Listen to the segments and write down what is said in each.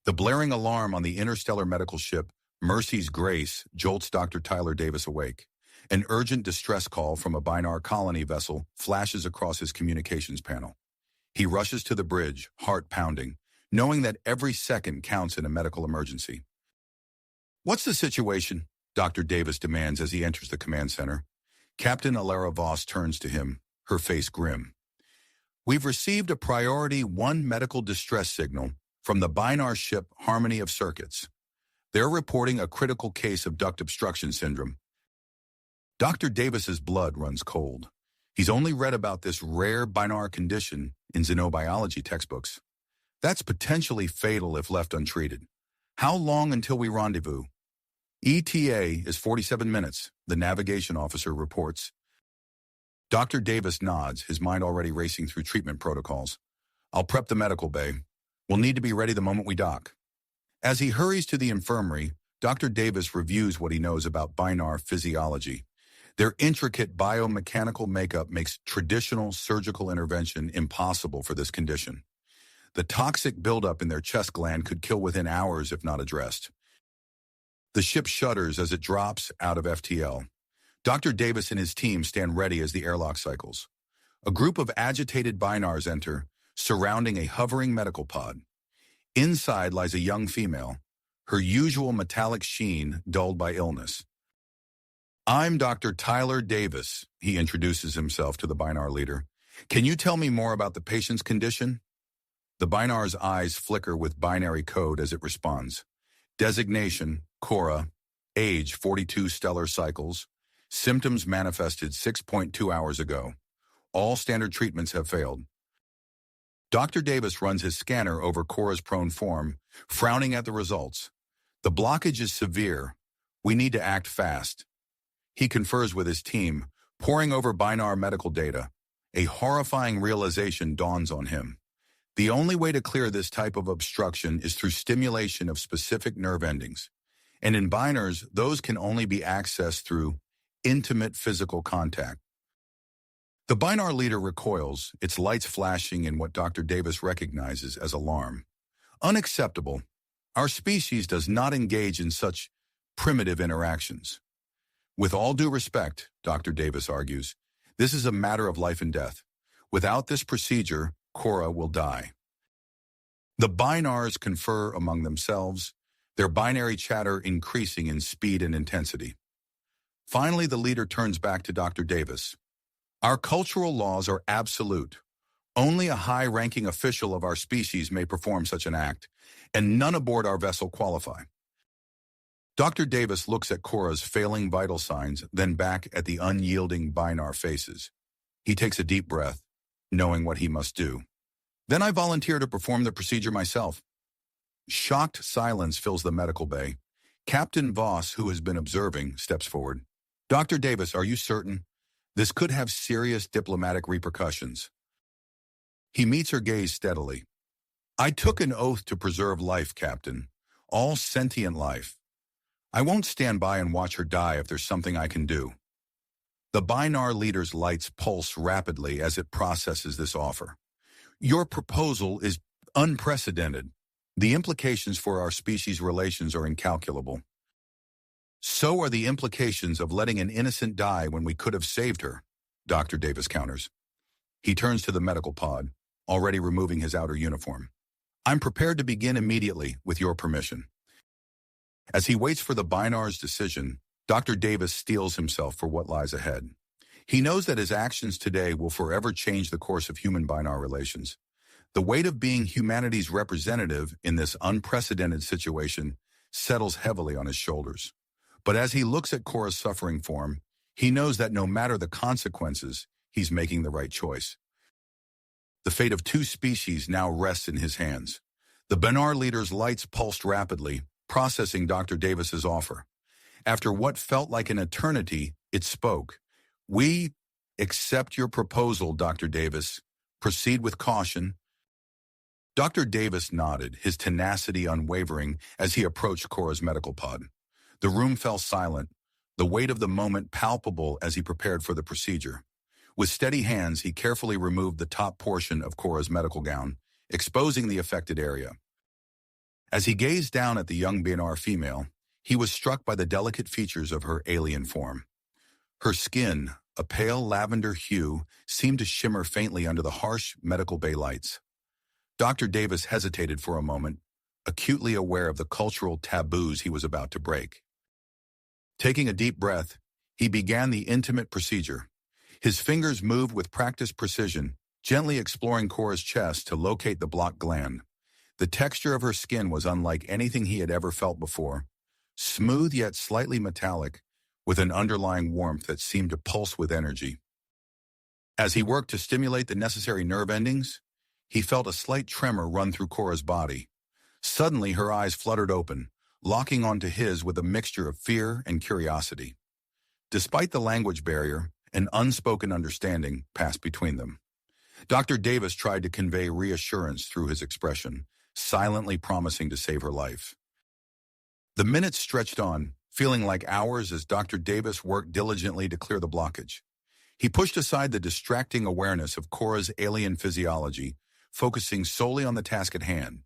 The blaring alarm on the interstellar medical ship Mercy's Grace jolts Dr. Tyler Davis awake. An urgent distress call from a Binar colony vessel flashes across his communications panel. He rushes to the bridge, heart pounding, knowing that every second counts in a medical emergency. "What's the situation?" Dr. Davis demands as he enters the command center. Captain Alara Voss turns to him, her face grim. "We've received a Priority 1 medical distress signal from the Binar ship Harmony of Circuits. They're reporting a critical case of duct obstruction syndrome." Dr. Davis's blood runs cold. He's only read about this rare Binar condition in xenobiology textbooks. That's potentially fatal if left untreated. "How long until we rendezvous?" "ETA is 47 minutes, the navigation officer reports. Dr. Davis nods, his mind already racing through treatment protocols. "I'll prep the medical bay. We'll need to be ready the moment we dock." As he hurries to the infirmary, Dr. Davis reviews what he knows about Binar physiology. Their intricate biomechanical makeup makes traditional surgical intervention impossible for this condition. The toxic buildup in their chest gland could kill within hours if not addressed. The ship shudders as it drops out of FTL. Dr. Davis and his team stand ready as the airlock cycles. A group of agitated Binars enter, surrounding a hovering medical pod. Inside lies a young female, her usual metallic sheen dulled by illness. "I'm Dr. Tyler Davis," he introduces himself to the Binar leader. "Can you tell me more about the patient's condition?" The Binar's eyes flicker with binary code as it responds. Designation, Cora. Age, 42 stellar cycles. Symptoms manifested 6.2 hours ago. All standard treatments have failed. Dr. Davis runs his scanner over Cora's prone form, frowning at the results. "The blockage is severe. We need to act fast." He confers with his team, poring over Binar medical data. A horrifying realization dawns on him. The only way to clear this type of obstruction is through stimulation of specific nerve endings. And in Binars, those can only be accessed through intimate physical contact. The Binar leader recoils, its lights flashing in what Dr. Davis recognizes as alarm. "Unacceptable. Our species does not engage in such primitive interactions." "With all due respect," Dr. Davis argues, "this is a matter of life and death. Without this procedure, Cora will die." The Binars confer among themselves, their binary chatter increasing in speed and intensity. Finally, the leader turns back to Dr. Davis. "Our cultural laws are absolute. Only a high-ranking official of our species may perform such an act, and none aboard our vessel qualify." Dr. Davis looks at Cora's failing vital signs, then back at the unyielding Binar faces. He takes a deep breath, knowing what he must do. "Then I volunteer to perform the procedure myself." Shocked silence fills the medical bay. Captain Voss, who has been observing, steps forward. "Dr. Davis, are you certain? This could have serious diplomatic repercussions." He meets her gaze steadily. "I took an oath to preserve life, Captain. All sentient life. I won't stand by and watch her die if there's something I can do." The Binar leader's lights pulse rapidly as it processes this offer. "Your proposal is unprecedented. The implications for our species' relations are incalculable. So are the implications of letting an innocent die when we could have saved her," Dr. Davis counters. He turns to the medical pod, already removing his outer uniform. "I'm prepared to begin immediately, with your permission." As he waits for the Binar's decision, Dr. Davis steels himself for what lies ahead. He knows that his actions today will forever change the course of human-Binar relations. The weight of being humanity's representative in this unprecedented situation settles heavily on his shoulders. But as he looks at Cora's suffering form, he knows that no matter the consequences, he's making the right choice. The fate of 2 species now rests in his hands. The Binar leader's lights pulsed rapidly, processing Dr. Davis's offer. After what felt like an eternity, it spoke. "We accept your proposal, Dr. Davis. Proceed with caution." Dr. Davis nodded, his tenacity unwavering as he approached Cora's medical pod. The room fell silent, the weight of the moment palpable as he prepared for the procedure. With steady hands, he carefully removed the top portion of Cora's medical gown, exposing the affected area. As he gazed down at the young BNR female, he was struck by the delicate features of her alien form. Her skin, a pale lavender hue, seemed to shimmer faintly under the harsh medical bay lights. Dr. Davis hesitated for a moment, acutely aware of the cultural taboos he was about to break. Taking a deep breath, he began the intimate procedure. His fingers moved with practiced precision, gently exploring Cora's chest to locate the blocked gland. The texture of her skin was unlike anything he had ever felt before, smooth yet slightly metallic, with an underlying warmth that seemed to pulse with energy. As he worked to stimulate the necessary nerve endings, he felt a slight tremor run through Cora's body. Suddenly, her eyes fluttered open, locking onto his with a mixture of fear and curiosity. Despite the language barrier, an unspoken understanding passed between them. Dr. Davis tried to convey reassurance through his expression, silently promising to save her life. The minutes stretched on, feeling like hours as Dr. Davis worked diligently to clear the blockage. He pushed aside the distracting awareness of Cora's alien physiology, focusing solely on the task at hand.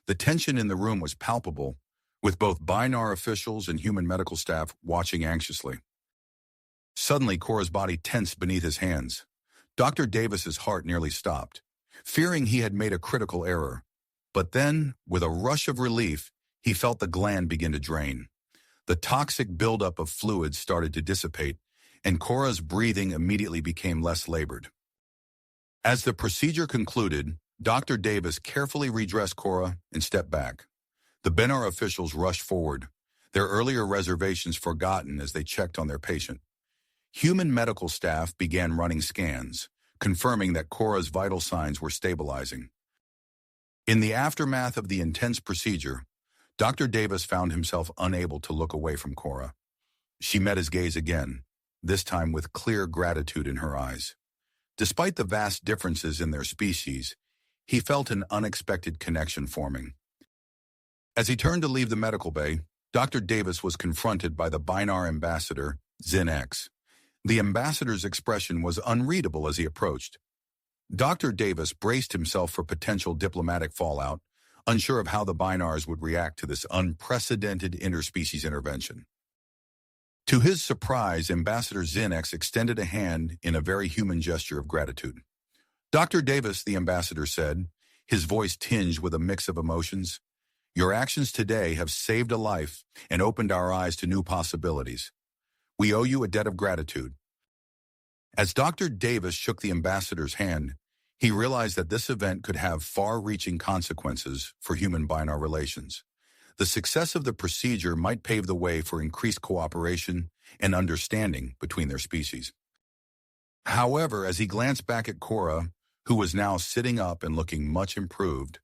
The tension in the room was palpable, with both BNR officials and human medical staff watching anxiously. Suddenly, Cora's body tensed beneath his hands. Dr. Davis's heart nearly stopped, fearing he had made a critical error. But then, with a rush of relief, he felt the gland begin to drain. The toxic buildup of fluids started to dissipate, and Cora's breathing immediately became less labored. As the procedure concluded, Dr. Davis carefully redressed Cora and stepped back. The BNR officials rushed forward, their earlier reservations forgotten as they checked on their patient. Human medical staff began running scans, confirming that Cora's vital signs were stabilizing. In the aftermath of the intense procedure, Dr. Davis found himself unable to look away from Cora. She met his gaze again, this time with clear gratitude in her eyes. Despite the vast differences in their species, he felt an unexpected connection forming. As he turned to leave the medical bay, Dr. Davis was confronted by the BNR ambassador, Zin X. The ambassador's expression was unreadable as he approached. Dr. Davis braced himself for potential diplomatic fallout, unsure of how the BNRs would react to this unprecedented interspecies intervention. To his surprise, Ambassador Zinx extended a hand in a very human gesture of gratitude. Dr. Davis, the ambassador said, his voice tinged with a mix of emotions, "Your actions today have saved a life and opened our eyes to new possibilities. We owe you a debt of gratitude." As Dr. Davis shook the ambassador's hand, he realized that this event could have far-reaching consequences for human-BNR relations. The success of the procedure might pave the way for increased cooperation and understanding between their species. However, as he glanced back at Cora, who was now sitting up and looking much improved,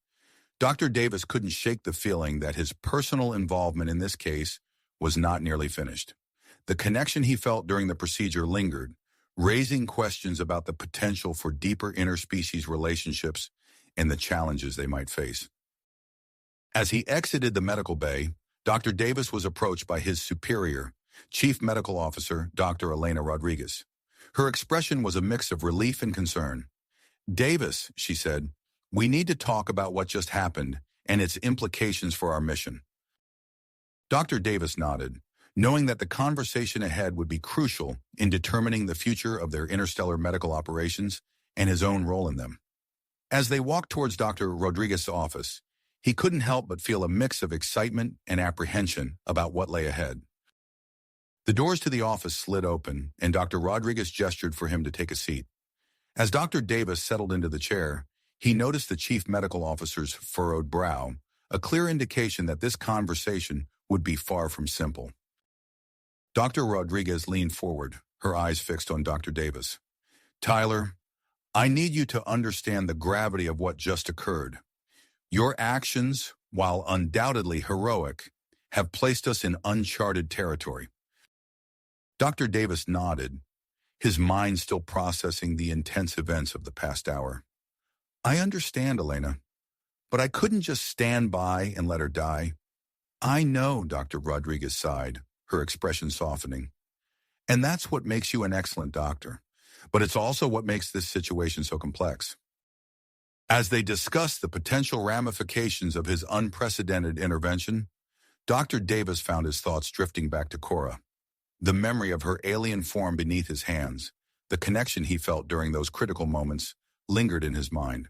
Dr. Davis couldn't shake the feeling that his personal involvement in this case was not nearly finished. The connection he felt during the procedure lingered, raising questions about the potential for deeper interspecies relationships and the challenges they might face. As he exited the medical bay, Dr. Davis was approached by his superior, Chief Medical Officer Dr. Elena Rodriguez. Her expression was a mix of relief and concern. "Davis," she said, "we need to talk about what just happened and its implications for our mission." Dr. Davis nodded, knowing that the conversation ahead would be crucial in determining the future of their interstellar medical operations and his own role in them. As they walked towards Dr. Rodriguez's office, he couldn't help but feel a mix of excitement and apprehension about what lay ahead. The doors to the office slid open, and Dr. Rodriguez gestured for him to take a seat. As Dr. Davis settled into the chair, he noticed the chief medical officer's furrowed brow, a clear indication that this conversation would be far from simple. Dr. Rodriguez leaned forward, her eyes fixed on Dr. Davis. "Tyler, I need you to understand the gravity of what just occurred. Your actions, while undoubtedly heroic, have placed us in uncharted territory." Dr. Davis nodded, his mind still processing the intense events of the past hour. "I understand, Elena, but I couldn't just stand by and let her die." "I know," Dr. Rodriguez sighed, her expression softening. "And that's what makes you an excellent doctor. But it's also what makes this situation so complex. As they discussed the potential ramifications of his unprecedented intervention, Dr. Davis found his thoughts drifting back to Cora. The memory of her alien form beneath his hands, the connection he felt during those critical moments, lingered in his mind.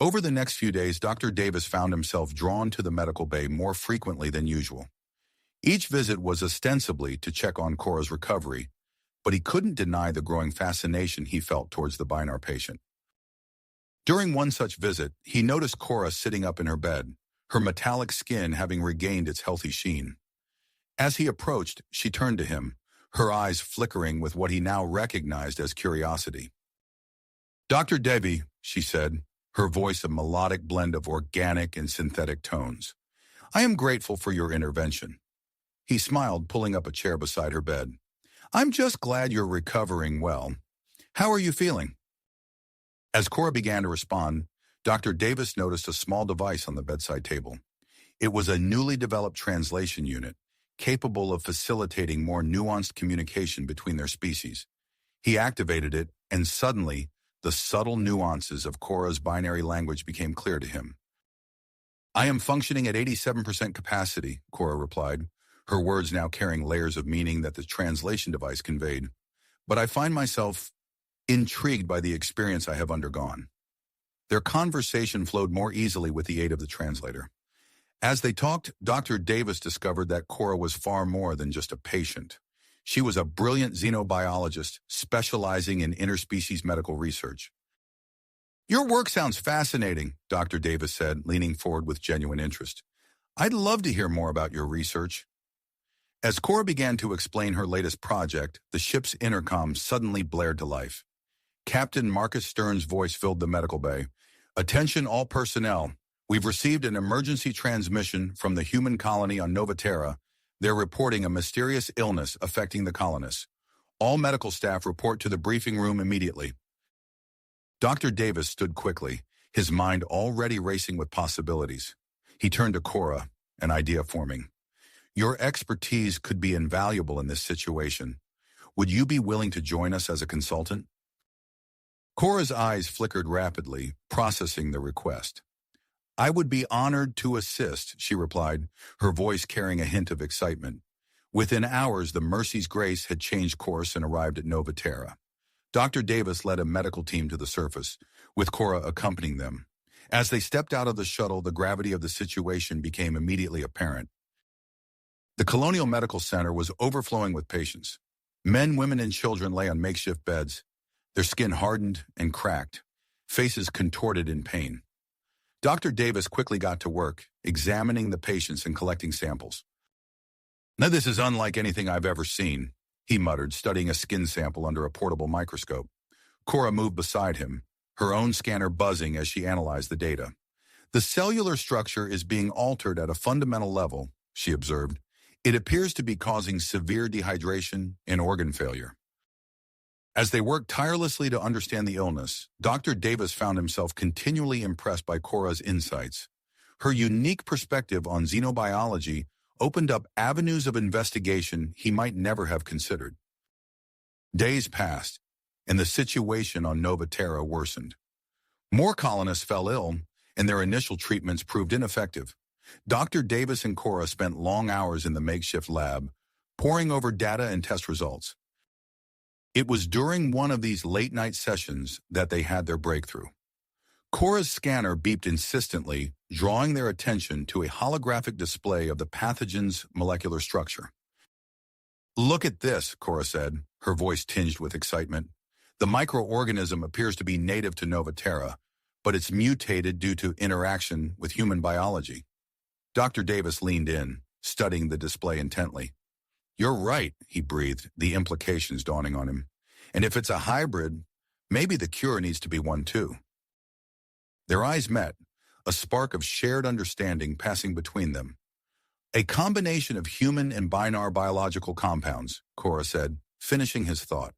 Over the next few days, Dr. Davis found himself drawn to the medical bay more frequently than usual. Each visit was ostensibly to check on Cora's recovery, but he couldn't deny the growing fascination he felt towards the Binar patient. During one such visit, he noticed Cora sitting up in her bed, her metallic skin having regained its healthy sheen. As he approached, she turned to him, her eyes flickering with what he now recognized as curiosity. "Dr. Devi," she said, her voice a melodic blend of organic and synthetic tones, "I am grateful for your intervention." He smiled, pulling up a chair beside her bed. "I'm just glad you're recovering well. How are you feeling?" As Cora began to respond, Dr. Davis noticed a small device on the bedside table. It was a newly developed translation unit, capable of facilitating more nuanced communication between their species. He activated it, and suddenly, the subtle nuances of Cora's binary language became clear to him. "I am functioning at 87% capacity," Cora replied, her words now carrying layers of meaning that the translation device conveyed. "But I find myself intrigued by the experience I have undergone." Their conversation flowed more easily with the aid of the translator. As they talked, Dr. Davis discovered that Cora was far more than just a patient. She was a brilliant xenobiologist specializing in interspecies medical research. "Your work sounds fascinating," Dr. Davis said, leaning forward with genuine interest. "I'd love to hear more about your research." As Cora began to explain her latest project, the ship's intercom suddenly blared to life. Captain Marcus Stern's voice filled the medical bay. "Attention all personnel. We've received an emergency transmission from the human colony on Novaterra. They're reporting a mysterious illness affecting the colonists. All medical staff report to the briefing room immediately." Dr. Davis stood quickly, his mind already racing with possibilities. He turned to Cora, an idea forming. "Your expertise could be invaluable in this situation. Would you be willing to join us as a consultant?" Cora's eyes flickered rapidly, processing the request. "I would be honored to assist," she replied, her voice carrying a hint of excitement. Within hours, the Mercy's Grace had changed course and arrived at Novaterra. Dr. Davis led a medical team to the surface, with Cora accompanying them. As they stepped out of the shuttle, the gravity of the situation became immediately apparent. The Colonial Medical Center was overflowing with patients. Men, women, and children lay on makeshift beds, their skin hardened and cracked, faces contorted in pain. Dr. Davis quickly got to work, examining the patients and collecting samples. "Now this is unlike anything I've ever seen," he muttered, studying a skin sample under a portable microscope. Cora moved beside him, her own scanner buzzing as she analyzed the data. "The cellular structure is being altered at a fundamental level," she observed. "It appears to be causing severe dehydration and organ failure." As they worked tirelessly to understand the illness, Dr. Davis found himself continually impressed by Cora's insights. Her unique perspective on xenobiology opened up avenues of investigation he might never have considered. Days passed, and the situation on Novaterra worsened. More colonists fell ill, and their initial treatments proved ineffective. Dr. Davis and Cora spent long hours in the makeshift lab, poring over data and test results. It was during one of these late-night sessions that they had their breakthrough. Cora's scanner beeped insistently, drawing their attention to a holographic display of the pathogen's molecular structure. "Look at this," Cora said, her voice tinged with excitement. "The microorganism appears to be native to Novaterra, but it's mutated due to interaction with human biology." Dr. Davis leaned in, studying the display intently. "You're right," he breathed, the implications dawning on him. "And if it's a hybrid, maybe the cure needs to be one too." Their eyes met, a spark of shared understanding passing between them. "A combination of human and Binar biological compounds," Cora said, finishing his thought.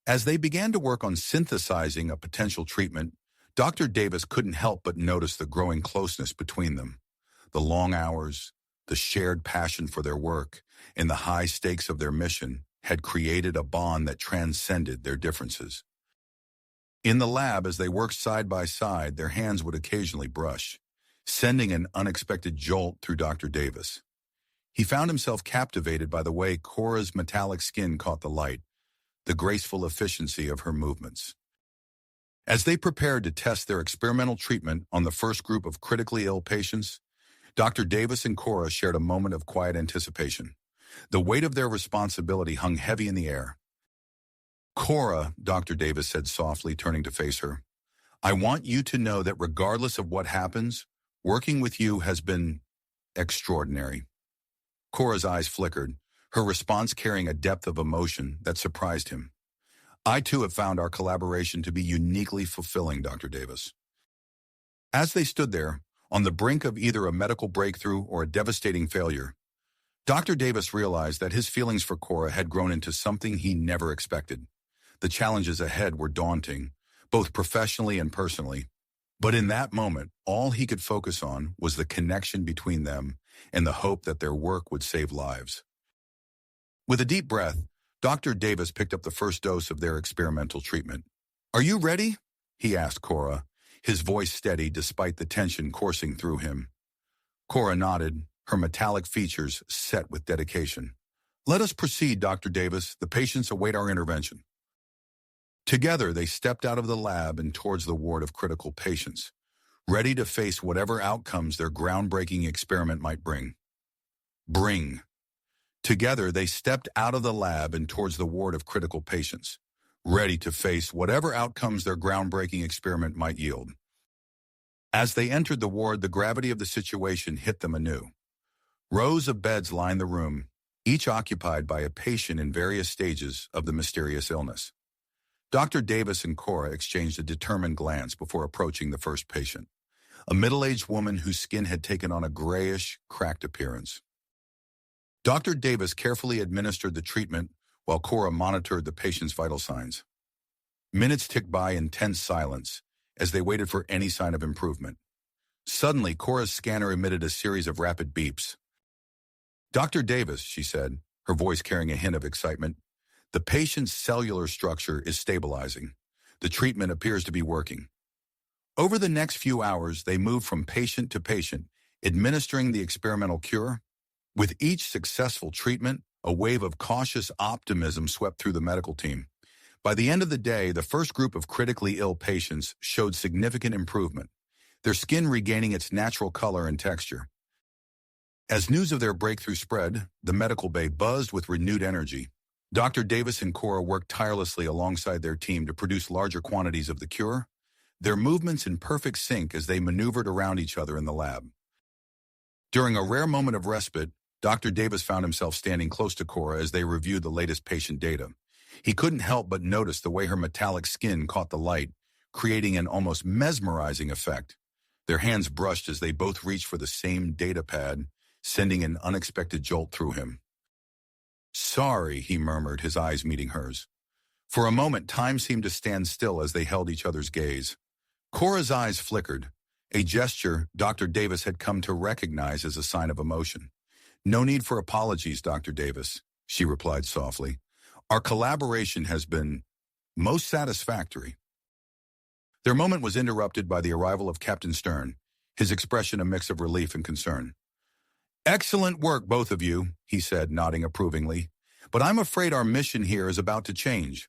As they began to work on synthesizing a potential treatment, Dr. Davis couldn't help but notice the growing closeness between them. The long hours, the shared passion for their work, and the high stakes of their mission had created a bond that transcended their differences. In the lab, as they worked side by side, their hands would occasionally brush, sending an unexpected jolt through Dr. Davis. He found himself captivated by the way Cora's metallic skin caught the light, the graceful efficiency of her movements. As they prepared to test their experimental treatment on the first group of critically ill patients, Dr. Davis and Cora shared a moment of quiet anticipation. The weight of their responsibility hung heavy in the air. "Cora," Dr. Davis said softly, turning to face her, "I want you to know that regardless of what happens, working with you has been extraordinary." Cora's eyes flickered, her response carrying a depth of emotion that surprised him. "I too have found our collaboration to be uniquely fulfilling, Dr. Davis." As they stood there, on the brink of either a medical breakthrough or a devastating failure, Dr. Davis realized that his feelings for Cora had grown into something he never expected. The challenges ahead were daunting, both professionally and personally. But in that moment, all he could focus on was the connection between them and the hope that their work would save lives. With a deep breath, Dr. Davis picked up the first dose of their experimental treatment. "Are you ready?" he asked Cora, his voice steady despite the tension coursing through him. Cora nodded, her metallic features set with dedication. "Let us proceed, Dr. Davis. The patients await our intervention." Together, they stepped out of the lab and towards the ward of critical patients, ready to face whatever outcomes their groundbreaking experiment might bring. Together, they stepped out of the lab and towards the ward of critical patients, ready to face whatever outcomes their groundbreaking experiment might yield. As they entered the ward, the gravity of the situation hit them anew. Rows of beds lined the room, each occupied by a patient in various stages of the mysterious illness. Dr. Davis and Cora exchanged a determined glance before approaching the first patient, a middle-aged woman whose skin had taken on a grayish, cracked appearance. Dr. Davis carefully administered the treatment while Cora monitored the patient's vital signs. Minutes ticked by in tense silence as they waited for any sign of improvement. Suddenly, Cora's scanner emitted a series of rapid beeps. "Dr. Davis," she said, her voice carrying a hint of excitement, "the patient's cellular structure is stabilizing. The treatment appears to be working." Over the next few hours, they moved from patient to patient, administering the experimental cure. With each successful treatment, a wave of cautious optimism swept through the medical team. By the end of the day, the first group of critically ill patients showed significant improvement, their skin regaining its natural color and texture. As news of their breakthrough spread, the medical bay buzzed with renewed energy. Dr. Davis and Cora worked tirelessly alongside their team to produce larger quantities of the cure, their movements in perfect sync as they maneuvered around each other in the lab. During a rare moment of respite, Dr. Davis found himself standing close to Cora as they reviewed the latest patient data. He couldn't help but notice the way her metallic skin caught the light, creating an almost mesmerizing effect. Their hands brushed as they both reached for the same data pad, sending an unexpected jolt through him. "Sorry," he murmured, his eyes meeting hers. For a moment, time seemed to stand still as they held each other's gaze. Cora's eyes flickered, a gesture Dr. Davis had come to recognize as a sign of emotion. "No need for apologies, Dr. Davis," she replied softly. "Our collaboration has been most satisfactory." Their moment was interrupted by the arrival of Captain Stern, his expression a mix of relief and concern. "Excellent work, both of you," he said, nodding approvingly. "But I'm afraid our mission here is about to change.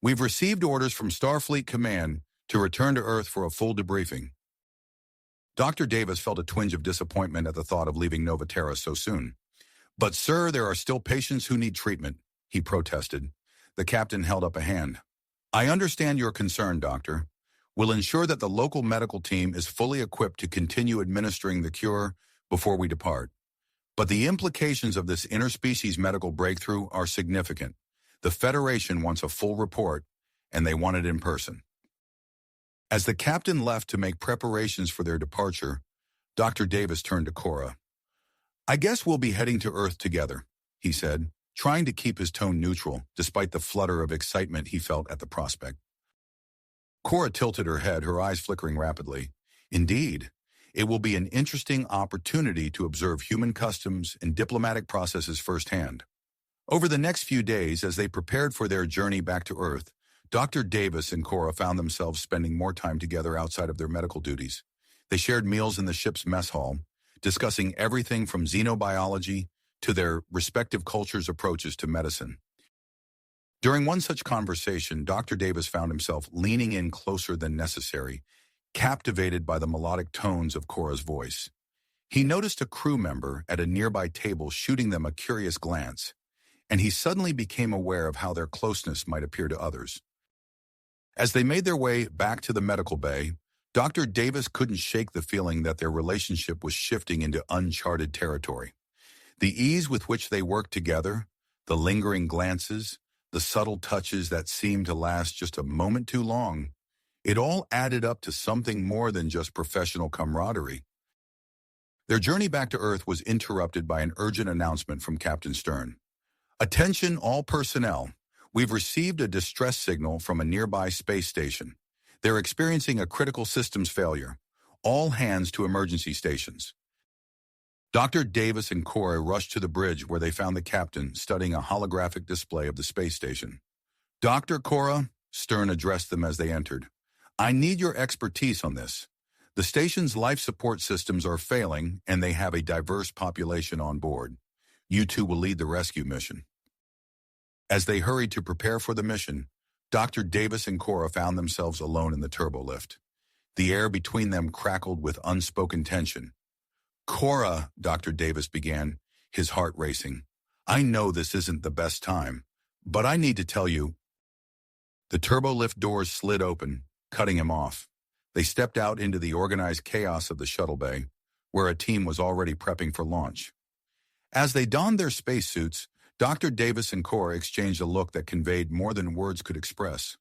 We've received orders from Starfleet Command to return to Earth for a full debriefing." Dr. Davis felt a twinge of disappointment at the thought of leaving Novaterra so soon. "But, sir, there are still patients who need treatment," he protested. The captain held up a hand. "I understand your concern, Doctor. We'll ensure that the local medical team is fully equipped to continue administering the cure before we depart. But the implications of this interspecies medical breakthrough are significant. The Federation wants a full report, and they want it in person." As the captain left to make preparations for their departure, Dr. Davis turned to Cora. "I guess we'll be heading to Earth together," he said, trying to keep his tone neutral despite the flutter of excitement he felt at the prospect. Cora tilted her head, her eyes flickering rapidly. "Indeed, it will be an interesting opportunity to observe human customs and diplomatic processes firsthand." Over the next few days, as they prepared for their journey back to Earth, Dr. Davis and Cora found themselves spending more time together outside of their medical duties. They shared meals in the ship's mess hall, discussing everything from xenobiology to their respective cultures' approaches to medicine. During one such conversation, Dr. Davis found himself leaning in closer than necessary, captivated by the melodic tones of Cora's voice. He noticed a crew member at a nearby table shooting them a curious glance, and he suddenly became aware of how their closeness might appear to others. As they made their way back to the medical bay, Dr. Davis couldn't shake the feeling that their relationship was shifting into uncharted territory. The ease with which they worked together, the lingering glances, the subtle touches that seemed to last just a moment too long, it all added up to something more than just professional camaraderie. Their journey back to Earth was interrupted by an urgent announcement from Captain Stern. "Attention all personnel. We've received a distress signal from a nearby space station. They're experiencing a critical systems failure. All hands to emergency stations." Dr. Davis and Cora rushed to the bridge where they found the captain studying a holographic display of the space station. "Dr. Cora," Stern addressed them as they entered, "I need your expertise on this. The station's life support systems are failing, and they have a diverse population on board. You two will lead the rescue mission." As they hurried to prepare for the mission, Dr. Davis and Cora found themselves alone in the turbolift. The air between them crackled with unspoken tension. "Cora," Dr. Davis began, his heart racing, "I know this isn't the best time, but I need to tell you." The turbolift doors slid open, cutting him off. They stepped out into the organized chaos of the shuttle bay, where a team was already prepping for launch. As they donned their spacesuits, Dr. Davis and Cora exchanged a look that conveyed more than words could express.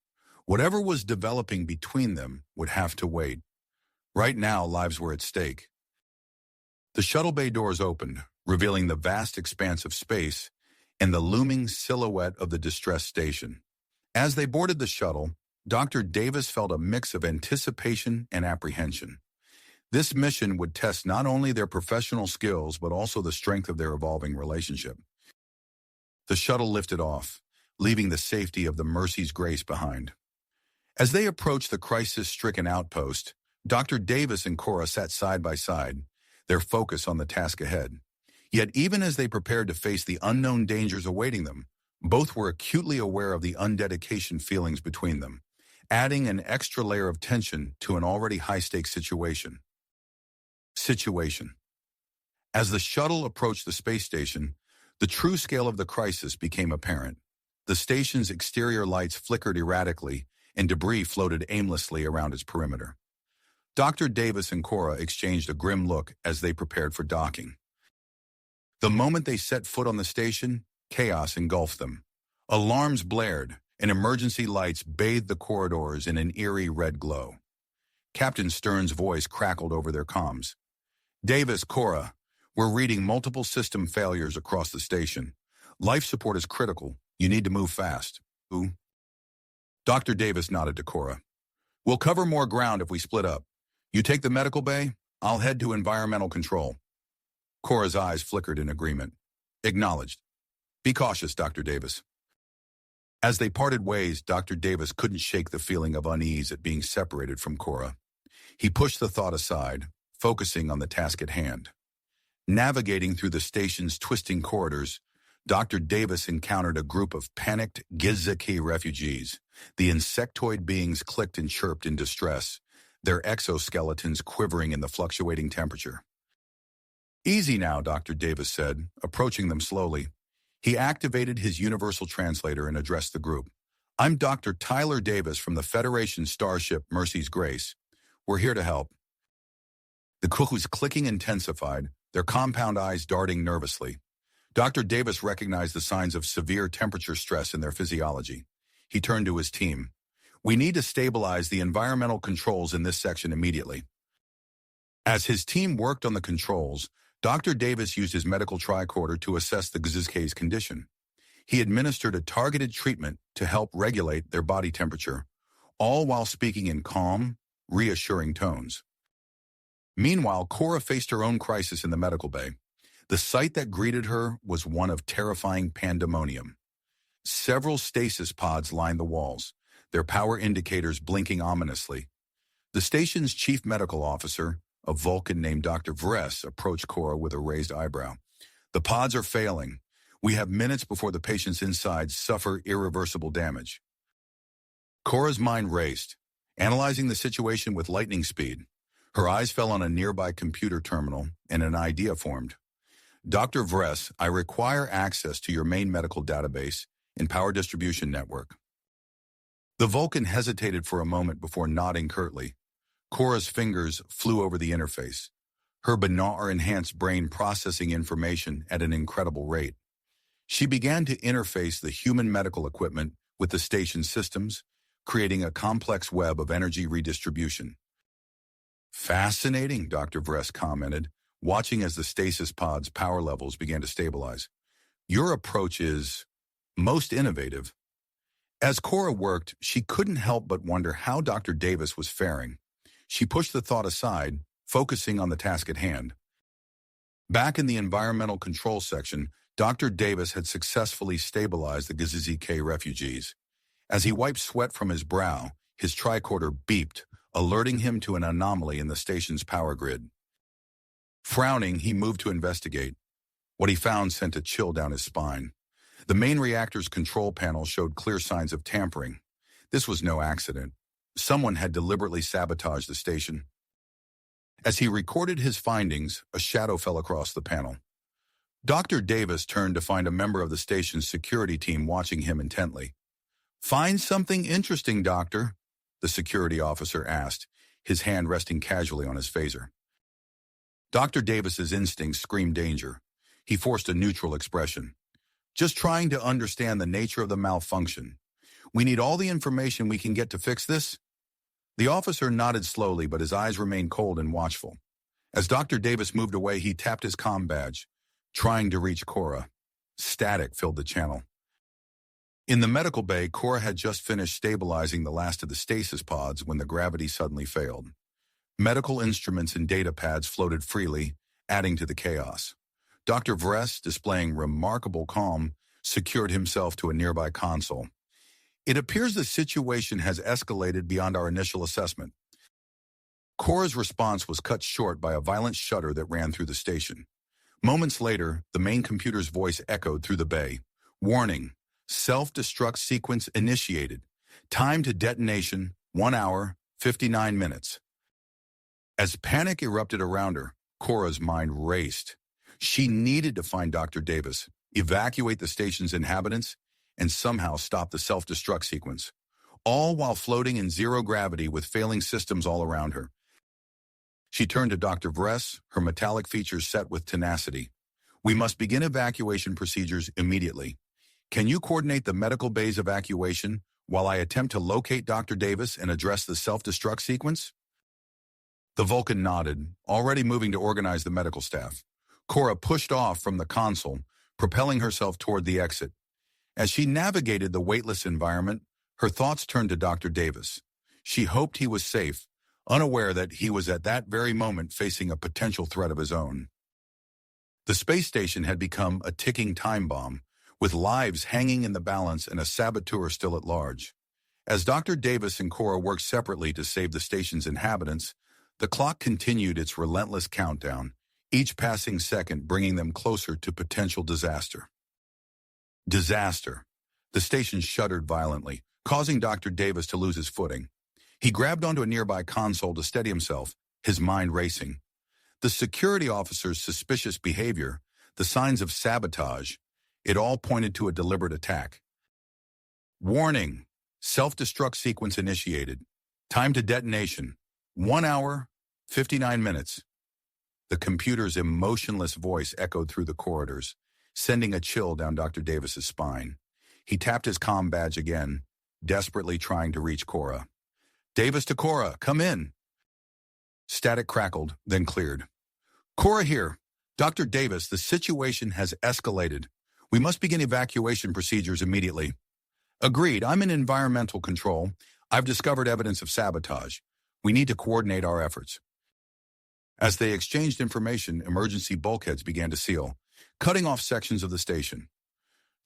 Whatever was developing between them would have to wait. Right now, lives were at stake. The shuttle bay doors opened, revealing the vast expanse of space and the looming silhouette of the distress station. As they boarded the shuttle, Dr. Davis felt a mix of anticipation and apprehension. This mission would test not only their professional skills but also the strength of their evolving relationship. The shuttle lifted off, leaving the safety of the Mercy's Grace behind. As they approached the crisis-stricken outpost, Dr. Davis and Cora sat side by side, their focus on the task ahead. Yet even as they prepared to face the unknown dangers awaiting them, both were acutely aware of the undedication feelings between them, adding an extra layer of tension to an already high-stakes situation. As the shuttle approached the space station, the true scale of the crisis became apparent. The station's exterior lights flickered erratically, and debris floated aimlessly around its perimeter. Dr. Davis and Cora exchanged a grim look as they prepared for docking. The moment they set foot on the station, chaos engulfed them. Alarms blared, and emergency lights bathed the corridors in an eerie red glow. Captain Stern's voice crackled over their comms. "Davis, Cora, we're reading multiple system failures across the station. Life support is critical. You need to move fast." "Who?" Dr. Davis nodded to Cora. "We'll cover more ground if we split up. You take the medical bay, I'll head to environmental control." Cora's eyes flickered in agreement. "Acknowledged. Be cautious, Dr. Davis." As they parted ways, Dr. Davis couldn't shake the feeling of unease at being separated from Cora. He pushed the thought aside, focusing on the task at hand. Navigating through the station's twisting corridors, Dr. Davis encountered a group of panicked Gizaki refugees. The insectoid beings clicked and chirped in distress, their exoskeletons quivering in the fluctuating temperature. "Easy now," Dr. Davis said, approaching them slowly. He activated his universal translator and addressed the group. "I'm Dr. Tyler Davis from the Federation starship Mercy's Grace. We're here to help." The cuckoo's clicking intensified, their compound eyes darting nervously. Dr. Davis recognized the signs of severe temperature stress in their physiology. He turned to his team. "We need to stabilize the environmental controls in this section immediately." As his team worked on the controls, Dr. Davis used his medical tricorder to assess the Gizka's condition. He administered a targeted treatment to help regulate their body temperature, all while speaking in calm, reassuring tones. Meanwhile, Cora faced her own crisis in the medical bay. The sight that greeted her was one of terrifying pandemonium. Several stasis pods lined the walls, their power indicators blinking ominously. The station's chief medical officer, a Vulcan named Dr. Vress, approached Cora with a raised eyebrow. "The pods are failing. We have minutes before the patients inside suffer irreversible damage." Cora's mind raced, analyzing the situation with lightning speed. Her eyes fell on a nearby computer terminal, and an idea formed. "Dr. Vress, I require access to your main medical database and power distribution network." The Vulcan hesitated for a moment before nodding curtly. Cora's fingers flew over the interface, her Benar-enhanced brain processing information at an incredible rate. She began to interface the human medical equipment with the station's systems, creating a complex web of energy redistribution. "Fascinating," Dr. Vress commented, watching as the stasis pod's power levels began to stabilize. "Your approach is most innovative." As Cora worked, she couldn't help but wonder how Dr. Davis was faring. She pushed the thought aside, focusing on the task at hand. Back in the environmental control section, Dr. Davis had successfully stabilized the GZK refugees. As he wiped sweat from his brow, his tricorder beeped, alerting him to an anomaly in the station's power grid. Frowning, he moved to investigate. What he found sent a chill down his spine. The main reactor's control panel showed clear signs of tampering. This was no accident. Someone had deliberately sabotaged the station. As he recorded his findings, a shadow fell across the panel. Dr. Davis turned to find a member of the station's security team watching him intently. "Find something interesting, Doctor?" the security officer asked, his hand resting casually on his phaser. Dr. Davis's instincts screamed danger. He forced a neutral expression. "Just trying to understand the nature of the malfunction. We need all the information we can get to fix this." The officer nodded slowly, but his eyes remained cold and watchful. As Dr. Davis moved away, he tapped his comm badge, trying to reach Cora. Static filled the channel. In the medical bay, Cora had just finished stabilizing the last of the stasis pods when the gravity suddenly failed. Medical instruments and data pads floated freely, adding to the chaos. Dr. Vress, displaying remarkable calm, secured himself to a nearby console. "It appears the situation has escalated beyond our initial assessment." Cora's response was cut short by a violent shudder that ran through the station. Moments later, the main computer's voice echoed through the bay. "Warning, self-destruct sequence initiated. Time to detonation, 1 hour, 59 minutes. As panic erupted around her, Cora's mind raced. She needed to find Dr. Davis, evacuate the station's inhabitants, and somehow stop the self-destruct sequence, all while floating in zero gravity with failing systems all around her. She turned to Dr. Vress, her metallic features set with tenacity. "We must begin evacuation procedures immediately. Can you coordinate the medical bay's evacuation while I attempt to locate Dr. Davis and address the self-destruct sequence?" The Vulcan nodded, already moving to organize the medical staff. Cora pushed off from the console, propelling herself toward the exit. As she navigated the weightless environment, her thoughts turned to Dr. Davis. She hoped he was safe, unaware that he was at that very moment facing a potential threat of his own. The space station had become a ticking time bomb, with lives hanging in the balance and a saboteur still at large. As Dr. Davis and Cora worked separately to save the station's inhabitants, the clock continued its relentless countdown, each passing second bringing them closer to potential disaster. Disaster. The station shuddered violently, causing Dr. Davis to lose his footing. He grabbed onto a nearby console to steady himself, his mind racing. The security officer's suspicious behavior, the signs of sabotage, it all pointed to a deliberate attack. "Warning. Self-destruct sequence initiated. Time to detonation. 1 hour, 59 minutes. The computer's emotionless voice echoed through the corridors, sending a chill down Dr. Davis's spine. He tapped his comm badge again, desperately trying to reach Cora. "Davis to Cora, come in." Static crackled, then cleared. "Cora here. Dr. Davis, the situation has escalated. We must begin evacuation procedures immediately." "Agreed. I'm in environmental control. I've discovered evidence of sabotage. We need to coordinate our efforts." As they exchanged information, emergency bulkheads began to seal, cutting off sections of the station.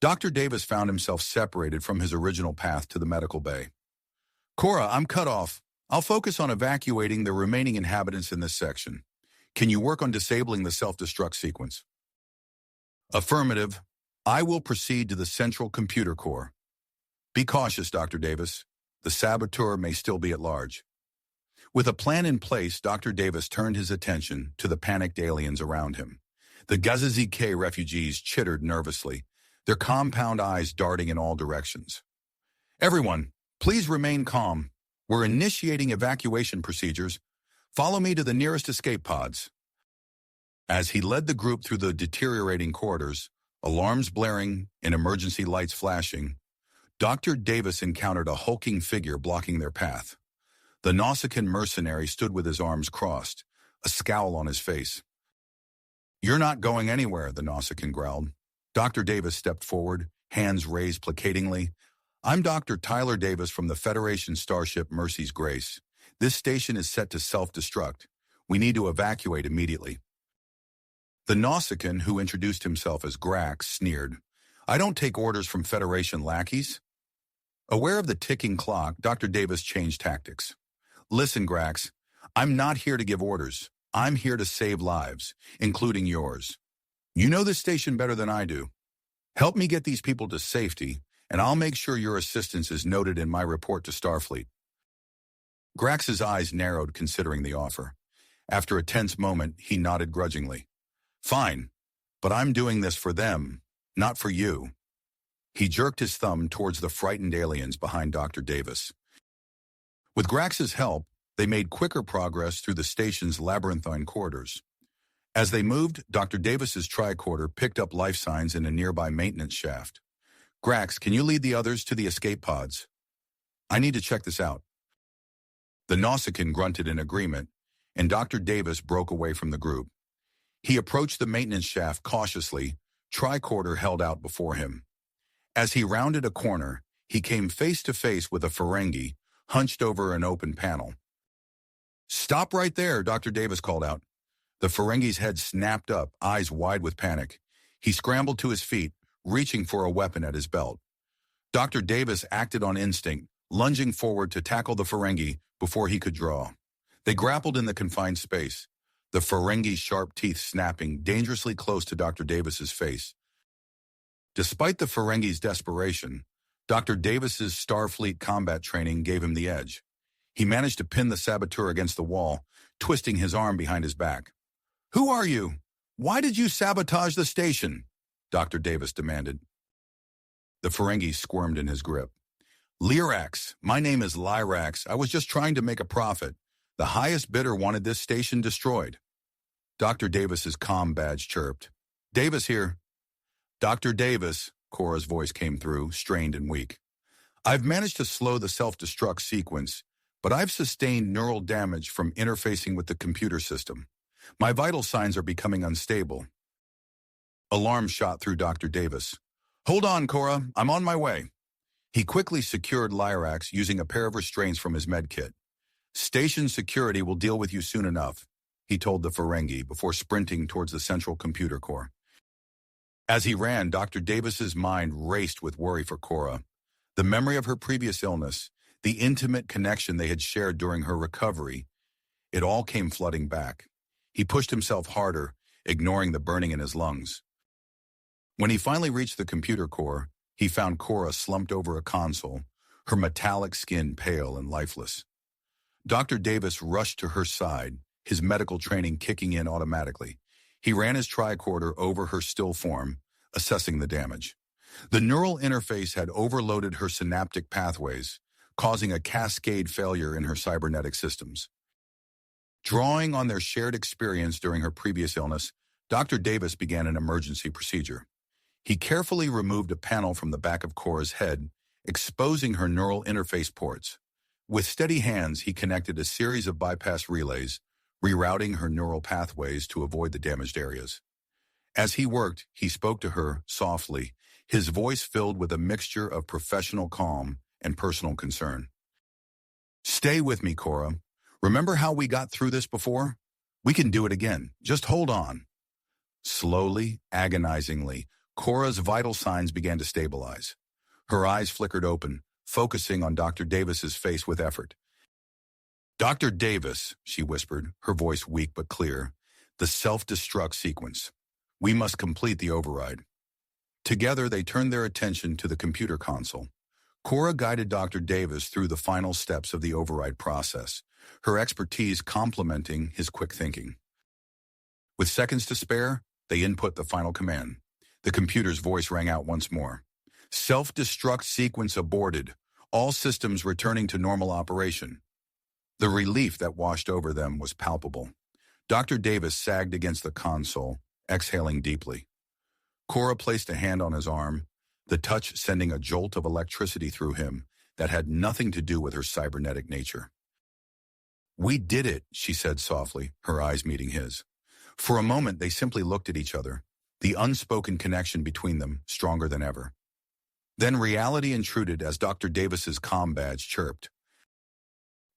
Dr. Davis found himself separated from his original path to the medical bay. Cora, I'm cut off. I'll focus on evacuating the remaining inhabitants in this section. Can you work on disabling the self-destruct sequence? Affirmative. I will proceed to the central computer core. Be cautious, Dr. Davis. The saboteur may still be at large. With a plan in place, Dr. Davis turned his attention to the panicked aliens around him. The GZK refugees chittered nervously, their compound eyes darting in all directions. Everyone, please remain calm. We're initiating evacuation procedures. Follow me to the nearest escape pods. As he led the group through the deteriorating corridors, alarms blaring and emergency lights flashing, Dr. Davis encountered a hulking figure blocking their path. The Nausicaan mercenary stood with his arms crossed, a scowl on his face. "You're not going anywhere," the Nausicaan growled. Dr. Davis stepped forward, hands raised placatingly. "I'm Dr. Tyler Davis from the Federation starship Mercy's Grace. This station is set to self-destruct. We need to evacuate immediately." The Nausicaan, who introduced himself as Grax, sneered. "I don't take orders from Federation lackeys." Aware of the ticking clock, Dr. Davis changed tactics. "Listen, Grax, I'm not here to give orders. I'm here to save lives, including yours. You know this station better than I do. Help me get these people to safety, and I'll make sure your assistance is noted in my report to Starfleet." Grax's eyes narrowed considering the offer. After a tense moment, he nodded grudgingly. "Fine, but I'm doing this for them, not for you." He jerked his thumb towards the frightened aliens behind Dr. Davis. With Grax's help, they made quicker progress through the station's labyrinthine corridors. As they moved, Dr. Davis's tricorder picked up life signs in a nearby maintenance shaft. "Grax, can you lead the others to the escape pods? I need to check this out." The Nausicaan grunted in agreement, and Dr. Davis broke away from the group. He approached the maintenance shaft cautiously, tricorder held out before him. As he rounded a corner, he came face to face with a Ferengi, hunched over an open panel. "Stop right there," Dr. Davis called out. The Ferengi's head snapped up, eyes wide with panic. He scrambled to his feet, reaching for a weapon at his belt. Dr. Davis acted on instinct, lunging forward to tackle the Ferengi before he could draw. They grappled in the confined space, the Ferengi's sharp teeth snapping dangerously close to Dr. Davis's face. Despite the Ferengi's desperation, Dr. Davis's Starfleet combat training gave him the edge. He managed to pin the saboteur against the wall, twisting his arm behind his back. "Who are you? Why did you sabotage the station?" Dr. Davis demanded. The Ferengi squirmed in his grip. "Lyrax, my name is Lyrax. I was just trying to make a profit. The highest bidder wanted this station destroyed." Dr. Davis's comm badge chirped. "Davis here." "Dr. Davis," Cora's voice came through, strained and weak. "I've managed to slow the self-destruct sequence, but I've sustained neural damage from interfacing with the computer system. My vital signs are becoming unstable." Alarm shot through Dr. Davis. "Hold on, Cora, I'm on my way." He quickly secured Lyrax using a pair of restraints from his medkit. "Station security will deal with you soon enough," he told the Ferengi before sprinting towards the central computer core. As he ran, Dr. Davis's mind raced with worry for Cora. The memory of her previous illness, the intimate connection they had shared during her recovery, it all came flooding back. He pushed himself harder, ignoring the burning in his lungs. When he finally reached the computer core, he found Cora slumped over a console, her metallic skin pale and lifeless. Dr. Davis rushed to her side, his medical training kicking in automatically. He ran his tricorder over her still form, assessing the damage. The neural interface had overloaded her synaptic pathways, causing a cascade failure in her cybernetic systems. Drawing on their shared experience during her previous illness, Dr. Davis began an emergency procedure. He carefully removed a panel from the back of Cora's head, exposing her neural interface ports. With steady hands, he connected a series of bypass relays, rerouting her neural pathways to avoid the damaged areas. As he worked, he spoke to her softly, his voice filled with a mixture of professional calm and personal concern. "Stay with me, Cora. Remember how we got through this before? We can do it again. Just hold on." Slowly, agonizingly, Cora's vital signs began to stabilize. Her eyes flickered open, focusing on Dr. Davis's face with effort. "Dr. Davis," she whispered, her voice weak but clear, "the self-destruct sequence. We must complete the override." Together, they turned their attention to the computer console. Cora guided Dr. Davis through the final steps of the override process, her expertise complementing his quick thinking. With seconds to spare, they input the final command. The computer's voice rang out once more. "Self-destruct sequence aborted. All systems returning to normal operation." The relief that washed over them was palpable. Dr. Davis sagged against the console, exhaling deeply. Cora placed a hand on his arm, the touch sending a jolt of electricity through him that had nothing to do with her cybernetic nature. "We did it," she said softly, her eyes meeting his. For a moment, they simply looked at each other, the unspoken connection between them stronger than ever. Then reality intruded as Dr. Davis's comm badge chirped.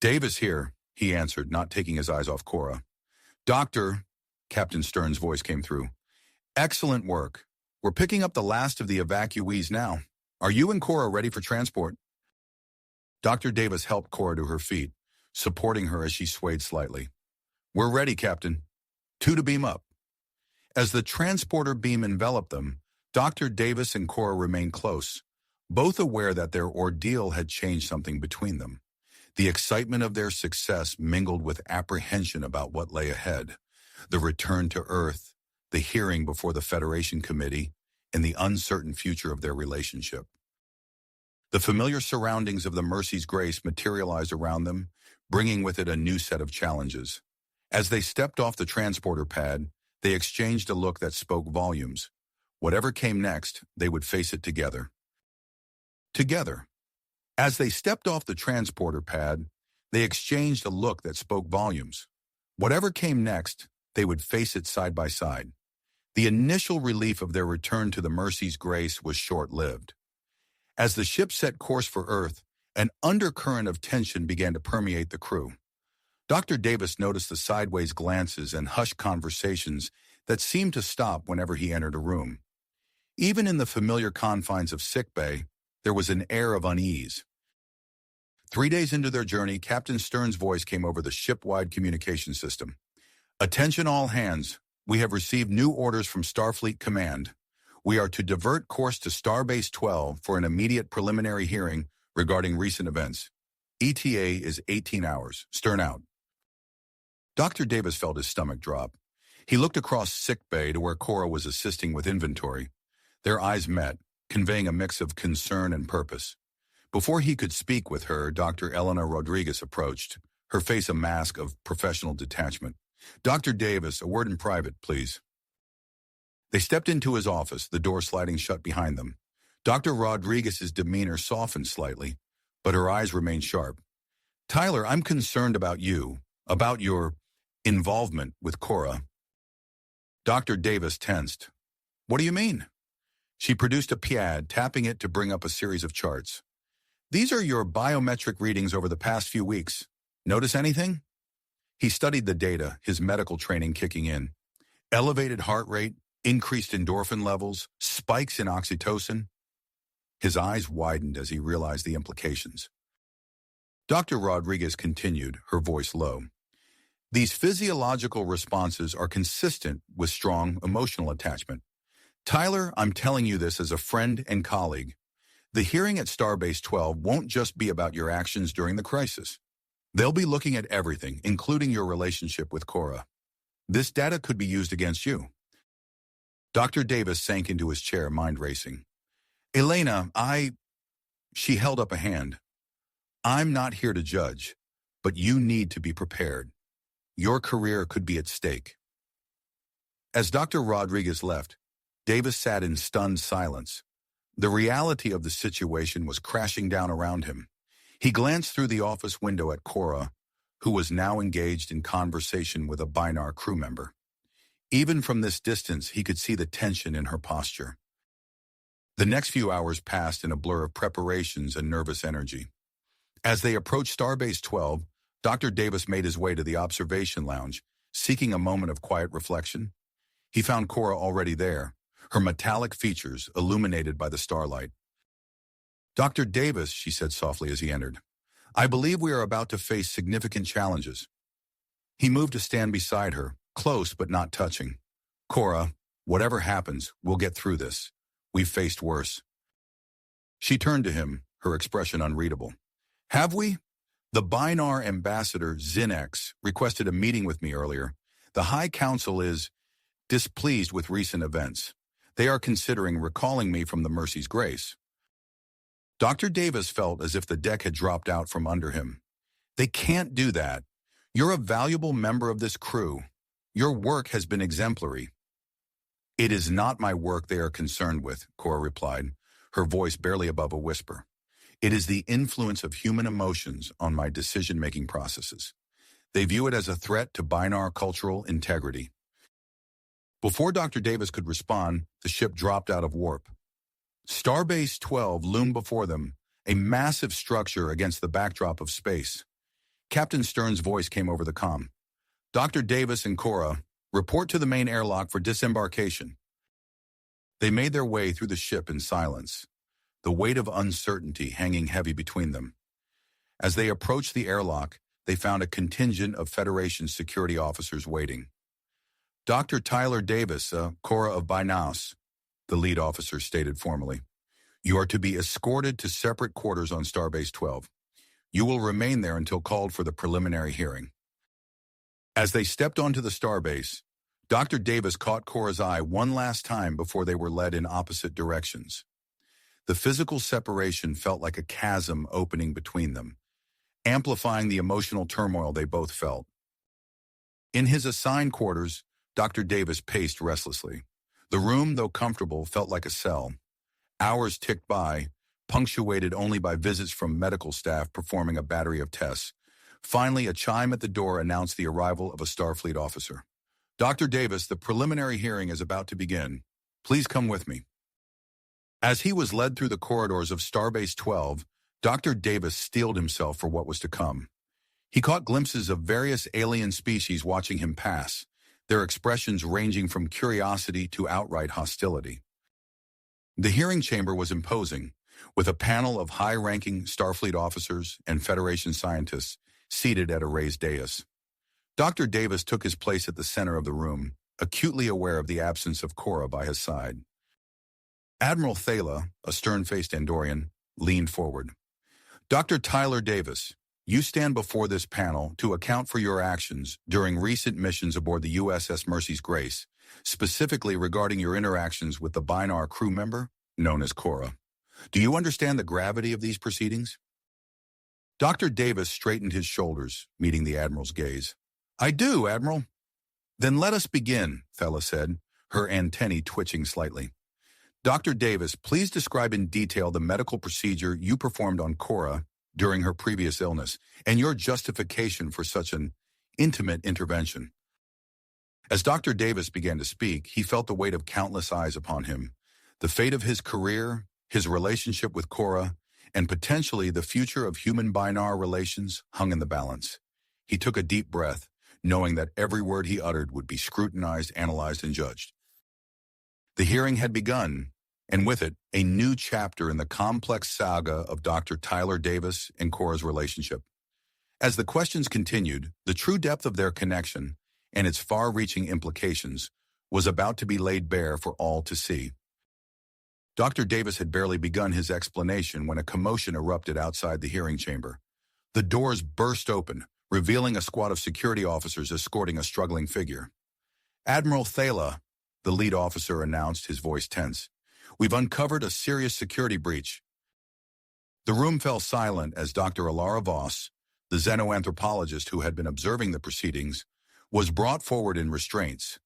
"Davis here," he answered, not taking his eyes off Cora. "Doctor," Captain Stern's voice came through. "Excellent work. We're picking up the last of the evacuees now. Are you and Cora ready for transport?" Dr. Davis helped Cora to her feet, supporting her as she swayed slightly. "We're ready, Captain. 2 to beam up." As the transporter beam enveloped them, Dr. Davis and Cora remained close, both aware that their ordeal had changed something between them. The excitement of their success mingled with apprehension about what lay ahead, the return to Earth, the hearing before the Federation Committee, and the uncertain future of their relationship. The familiar surroundings of the Mercy's Grace materialized around them, bringing with it a new set of challenges. As they stepped off the transporter pad, they exchanged a look that spoke volumes. Whatever came next, they would face it together. Together. As they stepped off the transporter pad, they exchanged a look that spoke volumes. Whatever came next, they would face it side by side. The initial relief of their return to the Mercy's Grace was short-lived. As the ship set course for Earth, an undercurrent of tension began to permeate the crew. Dr. Davis noticed the sideways glances and hushed conversations that seemed to stop whenever he entered a room. Even in the familiar confines of sickbay, there was an air of unease. 3 days into their journey, Captain Stern's voice came over the ship-wide communication system. "Attention all hands. We have received new orders from Starfleet Command. We are to divert course to Starbase 12 for an immediate preliminary hearing regarding recent events. ETA is 18 hours. Stern out." Dr. Davis felt his stomach drop. He looked across sickbay to where Cora was assisting with inventory. Their eyes met, conveying a mix of concern and purpose. Before he could speak with her, Dr. Elena Rodriguez approached, her face a mask of professional detachment. "Dr. Davis, a word in private, please." They stepped into his office, the door sliding shut behind them. Dr. Rodriguez's demeanor softened slightly, but her eyes remained sharp. "Tyler, I'm concerned about you, about your involvement with Cora." Dr. Davis tensed. "What do you mean?" She produced a pad, tapping it to bring up a series of charts. "These are your biometric readings over the past few weeks. Notice anything?" He studied the data, his medical training kicking in. Elevated heart rate, increased endorphin levels, spikes in oxytocin. His eyes widened as he realized the implications. Dr. Rodriguez continued, her voice low. "These physiological responses are consistent with strong emotional attachment. Tyler, I'm telling you this as a friend and colleague. The hearing at Starbase 12 won't just be about your actions during the crisis. They'll be looking at everything, including your relationship with Cora. This data could be used against you." Dr. Davis sank into his chair, mind racing. "Elena, She held up a hand. "I'm not here to judge, but you need to be prepared. Your career could be at stake." As Dr. Rodriguez left, Davis sat in stunned silence. The reality of the situation was crashing down around him. He glanced through the office window at Cora, who was now engaged in conversation with a Binar crew member. Even from this distance, he could see the tension in her posture. The next few hours passed in a blur of preparations and nervous energy. As they approached Starbase 12, Dr. Davis made his way to the observation lounge, seeking a moment of quiet reflection. He found Cora already there, her metallic features illuminated by the starlight. Dr. Davis, she said softly as he entered, I believe we are about to face significant challenges. He moved to stand beside her, close but not touching. Cora, whatever happens, we'll get through this. We've faced worse. She turned to him, her expression unreadable. Have we? The Binar ambassador, Zinx, requested a meeting with me earlier. The High Council is displeased with recent events. They are considering recalling me from the Mercy's Grace. Dr. Davis felt as if the deck had dropped out from under him. They can't do that. You're a valuable member of this crew. Your work has been exemplary. It is not my work they are concerned with, Cora replied, her voice barely above a whisper. It is the influence of human emotions on my decision-making processes. They view it as a threat to Binar cultural integrity. Before Dr. Davis could respond, the ship dropped out of warp. Starbase 12 loomed before them, a massive structure against the backdrop of space. Captain Stern's voice came over the comm. Dr. Davis and Cora, report to the main airlock for disembarkation. They made their way through the ship in silence, the weight of uncertainty hanging heavy between them. As they approached the airlock, they found a contingent of Federation security officers waiting. Dr. Tyler Davis, Cora of Binaus, the lead officer stated formally. You are to be escorted to separate quarters on Starbase 12. You will remain there until called for the preliminary hearing. As they stepped onto the Starbase, Dr. Davis caught Cora's eye one last time before they were led in opposite directions. The physical separation felt like a chasm opening between them, amplifying the emotional turmoil they both felt. In his assigned quarters, Dr. Davis paced restlessly. The room, though comfortable, felt like a cell. Hours ticked by, punctuated only by visits from medical staff performing a battery of tests. Finally, a chime at the door announced the arrival of a Starfleet officer. Dr. Davis, the preliminary hearing is about to begin. Please come with me. As he was led through the corridors of Starbase 12, Dr. Davis steeled himself for what was to come. He caught glimpses of various alien species watching him pass, their expressions ranging from curiosity to outright hostility. The hearing chamber was imposing, with a panel of high-ranking Starfleet officers and Federation scientists seated at a raised dais. Dr. Davis took his place at the center of the room, acutely aware of the absence of Cora by his side. Admiral Thala, a stern-faced Andorian, leaned forward. Dr. Tyler Davis, you stand before this panel to account for your actions during recent missions aboard the USS Mercy's Grace, specifically regarding your interactions with the Binar crew member, known as Cora. Do you understand the gravity of these proceedings? Dr. Davis straightened his shoulders, meeting the Admiral's gaze. I do, Admiral. Then let us begin, Thala said, her antennae twitching slightly. Dr. Davis, please describe in detail the medical procedure you performed on Cora during her previous illness, and your justification for such an intimate intervention. As Dr. Davis began to speak, he felt the weight of countless eyes upon him. The fate of his career, his relationship with Cora, and potentially the future of human-Binar relations hung in the balance. He took a deep breath, knowing that every word he uttered would be scrutinized, analyzed, and judged. The hearing had begun, and with it, a new chapter in the complex saga of Dr. Tyler Davis and Cora's relationship. As the questions continued, the true depth of their connection and its far-reaching implications was about to be laid bare for all to see. Dr. Davis had barely begun his explanation when a commotion erupted outside the hearing chamber. The doors burst open, revealing a squad of security officers escorting a struggling figure. Admiral Thala, the lead officer announced, his voice tense. We've uncovered a serious security breach. The room fell silent as Dr. Alara Voss, the xenoanthropologist who had been observing the proceedings, was brought forward in restraints.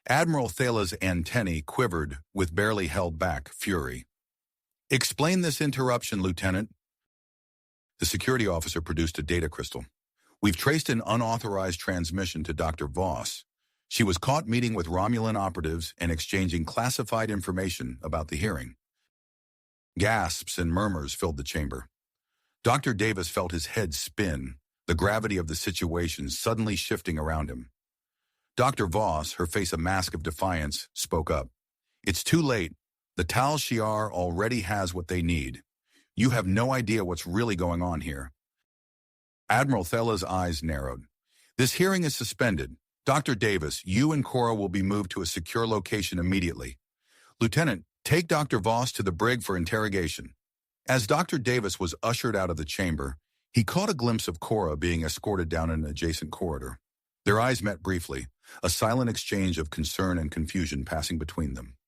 Admiral Thala's antennae quivered with barely held back fury. Explain this interruption, Lieutenant. The security officer produced a data crystal. We've traced an unauthorized transmission to Dr. Voss. She was caught meeting with Romulan operatives and exchanging classified information about the hearing. Gasps and murmurs filled the chamber. Dr. Davis felt his head spin, the gravity of the situation suddenly shifting around him. Dr. Voss, her face a mask of defiance, spoke up. It's too late. The Tal Shiar already has what they need. You have no idea what's really going on here. Admiral Thela's eyes narrowed. This hearing is suspended. Dr. Davis, you and Cora will be moved to a secure location immediately. Lieutenant, take Dr. Voss to the brig for interrogation. As Dr. Davis was ushered out of the chamber, he caught a glimpse of Cora being escorted down an adjacent corridor. Their eyes met briefly, a silent exchange of concern and confusion passing between them.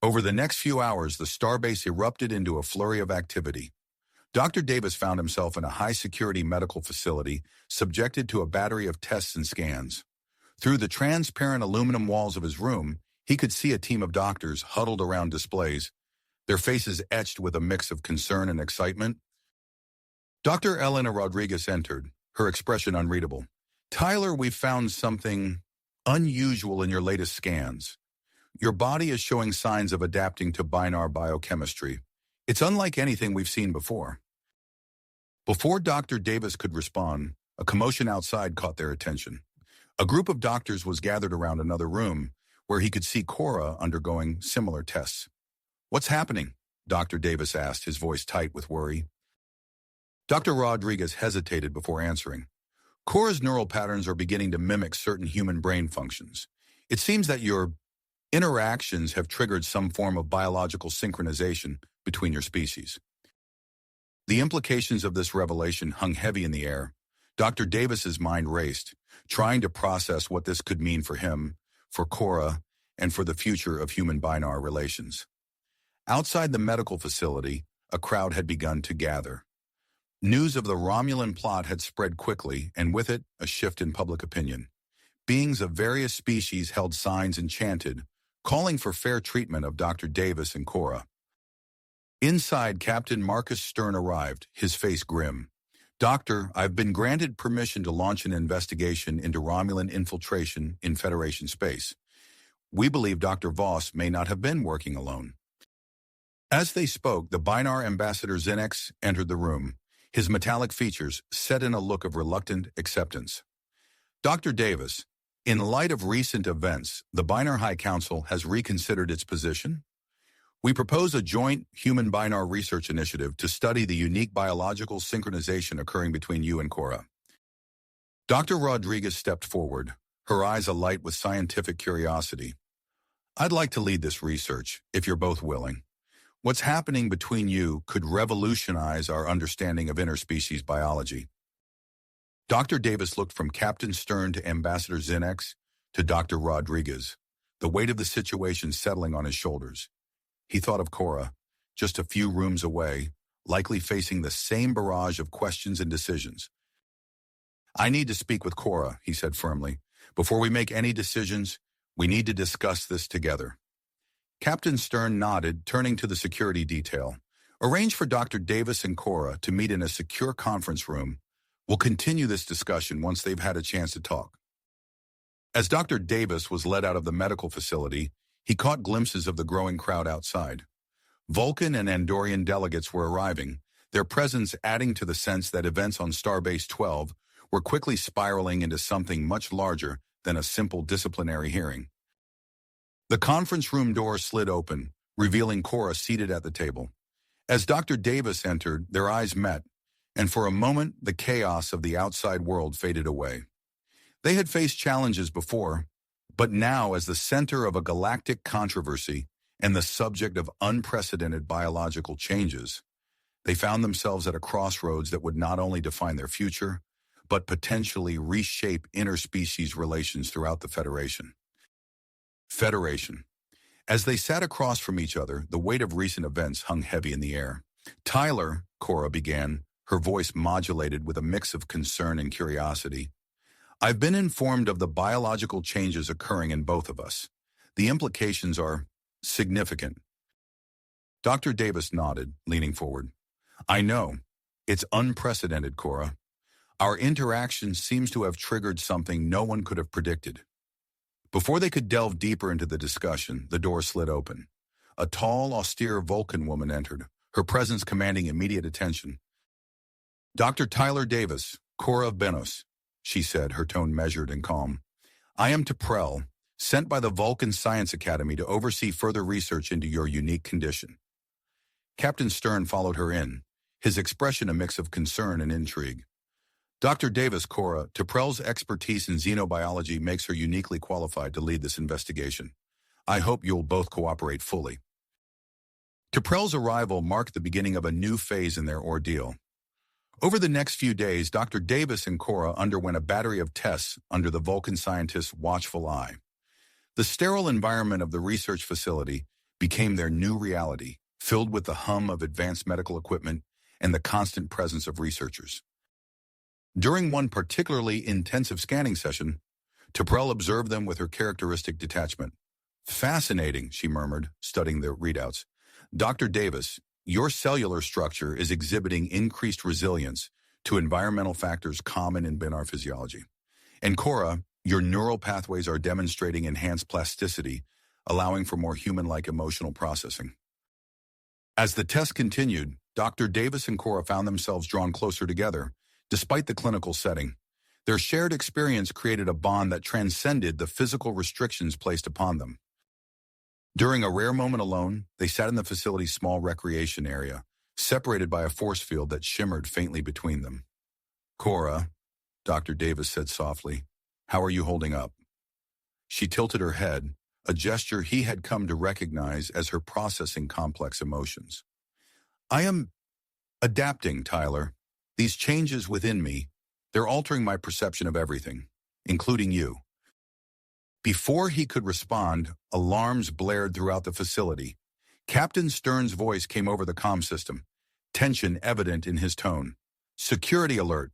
Over the next few hours, the Starbase erupted into a flurry of activity. Dr. Davis found himself in a high-security medical facility, subjected to a battery of tests and scans. Through the transparent aluminum walls of his room, he could see a team of doctors huddled around displays, their faces etched with a mix of concern and excitement. Dr. Elena Rodriguez entered, her expression unreadable. Tyler, we've found something unusual in your latest scans. Your body is showing signs of adapting to binar biochemistry. It's unlike anything we've seen before. Before Dr. Davis could respond, a commotion outside caught their attention. A group of doctors was gathered around another room where he could see Cora undergoing similar tests. What's happening? Dr. Davis asked, his voice tight with worry. Dr. Rodriguez hesitated before answering. Cora's neural patterns are beginning to mimic certain human brain functions. It seems that your interactions have triggered some form of biological synchronization between your species. The implications of this revelation hung heavy in the air. Dr. Davis's mind raced, trying to process what this could mean for him, for Cora, and for the future of human-binar relations. Outside the medical facility, a crowd had begun to gather. News of the Romulan plot had spread quickly, and with it, a shift in public opinion. Beings of various species held signs and chanted, calling for fair treatment of Dr. Davis and Cora. Inside, Captain Marcus Stern arrived, his face grim. Doctor, I've been granted permission to launch an investigation into Romulan infiltration in Federation space. We believe Dr. Voss may not have been working alone. As they spoke, the Binar Ambassador Zinnex entered the room, his metallic features set in a look of reluctant acceptance. Dr. Davis, in light of recent events, the Binar High Council has reconsidered its position. We propose a joint human-binar research initiative to study the unique biological synchronization occurring between you and Cora. Dr. Rodriguez stepped forward, her eyes alight with scientific curiosity. I'd like to lead this research, if you're both willing. What's happening between you could revolutionize our understanding of interspecies biology. Dr. Davis looked from Captain Stern to Ambassador Zinnex to Dr. Rodriguez, the weight of the situation settling on his shoulders. He thought of Cora, just a few rooms away, likely facing the same barrage of questions and decisions. I need to speak with Cora, he said firmly. Before we make any decisions, we need to discuss this together. Captain Stern nodded, turning to the security detail. Arrange for Dr. Davis and Cora to meet in a secure conference room. We'll continue this discussion once they've had a chance to talk. As Dr. Davis was led out of the medical facility, he caught glimpses of the growing crowd outside. Vulcan and Andorian delegates were arriving, their presence adding to the sense that events on Starbase 12 were quickly spiraling into something much larger than a simple disciplinary hearing. The conference room door slid open, revealing Cora seated at the table. As Dr. Davis entered, their eyes met, and for a moment the chaos of the outside world faded away. They had faced challenges before, but now as the center of a galactic controversy and the subject of unprecedented biological changes, they found themselves at a crossroads that would not only define their future, but potentially reshape interspecies relations throughout the Federation. As they sat across from each other, the weight of recent events hung heavy in the air. Tyler, Cora began, her voice modulated with a mix of concern and curiosity. I've been informed of the biological changes occurring in both of us. The implications are significant. Dr. Davis nodded, leaning forward. I know. It's unprecedented, Cora. Our interaction seems to have triggered something no one could have predicted. Before they could delve deeper into the discussion, the door slid open. A tall, austere Vulcan woman entered, her presence commanding immediate attention. Dr. Tyler Davis, Cora of Benos, she said, her tone measured and calm. I am Teprel, sent by the Vulcan Science Academy to oversee further research into your unique condition. Captain Stern followed her in, his expression a mix of concern and intrigue. Dr. Davis, Cora, T'Prell's expertise in xenobiology makes her uniquely qualified to lead this investigation. I hope you'll both cooperate fully. T'Prell's arrival marked the beginning of a new phase in their ordeal. Over the next few days, Dr. Davis and Cora underwent a battery of tests under the Vulcan scientists' watchful eye. The sterile environment of the research facility became their new reality, filled with the hum of advanced medical equipment and the constant presence of researchers. During one particularly intensive scanning session, T'Prell observed them with her characteristic detachment. "Fascinating," she murmured, studying their readouts. "Dr. Davis, your cellular structure is exhibiting increased resilience to environmental factors common in our physiology. And Cora, your neural pathways are demonstrating enhanced plasticity, allowing for more human-like emotional processing." As the test continued, Dr. Davis and Cora found themselves drawn closer together, despite the clinical setting. Their shared experience created a bond that transcended the physical restrictions placed upon them. During a rare moment alone, they sat in the facility's small recreation area, separated by a force field that shimmered faintly between them. "Cora," Dr. Davis said softly, "how are you holding up?" She tilted her head, a gesture he had come to recognize as her processing complex emotions. "I am adapting, Tyler. These changes within me, they're altering my perception of everything, including you." Before he could respond, alarms blared throughout the facility. Captain Stern's voice came over the comm system, tension evident in his tone. "Security alert.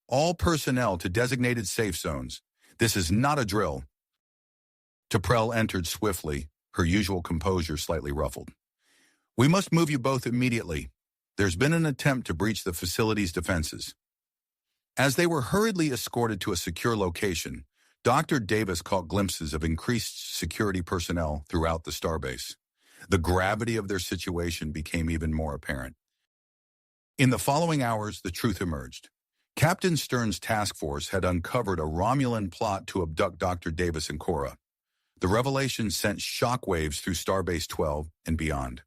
All personnel to designated safe zones. This is not a drill." T'Prell entered swiftly, her usual composure slightly ruffled. "We must move you both immediately. There's been an attempt to breach the facility's defenses." As they were hurriedly escorted to a secure location, Dr. Davis caught glimpses of increased security personnel throughout the Starbase. The gravity of their situation became even more apparent. In the following hours, the truth emerged. Captain Stern's task force had uncovered a Romulan plot to abduct Dr. Davis and Cora. The revelation sent shockwaves through Starbase 12 and beyond.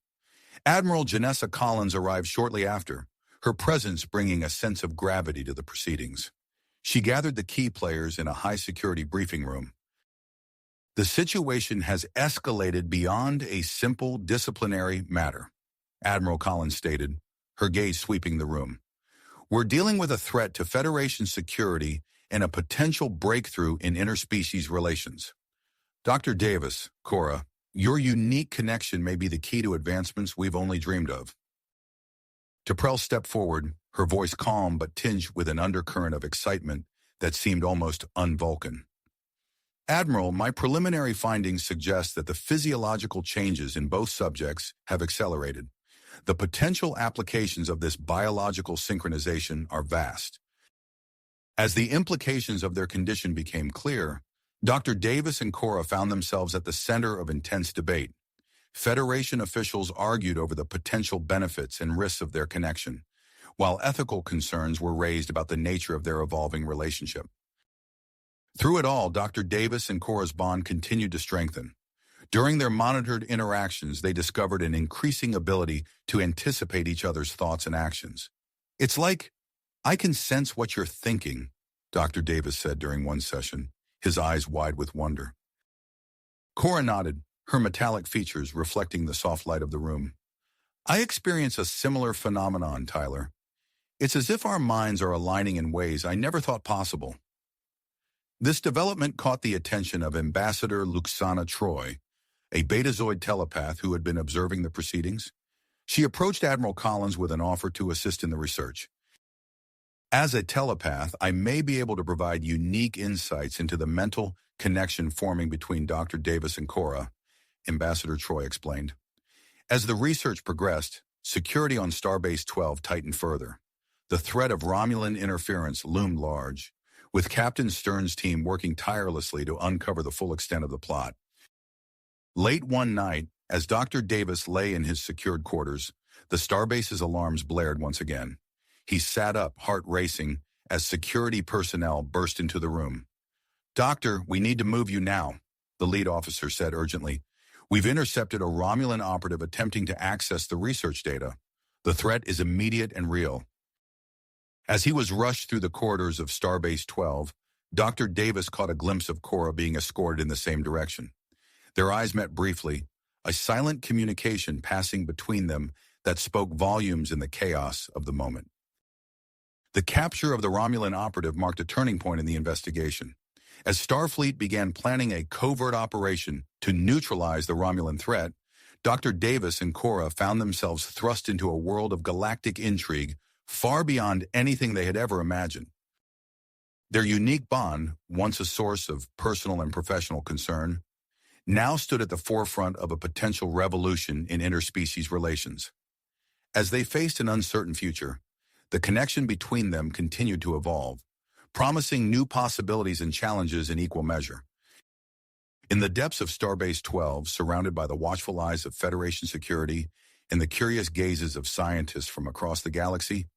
Admiral Janessa Collins arrived shortly after, her presence bringing a sense of gravity to the proceedings. She gathered the key players in a high-security briefing room. "The situation has escalated beyond a simple disciplinary matter," Admiral Collins stated, her gaze sweeping the room. "We're dealing with a threat to Federation security and a potential breakthrough in interspecies relations. Dr. Davis, Cora, your unique connection may be the key to advancements we've only dreamed of." T'Prell stepped forward, her voice calm but tinged with an undercurrent of excitement that seemed almost un-Vulcan. "Admiral, my preliminary findings suggest that the physiological changes in both subjects have accelerated. The potential applications of this biological synchronization are vast." As the implications of their condition became clear, Dr. Davis and Cora found themselves at the center of intense debate. Federation officials argued over the potential benefits and risks of their connection, while ethical concerns were raised about the nature of their evolving relationship. Through it all, Dr. Davis and Cora's bond continued to strengthen. During their monitored interactions, they discovered an increasing ability to anticipate each other's thoughts and actions. "It's like, I can sense what you're thinking," Dr. Davis said during one session, his eyes wide with wonder. Cora nodded, her metallic features reflecting the soft light of the room. "I experience a similar phenomenon, Tyler. It's as if our minds are aligning in ways I never thought possible." This development caught the attention of Ambassador Luxana Troy, a Betazoid telepath who had been observing the proceedings. She approached Admiral Collins with an offer to assist in the research. "As a telepath, I may be able to provide unique insights into the mental connection forming between Dr. Davis and Cora," Ambassador Troy explained. As the research progressed, security on Starbase 12 tightened further. The threat of Romulan interference loomed large, with Captain Stern's team working tirelessly to uncover the full extent of the plot. Late one night, as Dr. Davis lay in his secured quarters, the Starbase's alarms blared once again. He sat up, heart racing, as security personnel burst into the room. "Doctor, we need to move you now," the lead officer said urgently. We've intercepted a Romulan operative attempting to access the research data. The threat is immediate and real. As he was rushed through the corridors of Starbase 12, Dr. Davis caught a glimpse of Cora being escorted in the same direction. Their eyes met briefly, a silent communication passing between them that spoke volumes in the chaos of the moment. The capture of the Romulan operative marked a turning point in the investigation. As Starfleet began planning a covert operation to neutralize the Romulan threat, Dr. Davis and Cora found themselves thrust into a world of galactic intrigue far beyond anything they had ever imagined. Their unique bond, once a source of personal and professional concern, now stood at the forefront of a potential revolution in interspecies relations. As they faced an uncertain future, the connection between them continued to evolve, promising new possibilities and challenges in equal measure. In the depths of Starbase 12, surrounded by the watchful eyes of Federation security and the curious gazes of scientists from across the galaxy,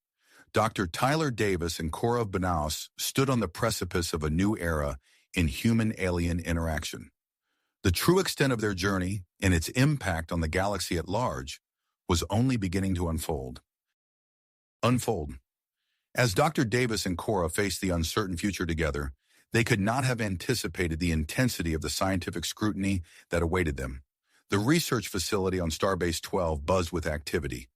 Dr. Tyler Davis and Cora Banaus stood on the precipice of a new era in human-alien interaction. The true extent of their journey and its impact on the galaxy at large was only beginning to unfold. As Dr. Davis and Cora faced the uncertain future together, they could not have anticipated the intensity of the scientific scrutiny that awaited them. The research facility on Starbase 12 buzzed with activity.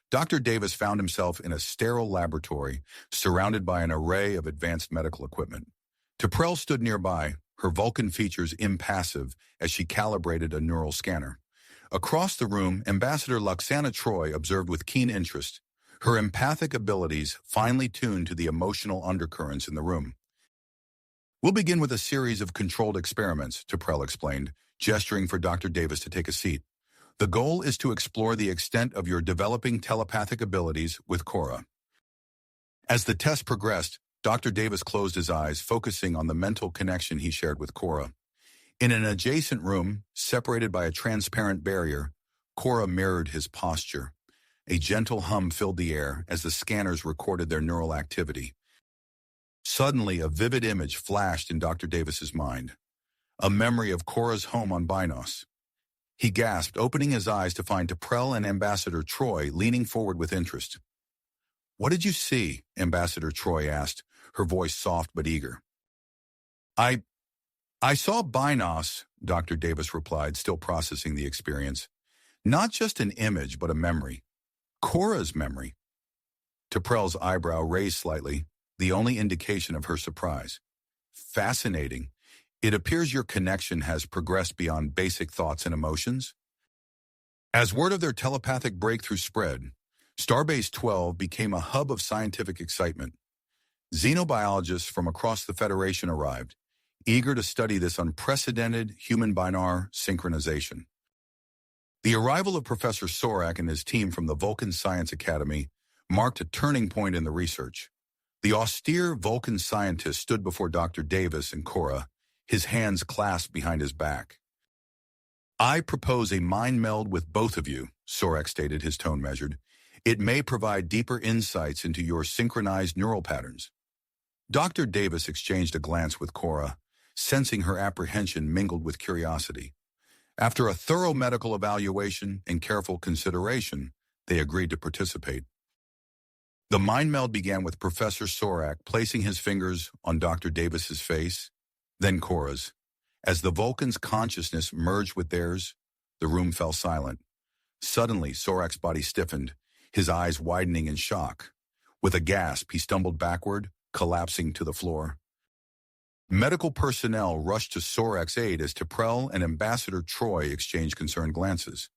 Dr. Davis found himself in a sterile laboratory surrounded by an array of advanced medical equipment. T'Prell stood nearby, her Vulcan features impassive as she calibrated a neural scanner. Across the room, Ambassador Luxana Troy observed with keen interest, her empathic abilities finely tuned to the emotional undercurrents in the room. "We'll begin with a series of controlled experiments," T'Prell explained, gesturing for Dr. Davis to take a seat. "The goal is to explore the extent of your developing telepathic abilities with Cora." As the test progressed, Dr. Davis closed his eyes, focusing on the mental connection he shared with Cora. In an adjacent room, separated by a transparent barrier, Cora mirrored his posture. A gentle hum filled the air as the scanners recorded their neural activity. Suddenly, a vivid image flashed in Dr. Davis's mind. A memory of Cora's home on Binos. He gasped, opening his eyes to find T'Prell and Ambassador Troy leaning forward with interest. "What did you see?" Ambassador Troy asked, her voice soft but eager. I saw Binos," Dr. Davis replied, still processing the experience. "Not just an image, but a memory. Cora's memory." T'Prell's eyebrow raised slightly, the only indication of her surprise. "Fascinating. It appears your connection has progressed beyond basic thoughts and emotions." As word of their telepathic breakthrough spread, Starbase 12 became a hub of scientific excitement. Xenobiologists from across the Federation arrived, eager to study this unprecedented human-binar synchronization. The arrival of Professor Sorak and his team from the Vulcan Science Academy marked a turning point in the research. The austere Vulcan scientist stood before Dr. Davis and Cora, his hands clasped behind his back. "I propose a mind meld with both of you," Sorak stated, his tone measured. "It may provide deeper insights into your synchronized neural patterns." Dr. Davis exchanged a glance with Cora, sensing her apprehension mingled with curiosity. After a thorough medical evaluation and careful consideration, they agreed to participate. The mind meld began with Professor Sorak placing his fingers on Dr. Davis's face, then Cora's. As the Vulcan's consciousness merged with theirs, the room fell silent. Suddenly, Sorak's body stiffened, his eyes widening in shock. With a gasp, he stumbled backward, collapsing to the floor. Medical personnel rushed to Sorak's aid as T'Prell and Ambassador Troy exchanged concerned glances.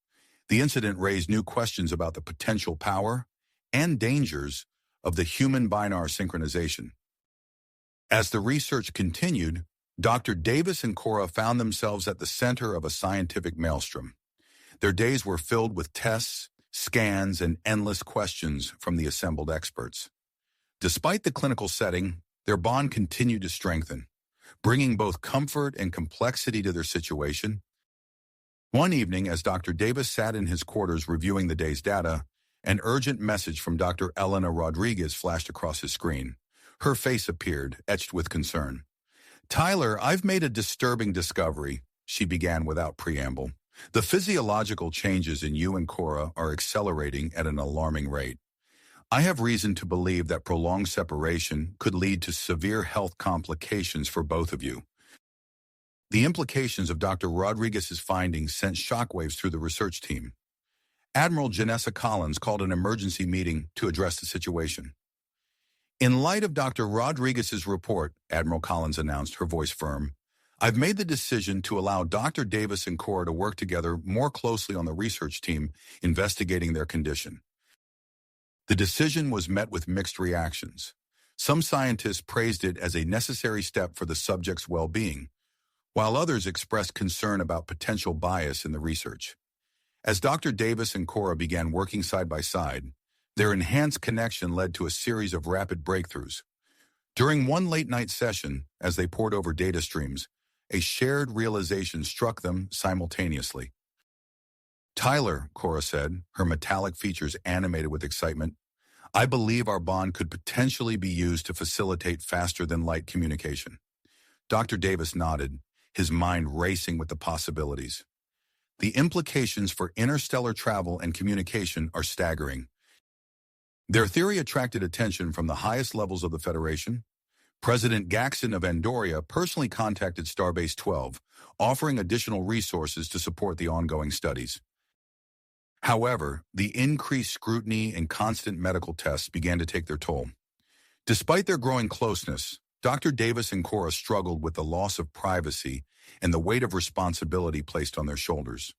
The incident raised new questions about the potential power and dangers of the human-binar synchronization. As the research continued, Dr. Davis and Cora found themselves at the center of a scientific maelstrom. Their days were filled with tests, scans, and endless questions from the assembled experts. Despite the clinical setting, their bond continued to strengthen, bringing both comfort and complexity to their situation. One evening, as Dr. Davis sat in his quarters reviewing the day's data, an urgent message from Dr. Elena Rodriguez flashed across his screen. Her face appeared, etched with concern. "Tyler, I've made a disturbing discovery," she began without preamble. The physiological changes in you and Cora are accelerating at an alarming rate. I have reason to believe that prolonged separation could lead to severe health complications for both of you. The implications of Dr. Rodriguez's findings sent shockwaves through the research team. Admiral Janessa Collins called an emergency meeting to address the situation. In light of Dr. Rodriguez's report, Admiral Collins announced, her voice firm, I've made the decision to allow Dr. Davis and Cora to work together more closely on the research team investigating their condition. The decision was met with mixed reactions. Some scientists praised it as a necessary step for the subject's well-being, while others expressed concern about potential bias in the research. As Dr. Davis and Cora began working side by side, their enhanced connection led to a series of rapid breakthroughs. During one late-night session, as they pored over data streams, a shared realization struck them simultaneously. Tyler, Cora said, her metallic features animated with excitement, I believe our bond could potentially be used to facilitate faster-than-light communication. Dr. Davis nodded, his mind racing with the possibilities. The implications for interstellar travel and communication are staggering. Their theory attracted attention from the highest levels of the Federation. President Gaxon of Andoria personally contacted Starbase 12, offering additional resources to support the ongoing studies. However, the increased scrutiny and constant medical tests began to take their toll. Despite their growing closeness, Dr. Davis and Cora struggled with the loss of privacy and the weight of responsibility placed on their shoulders.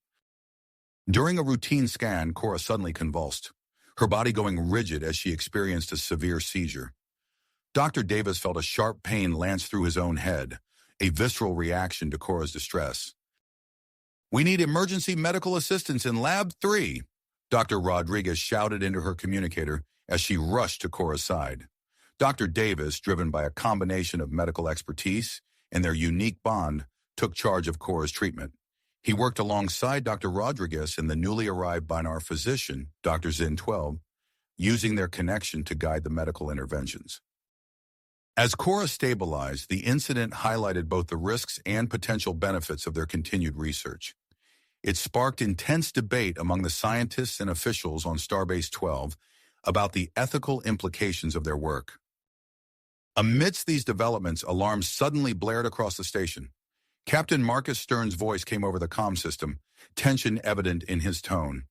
During a routine scan, Cora suddenly convulsed, her body going rigid as she experienced a severe seizure. Dr. Davis felt a sharp pain lance through his own head, a visceral reaction to Cora's distress. We need emergency medical assistance in Lab 3, Dr. Rodriguez shouted into her communicator as she rushed to Cora's side. Dr. Davis, driven by a combination of medical expertise and their unique bond, took charge of Cora's treatment. He worked alongside Dr. Rodriguez and the newly arrived Binar physician, Dr. Zin 12, using their connection to guide the medical interventions. As Cora stabilized, the incident highlighted both the risks and potential benefits of their continued research. It sparked intense debate among the scientists and officials on Starbase 12 about the ethical implications of their work. Amidst these developments, alarms suddenly blared across the station. Captain Marcus Stern's voice came over the comm system, tension evident in his tone.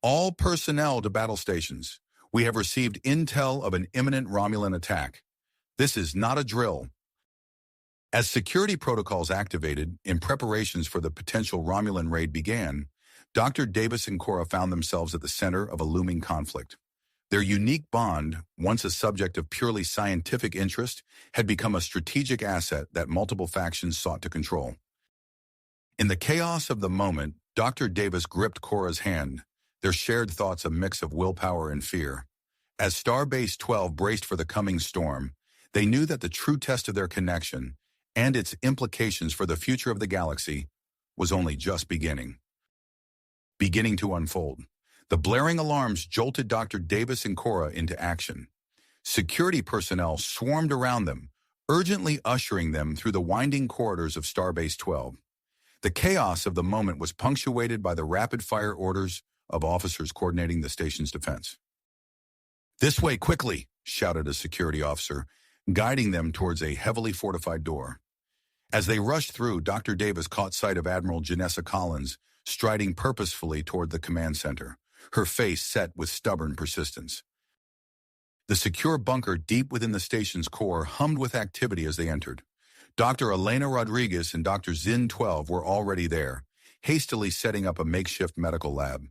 All personnel to battle stations. We have received intel of an imminent Romulan attack. This is not a drill. As security protocols activated in preparations for the potential Romulan raid began, Dr. Davis and Cora found themselves at the center of a looming conflict. Their unique bond, once a subject of purely scientific interest, had become a strategic asset that multiple factions sought to control. In the chaos of the moment, Dr. Davis gripped Cora's hand, their shared thoughts a mix of willpower and fear. As Starbase 12 braced for the coming storm, they knew that the true test of their connection and its implications for the future of the galaxy was only just beginning to unfold. The blaring alarms jolted Dr. Davis and Cora into action. Security personnel swarmed around them, urgently ushering them through the winding corridors of Starbase 12. The chaos of the moment was punctuated by the rapid-fire orders of officers coordinating the station's defense. "This way, quickly," shouted a security officer, guiding them towards a heavily fortified door. As they rushed through, Dr. Davis caught sight of Admiral Janessa Collins striding purposefully toward the command center, her face set with stubborn persistence. The secure bunker deep within the station's core hummed with activity as they entered. Dr. Elena Rodriguez and Dr. Zin 12 were already there, hastily setting up a makeshift medical lab.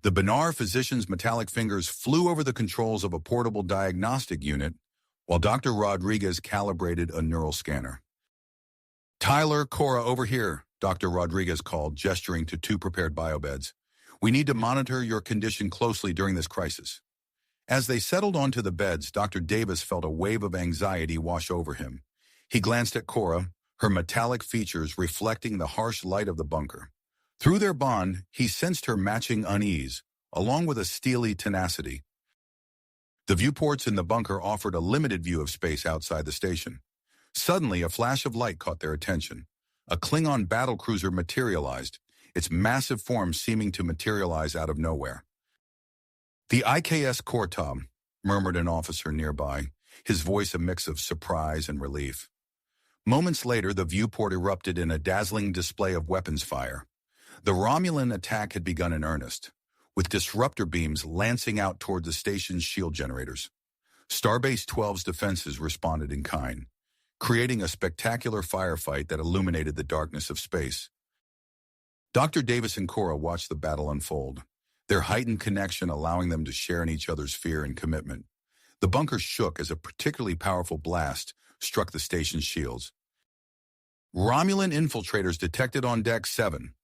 The Binar physician's metallic fingers flew over the controls of a portable diagnostic unit, while Dr. Rodriguez calibrated a neural scanner. "Tyler, Cora, over here," Dr. Rodriguez called, gesturing to two prepared biobeds. "We need to monitor your condition closely during this crisis." As they settled onto the beds, Dr. Davis felt a wave of anxiety wash over him. He glanced at Cora, her metallic features reflecting the harsh light of the bunker. Through their bond, he sensed her matching unease, along with a steely tenacity. The viewports in the bunker offered a limited view of space outside the station. Suddenly, a flash of light caught their attention. A Klingon battlecruiser materialized, its massive form seeming to materialize out of nowhere. "The IKS Kortom," murmured an officer nearby, his voice a mix of surprise and relief. Moments later, the viewport erupted in a dazzling display of weapons fire. The Romulan attack had begun in earnest, with disruptor beams lancing out toward the station's shield generators. Starbase 12's defenses responded in kind, creating a spectacular firefight that illuminated the darkness of space. Dr. Davis and Cora watched the battle unfold, their heightened connection allowing them to share in each other's fear and commitment. The bunker shook as a particularly powerful blast struck the station's shields. "Romulan infiltrators detected on Deck 7.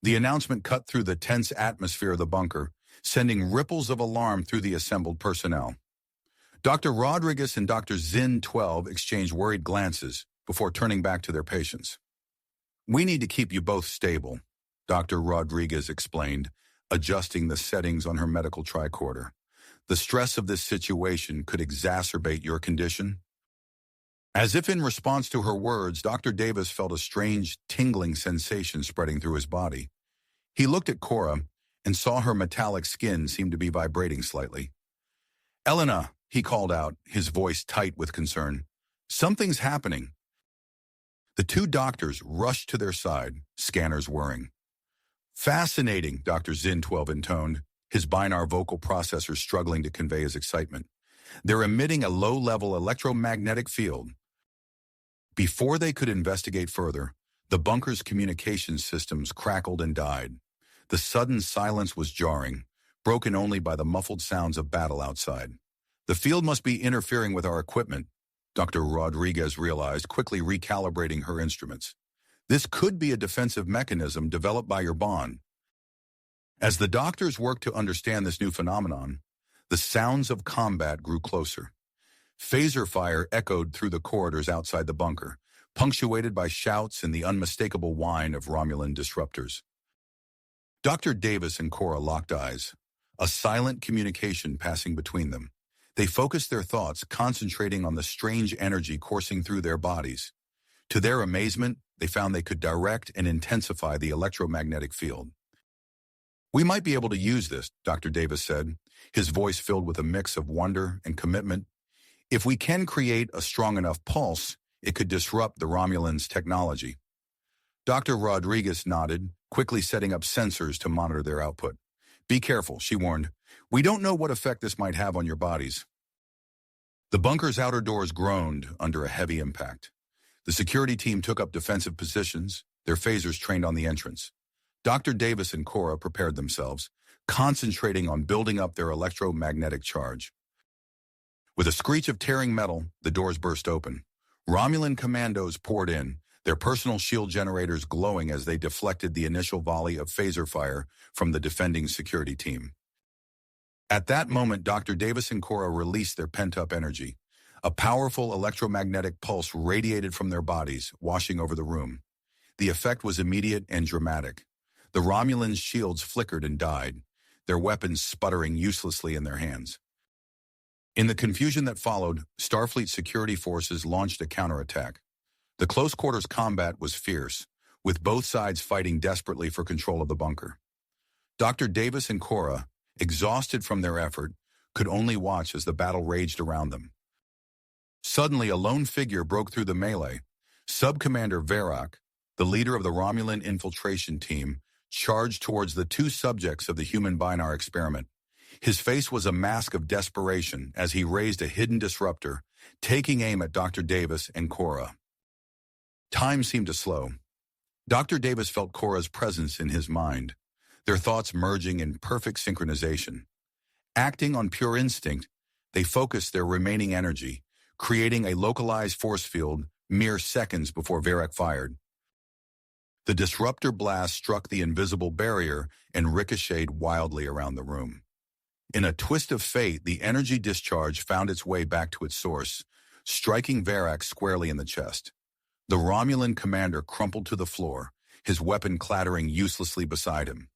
The announcement cut through the tense atmosphere of the bunker, sending ripples of alarm through the assembled personnel. Dr. Rodriguez and Dr. Zin 12 exchanged worried glances before turning back to their patients. "We need to keep you both stable," Dr. Rodriguez explained, adjusting the settings on her medical tricorder. "The stress of this situation could exacerbate your condition." As if in response to her words, Dr. Davis felt a strange, tingling sensation spreading through his body. He looked at Cora and saw her metallic skin seem to be vibrating slightly. "Elena," he called out, his voice tight with concern. "Something's happening." The two doctors rushed to their side, scanners whirring. "Fascinating," Dr. Zin 12 intoned, his binar vocal processor struggling to convey his excitement. "They're emitting a low-level electromagnetic field." Before they could investigate further, the bunker's communications systems crackled and died. The sudden silence was jarring, broken only by the muffled sounds of battle outside. "The field must be interfering with our equipment," Dr. Rodriguez realized, quickly recalibrating her instruments. "This could be a defensive mechanism developed by your bond." As the doctors worked to understand this new phenomenon, the sounds of combat grew closer. Phaser fire echoed through the corridors outside the bunker, punctuated by shouts and the unmistakable whine of Romulan disruptors. Dr. Davis and Cora locked eyes, a silent communication passing between them. They focused their thoughts, concentrating on the strange energy coursing through their bodies. To their amazement, they found they could direct and intensify the electromagnetic field. "We might be able to use this," Dr. Davis said, his voice filled with a mix of wonder and commitment. "If we can create a strong enough pulse, it could disrupt the Romulans' technology." Dr. Rodriguez nodded, quickly setting up sensors to monitor their output. "Be careful," she warned. "We don't know what effect this might have on your bodies." The bunker's outer doors groaned under a heavy impact. The security team took up defensive positions, their phasers trained on the entrance. Dr. Davis and Cora prepared themselves, concentrating on building up their electromagnetic charge. With a screech of tearing metal, the doors burst open. Romulan commandos poured in, their personal shield generators glowing as they deflected the initial volley of phaser fire from the defending security team. At that moment, Dr. Davis and Cora released their pent-up energy. A powerful electromagnetic pulse radiated from their bodies, washing over the room. The effect was immediate and dramatic. The Romulans' shields flickered and died, their weapons sputtering uselessly in their hands. In the confusion that followed, Starfleet security forces launched a counterattack. The close-quarters combat was fierce, with both sides fighting desperately for control of the bunker. Dr. Davis and Cora, exhausted from their effort, could only watch as the battle raged around them. Suddenly, a lone figure broke through the melee. Sub-Commander Verak, the leader of the Romulan infiltration team, charged towards the two subjects of the human binar experiment. His face was a mask of desperation as he raised a hidden disruptor, taking aim at Dr. Davis and Cora. Time seemed to slow. Dr. Davis felt Cora's presence in his mind, their thoughts merging in perfect synchronization. Acting on pure instinct, they focused their remaining energy, creating a localized force field mere seconds before Verak fired. The disruptor blast struck the invisible barrier and ricocheted wildly around the room. In a twist of fate, the energy discharge found its way back to its source, striking Verak squarely in the chest. The Romulan commander crumpled to the floor, his weapon clattering uselessly beside him.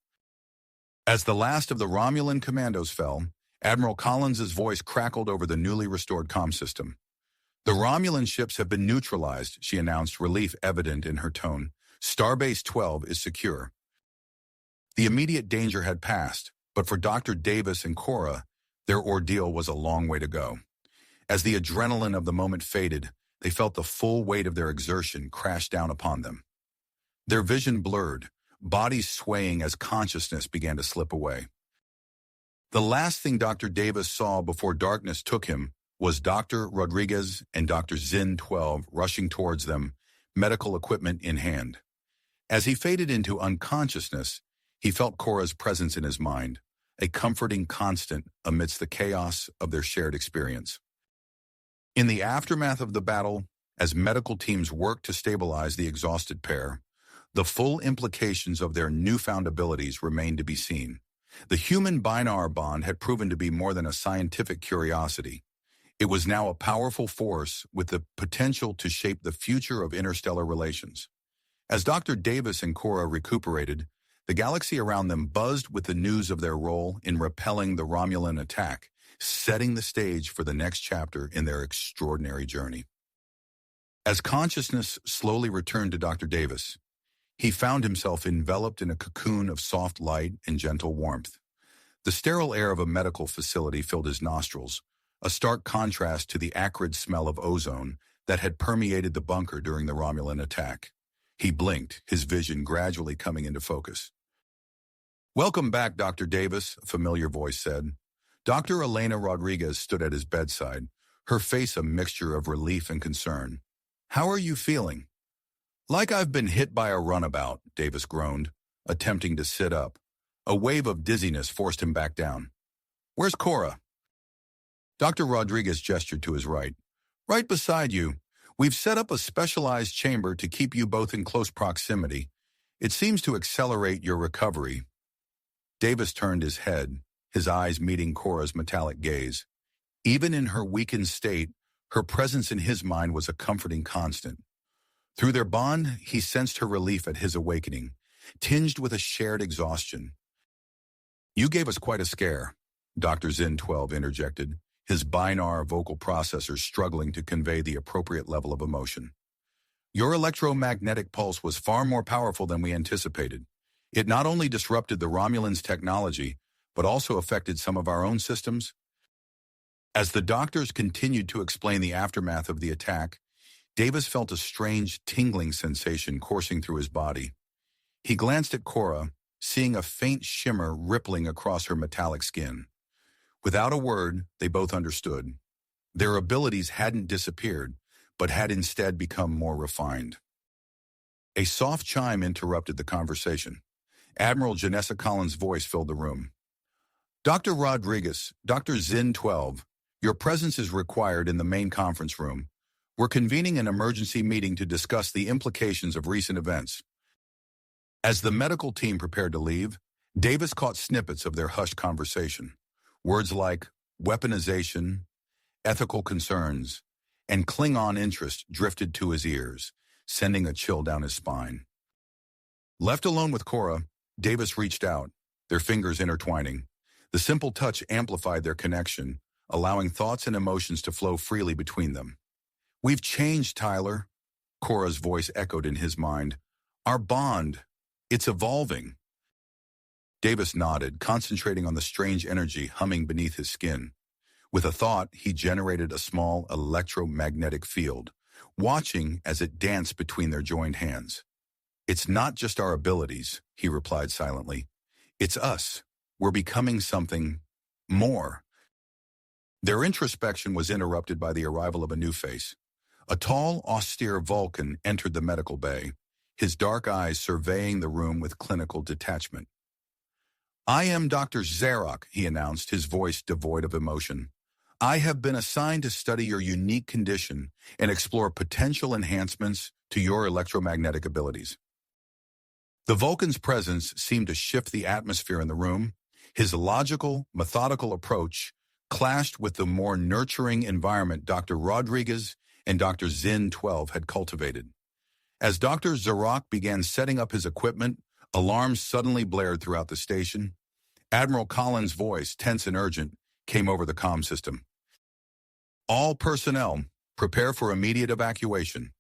As the last of the Romulan commandos fell, Admiral Collins's voice crackled over the newly restored comm system. "The Romulan ships have been neutralized," she announced, relief evident in her tone. "Starbase 12 is secure." The immediate danger had passed, but for Dr. Davis and Cora, their ordeal was a long way to go. As the adrenaline of the moment faded, they felt the full weight of their exertion crash down upon them. Their vision blurred, bodies swaying as consciousness began to slip away. The last thing Dr. Davis saw before darkness took him was Dr. Rodriguez and Dr. Zin-12 rushing towards them, medical equipment in hand. As he faded into unconsciousness, he felt Cora's presence in his mind, a comforting constant amidst the chaos of their shared experience. In the aftermath of the battle, as medical teams worked to stabilize the exhausted pair, the full implications of their newfound abilities remained to be seen. The human-binar bond had proven to be more than a scientific curiosity. It was now a powerful force with the potential to shape the future of interstellar relations. As Dr. Davis and Cora recuperated, the galaxy around them buzzed with the news of their role in repelling the Romulan attack, setting the stage for the next chapter in their extraordinary journey. As consciousness slowly returned to Dr. Davis, he found himself enveloped in a cocoon of soft light and gentle warmth. The sterile air of a medical facility filled his nostrils, a stark contrast to the acrid smell of ozone that had permeated the bunker during the Romulan attack. He blinked, his vision gradually coming into focus. "Welcome back, Dr. Davis," a familiar voice said. Dr. Elena Rodriguez stood at his bedside, her face a mixture of relief and concern. "How are you feeling?" "Like I've been hit by a runabout," Davis groaned, attempting to sit up. A wave of dizziness forced him back down. "Where's Cora?" Dr. Rodriguez gestured to his right. "Right beside you. We've set up a specialized chamber to keep you both in close proximity. It seems to accelerate your recovery." Davis turned his head, his eyes meeting Cora's metallic gaze. Even in her weakened state, her presence in his mind was a comforting constant. Through their bond, he sensed her relief at his awakening, tinged with a shared exhaustion. "You gave us quite a scare," Dr. Zin-12 interjected, his binar vocal processors struggling to convey the appropriate level of emotion. "Your electromagnetic pulse was far more powerful than we anticipated. It not only disrupted the Romulans' technology, but also affected some of our own systems." As the doctors continued to explain the aftermath of the attack, Davis felt a strange tingling sensation coursing through his body. He glanced at Cora, seeing a faint shimmer rippling across her metallic skin. Without a word, they both understood. Their abilities hadn't disappeared, but had instead become more refined. A soft chime interrupted the conversation. Admiral Janessa Collins' voice filled the room. "Dr. Rodriguez, Dr. Zin-12, your presence is required in the main conference room. We're convening an emergency meeting to discuss the implications of recent events." As the medical team prepared to leave, Davis caught snippets of their hushed conversation. Words like weaponization, ethical concerns, and Klingon interest drifted to his ears, sending a chill down his spine. Left alone with Cora, Davis reached out, their fingers intertwining. The simple touch amplified their connection, allowing thoughts and emotions to flow freely between them. "We've changed, Tyler," Cora's voice echoed in his mind. "Our bond, it's evolving." Davis nodded, concentrating on the strange energy humming beneath his skin. With a thought, he generated a small electromagnetic field, watching as it danced between their joined hands. "It's not just our abilities," he replied silently. "It's us. We're becoming something more." Their introspection was interrupted by the arrival of a new face. A tall, austere Vulcan entered the medical bay, his dark eyes surveying the room with clinical detachment. "I am Dr. Zarok," he announced, his voice devoid of emotion. "I have been assigned to study your unique condition and explore potential enhancements to your electromagnetic abilities." The Vulcan's presence seemed to shift the atmosphere in the room. His logical, methodical approach clashed with the more nurturing environment Dr. Rodriguez and Dr. Zin-12 had cultivated. As Dr. Zarok began setting up his equipment, alarms suddenly blared throughout the station. Admiral Collins' voice, tense and urgent, came over the comm system. "All personnel, prepare for immediate evacuation.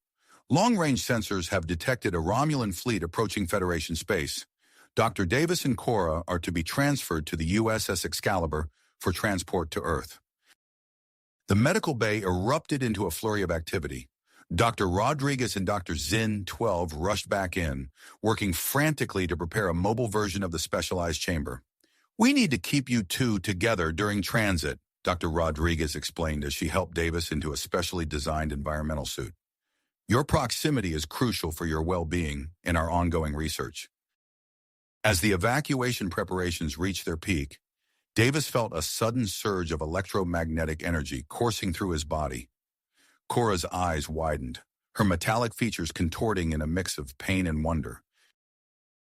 Long-range sensors have detected a Romulan fleet approaching Federation space. Dr. Davis and Cora are to be transferred to the USS Excalibur for transport to Earth. The medical bay erupted into a flurry of activity. Dr. Rodriguez and Dr. Zin 12 rushed back in, working frantically to prepare a mobile version of the specialized chamber. "We need to keep you two together during transit," Dr. Rodriguez explained as she helped Davis into a specially designed environmental suit. "Your proximity is crucial for your well-being in our ongoing research." As the evacuation preparations reached their peak, Davis felt a sudden surge of electromagnetic energy coursing through his body. Cora's eyes widened, her metallic features contorting in a mix of pain and wonder.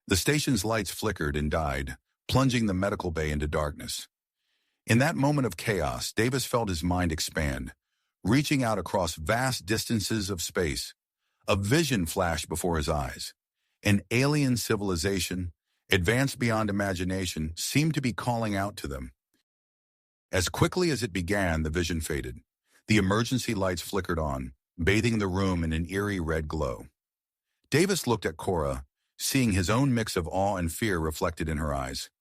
The station's lights flickered and died, plunging the medical bay into darkness. In that moment of chaos, Davis felt his mind expand, reaching out across vast distances of space. A vision flashed before his eyes. An alien civilization, advanced beyond imagination, seemed to be calling out to them. As quickly as it began, the vision faded. The emergency lights flickered on, bathing the room in an eerie red glow. Davis looked at Cora, seeing his own mix of awe and fear reflected in her eyes.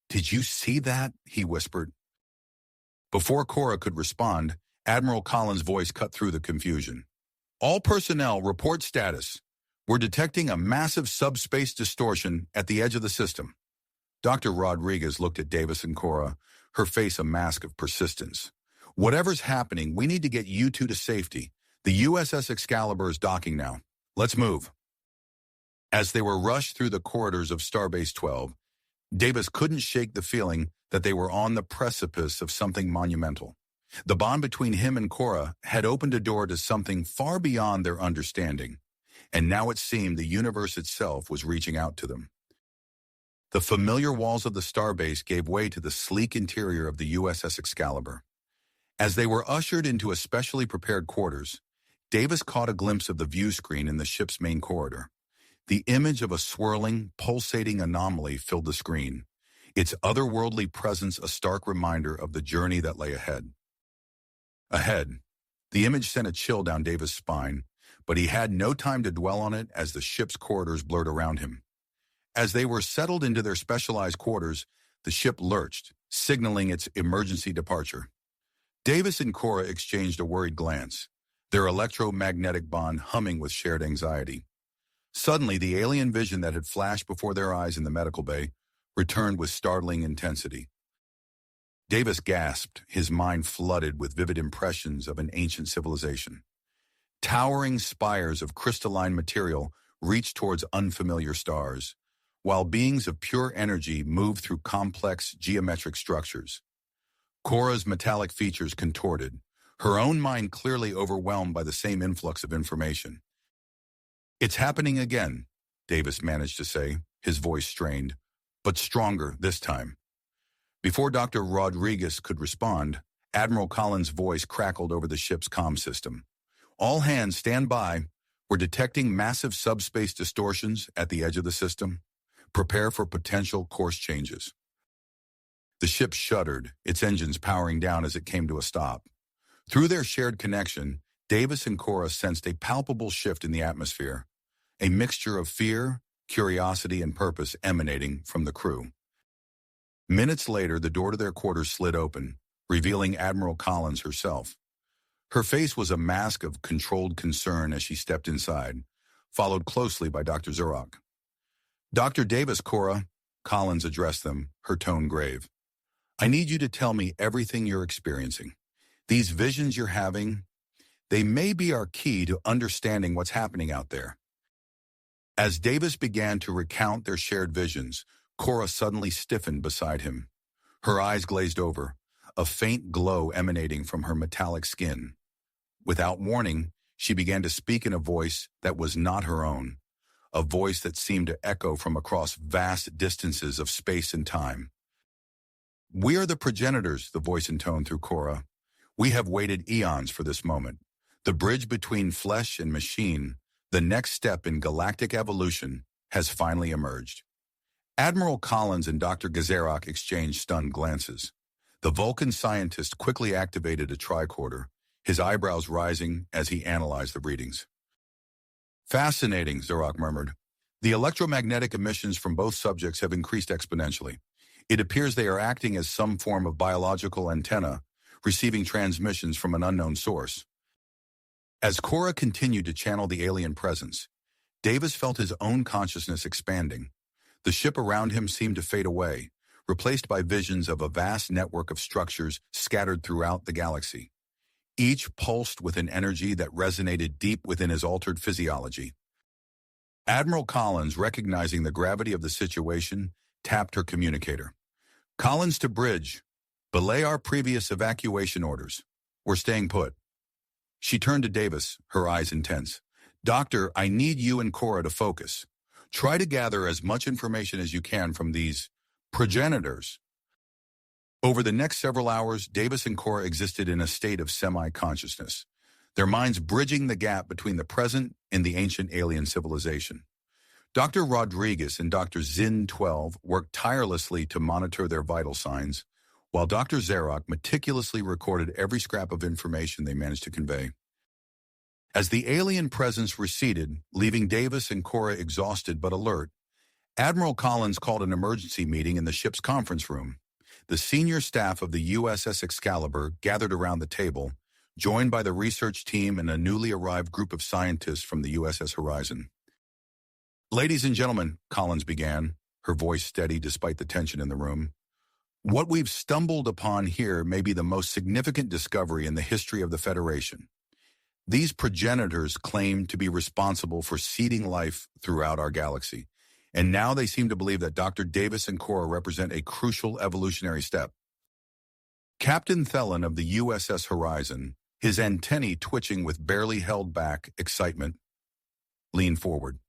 "Did you see that?" he whispered. Before Cora could respond, Admiral Collins' voice cut through the confusion. "All personnel, report status. We're detecting a massive subspace distortion at the edge of the system." Dr. Rodriguez looked at Davis and Cora, her face a mask of persistence. "Whatever's happening, we need to get you two to safety. The USS Excalibur is docking now. Let's move." As they were rushed through the corridors of Starbase 12, Davis couldn't shake the feeling that they were on the precipice of something monumental. The bond between him and Cora had opened a door to something far beyond their understanding, and now it seemed the universe itself was reaching out to them. The familiar walls of the Starbase gave way to the sleek interior of the USS Excalibur. As they were ushered into a specially prepared quarters, Davis caught a glimpse of the view screen in the ship's main corridor. The image of a swirling, pulsating anomaly filled the screen, its otherworldly presence a stark reminder of the journey that lay ahead. The image sent a chill down Davis' spine, but he had no time to dwell on it as the ship's corridors blurred around him. As they were settled into their specialized quarters, the ship lurched, signaling its emergency departure. Davis and Cora exchanged a worried glance, their electromagnetic bond humming with shared anxiety. Suddenly, the alien vision that had flashed before their eyes in the medical bay returned with startling intensity. Davis gasped, his mind flooded with vivid impressions of an ancient civilization. Towering spires of crystalline material reached towards unfamiliar stars, while beings of pure energy moved through complex geometric structures. Cora's metallic features contorted, her own mind clearly overwhelmed by the same influx of information. "It's happening again," Davis managed to say, his voice strained, but stronger this time. Before Dr. Rodriguez could respond, Admiral Collins' voice crackled over the ship's comm system. "All hands stand by. We're detecting massive subspace distortions at the edge of the system. Prepare for potential course changes." The ship shuddered, its engines powering down as it came to a stop. Through their shared connection, Davis and Cora sensed a palpable shift in the atmosphere, a mixture of fear, curiosity, and purpose emanating from the crew. Minutes later, the door to their quarters slid open, revealing Admiral Collins herself. Her face was a mask of controlled concern as she stepped inside, followed closely by Dr. Zurok. "Dr. Davis, Cora," Collins addressed them, her tone grave. "I need you to tell me everything you're experiencing. These visions you're having, they may be our key to understanding what's happening out there." As Davis began to recount their shared visions, Cora suddenly stiffened beside him. Her eyes glazed over, a faint glow emanating from her metallic skin. Without warning, she began to speak in a voice that was not her own, a voice that seemed to echo from across vast distances of space and time. "We are the progenitors," the voice intoned through Cora. "We have waited eons for this moment. The bridge between flesh and machine, the next step in galactic evolution, has finally emerged." Admiral Collins and Dr. Gazarok exchanged stunned glances. The Vulcan scientist quickly activated a tricorder, his eyebrows rising as he analyzed the readings. "Fascinating," Zurok murmured. The electromagnetic emissions from both subjects have increased exponentially. It appears they are acting as some form of biological antenna, receiving transmissions from an unknown source. As Cora continued to channel the alien presence, Davis felt his own consciousness expanding. The ship around him seemed to fade away, replaced by visions of a vast network of structures scattered throughout the galaxy. Each pulsed with an energy that resonated deep within his altered physiology. Admiral Collins, recognizing the gravity of the situation, tapped her communicator. "Collins to bridge. Belay our previous evacuation orders. We're staying put." She turned to Davis, her eyes intense. "Doctor, I need you and Cora to focus. Try to gather as much information as you can from these progenitors." Over the next several hours, Davis and Cora existed in a state of semi-consciousness, their minds bridging the gap between the present and the ancient alien civilization. Dr. Rodriguez and Dr. Zin 12 worked tirelessly to monitor their vital signs, while Dr. Zarok meticulously recorded every scrap of information they managed to convey. As the alien presence receded, leaving Davis and Cora exhausted but alert, Admiral Collins called an emergency meeting in the ship's conference room. The senior staff of the USS Excalibur gathered around the table, joined by the research team and a newly arrived group of scientists from the USS Horizon. "Ladies and gentlemen," Collins began, her voice steady despite the tension in the room, "what we've stumbled upon here may be the most significant discovery in the history of the Federation. These progenitors claim to be responsible for seeding life throughout our galaxy, and now they seem to believe that Dr. Davis and Cora represent a crucial evolutionary step." Captain Thelen of the USS Horizon, his antennae twitching with barely held back excitement, leaned forward.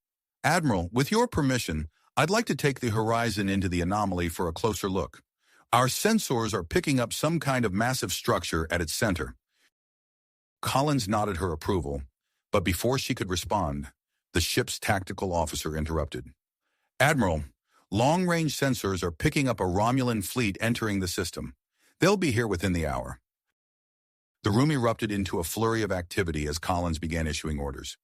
"Admiral, with your permission, I'd like to take the Horizon into the anomaly for a closer look. Our sensors are picking up some kind of massive structure at its center." Collins nodded her approval, but before she could respond, the ship's tactical officer interrupted. "Admiral, long-range sensors are picking up a Romulan fleet entering the system. They'll be here within the hour." The room erupted into a flurry of activity as Collins began issuing orders.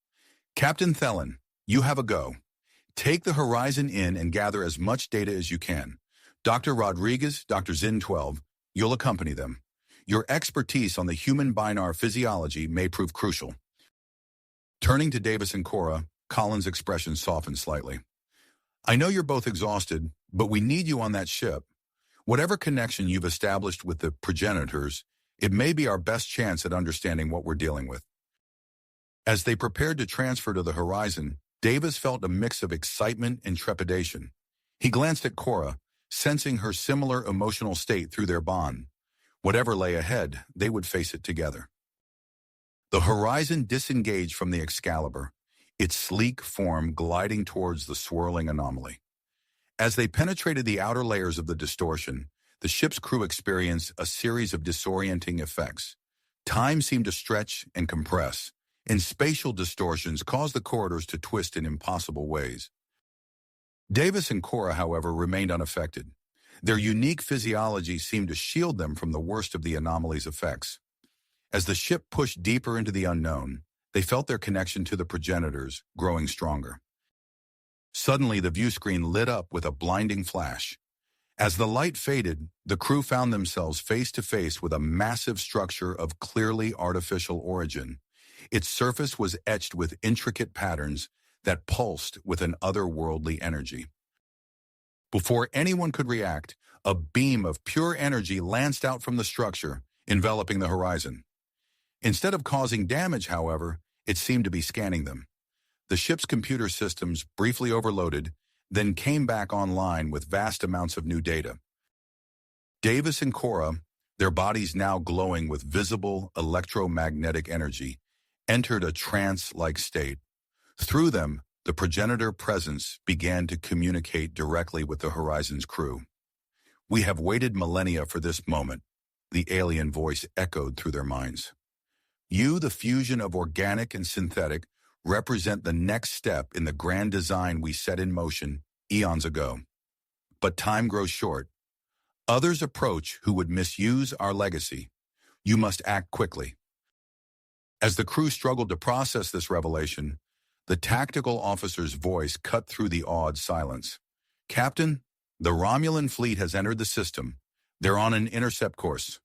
"Captain Thelen, you have a go. Take the Horizon in and gather as much data as you can. Dr. Rodriguez, Dr. Zin 12, you'll accompany them. Your expertise on the human binar physiology may prove crucial." Turning to Davis and Cora, Collins' expression softened slightly. "I know you're both exhausted, but we need you on that ship. Whatever connection you've established with the progenitors, it may be our best chance at understanding what we're dealing with." As they prepared to transfer to the Horizon, Davis felt a mix of excitement and trepidation. He glanced at Cora, sensing her similar emotional state through their bond. Whatever lay ahead, they would face it together. The Horizon disengaged from the Excalibur, its sleek form gliding towards the swirling anomaly. As they penetrated the outer layers of the distortion, the ship's crew experienced a series of disorienting effects. Time seemed to stretch and compress, and spatial distortions caused the corridors to twist in impossible ways. Davis and Cora, however, remained unaffected. Their unique physiology seemed to shield them from the worst of the anomaly's effects. As the ship pushed deeper into the unknown, they felt their connection to the progenitors growing stronger. Suddenly, the view screen lit up with a blinding flash. As the light faded, the crew found themselves face to face with a massive structure of clearly artificial origin. Its surface was etched with intricate patterns that pulsed with an otherworldly energy. Before anyone could react, a beam of pure energy lanced out from the structure, enveloping the Horizon. Instead of causing damage, however, it seemed to be scanning them. The ship's computer systems briefly overloaded, then came back online with vast amounts of new data. Davis and Cora, their bodies now glowing with visible electromagnetic energy, entered a trance-like state. Through them, the progenitor presence began to communicate directly with the Horizon's crew. "We have waited millennia for this moment," the alien voice echoed through their minds. "You, the fusion of organic and synthetic, represent the next step in the grand design we set in motion eons ago. But time grows short. Others approach who would misuse our legacy. You must act quickly." As the crew struggled to process this revelation, The tactical officer's voice cut through the awed silence. "Captain, the Romulan fleet has entered the system. They're on an intercept course."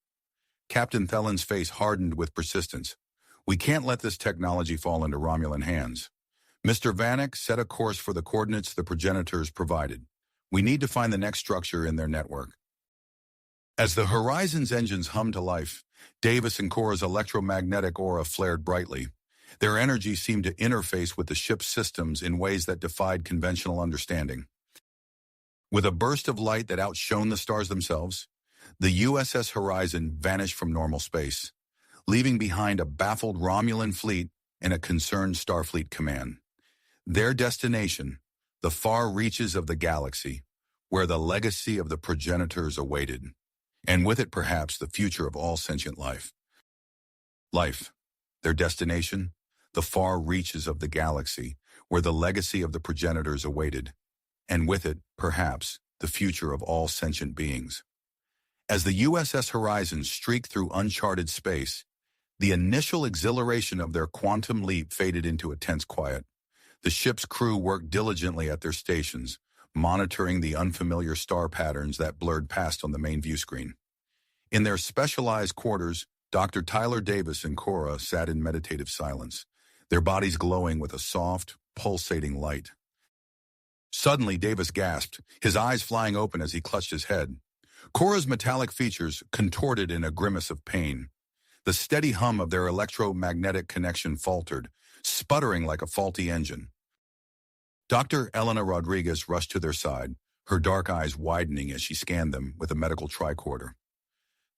Captain Thelan's face hardened with persistence. "We can't let this technology fall into Romulan hands. Mr. Vanek, set a course for the coordinates the progenitors provided. We need to find the next structure in their network." As the Horizon's engines hummed to life, Davis and Cora's electromagnetic aura flared brightly. Their energy seemed to interface with the ship's systems in ways that defied conventional understanding. With a burst of light that outshone the stars themselves, the USS Horizon vanished from normal space, leaving behind a baffled Romulan fleet and a concerned Starfleet command. Their destination, the far reaches of the galaxy, where the legacy of the progenitors awaited, and with it perhaps the future of all sentient life. Their destination, the far reaches of the galaxy, where the legacy of the progenitors awaited, and with it, perhaps, the future of all sentient beings. As the USS Horizon streaked through uncharted space, the initial exhilaration of their quantum leap faded into a tense quiet. The ship's crew worked diligently at their stations, monitoring the unfamiliar star patterns that blurred past on the main view screen. In their specialized quarters, Dr. Tyler Davis and Cora sat in meditative silence, their bodies glowing with a soft, pulsating light. Suddenly, Davis gasped, his eyes flying open as he clutched his head. Cora's metallic features contorted in a grimace of pain. The steady hum of their electromagnetic connection faltered, sputtering like a faulty engine. Dr. Elena Rodriguez rushed to their side, her dark eyes widening as she scanned them with a medical tricorder.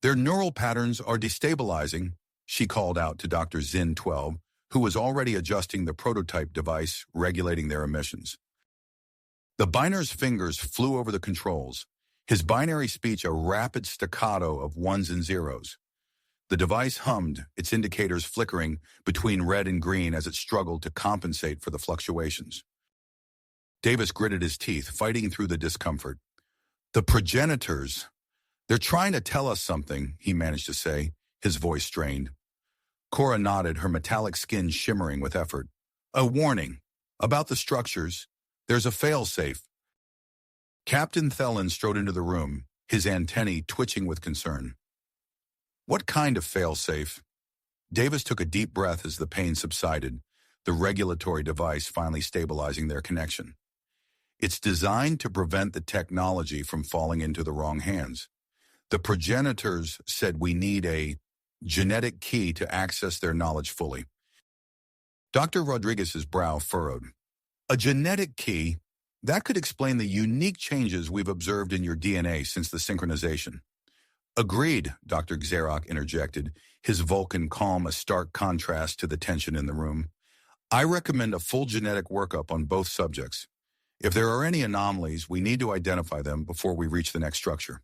"Their neural patterns are destabilizing," she called out to Dr. Zin 12, who was already adjusting the prototype device regulating their emissions. The biner's fingers flew over the controls, his binary speech a rapid staccato of ones and zeros. The device hummed, its indicators flickering between red and green as it struggled to compensate for the fluctuations. Davis gritted his teeth, fighting through the discomfort. "The progenitors. They're trying to tell us something," he managed to say, his voice strained. Cora nodded, her metallic skin shimmering with effort. "A warning. About the structures. There's a failsafe." Captain Thelan strode into the room, his antennae twitching with concern. "What kind of failsafe?" Davis took a deep breath as the pain subsided, the regulatory device finally stabilizing their connection. "It's designed to prevent the technology from falling into the wrong hands. The progenitors said we need a genetic key to access their knowledge fully." Dr. Rodriguez's brow furrowed. "A genetic key? That could explain the unique changes we've observed in your DNA since the synchronization." "Agreed," Dr. Xerox interjected, his Vulcan calm a stark contrast to the tension in the room. "I recommend a full genetic workup on both subjects. If there are any anomalies, we need to identify them before we reach the next structure."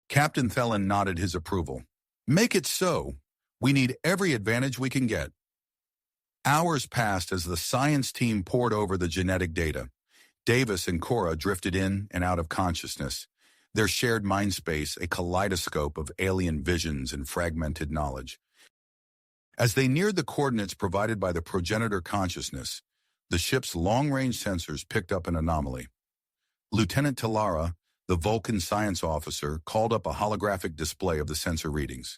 Captain Thelan nodded his approval. "Make it so. We need every advantage we can get." Hours passed as the science team pored over the genetic data. Davis and Cora drifted in and out of consciousness, their shared mind space a kaleidoscope of alien visions and fragmented knowledge. As they neared the coordinates provided by the progenitor consciousness, the ship's long-range sensors picked up an anomaly. Lieutenant Talara, the Vulcan science officer, called up a holographic display of the sensor readings.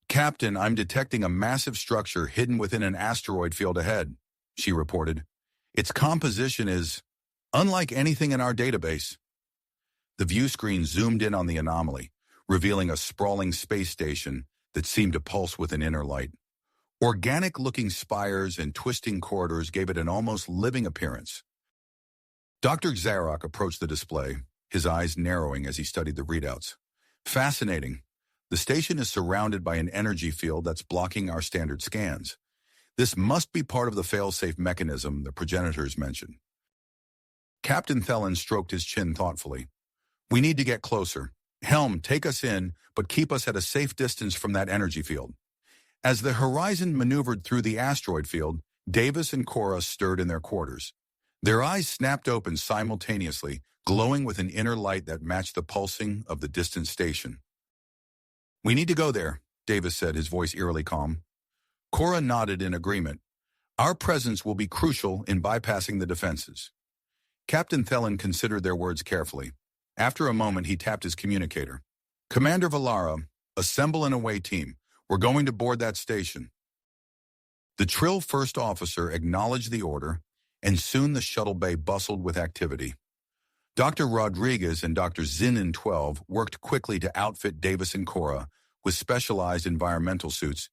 "Captain, I'm detecting a massive structure hidden within an asteroid field ahead," she reported. "Its composition is unlike anything in our database." The view screen zoomed in on the anomaly, revealing a sprawling space station that seemed to pulse with an inner light. Organic-looking spires and twisting corridors gave it an almost living appearance. Dr. Xerox approached the display, his eyes narrowing as he studied the readouts. "Fascinating. The station is surrounded by an energy field that's blocking our standard scans. This must be part of the fail-safe mechanism the progenitors mentioned." Captain Thelan stroked his chin thoughtfully. "We need to get closer. Helm, take us in, but keep us at a safe distance from that energy field." As the Horizon maneuvered through the asteroid field, Davis and Cora stirred in their quarters. Their eyes snapped open simultaneously, glowing with an inner light that matched the pulsing of the distant station. "We need to go there," Davis said, his voice eerily calm. Cora nodded in agreement. Our presence will be crucial in bypassing the defenses. Captain Thelen considered their words carefully. After a moment, he tapped his communicator. Commander Valara, assemble an away team. We're going to board that station. The Trill first officer acknowledged the order, and soon the shuttle bay bustled with activity. Dr. Rodriguez and Dr. Zinnin 12 worked quickly to outfit Davis and Cora with specialized environmental suits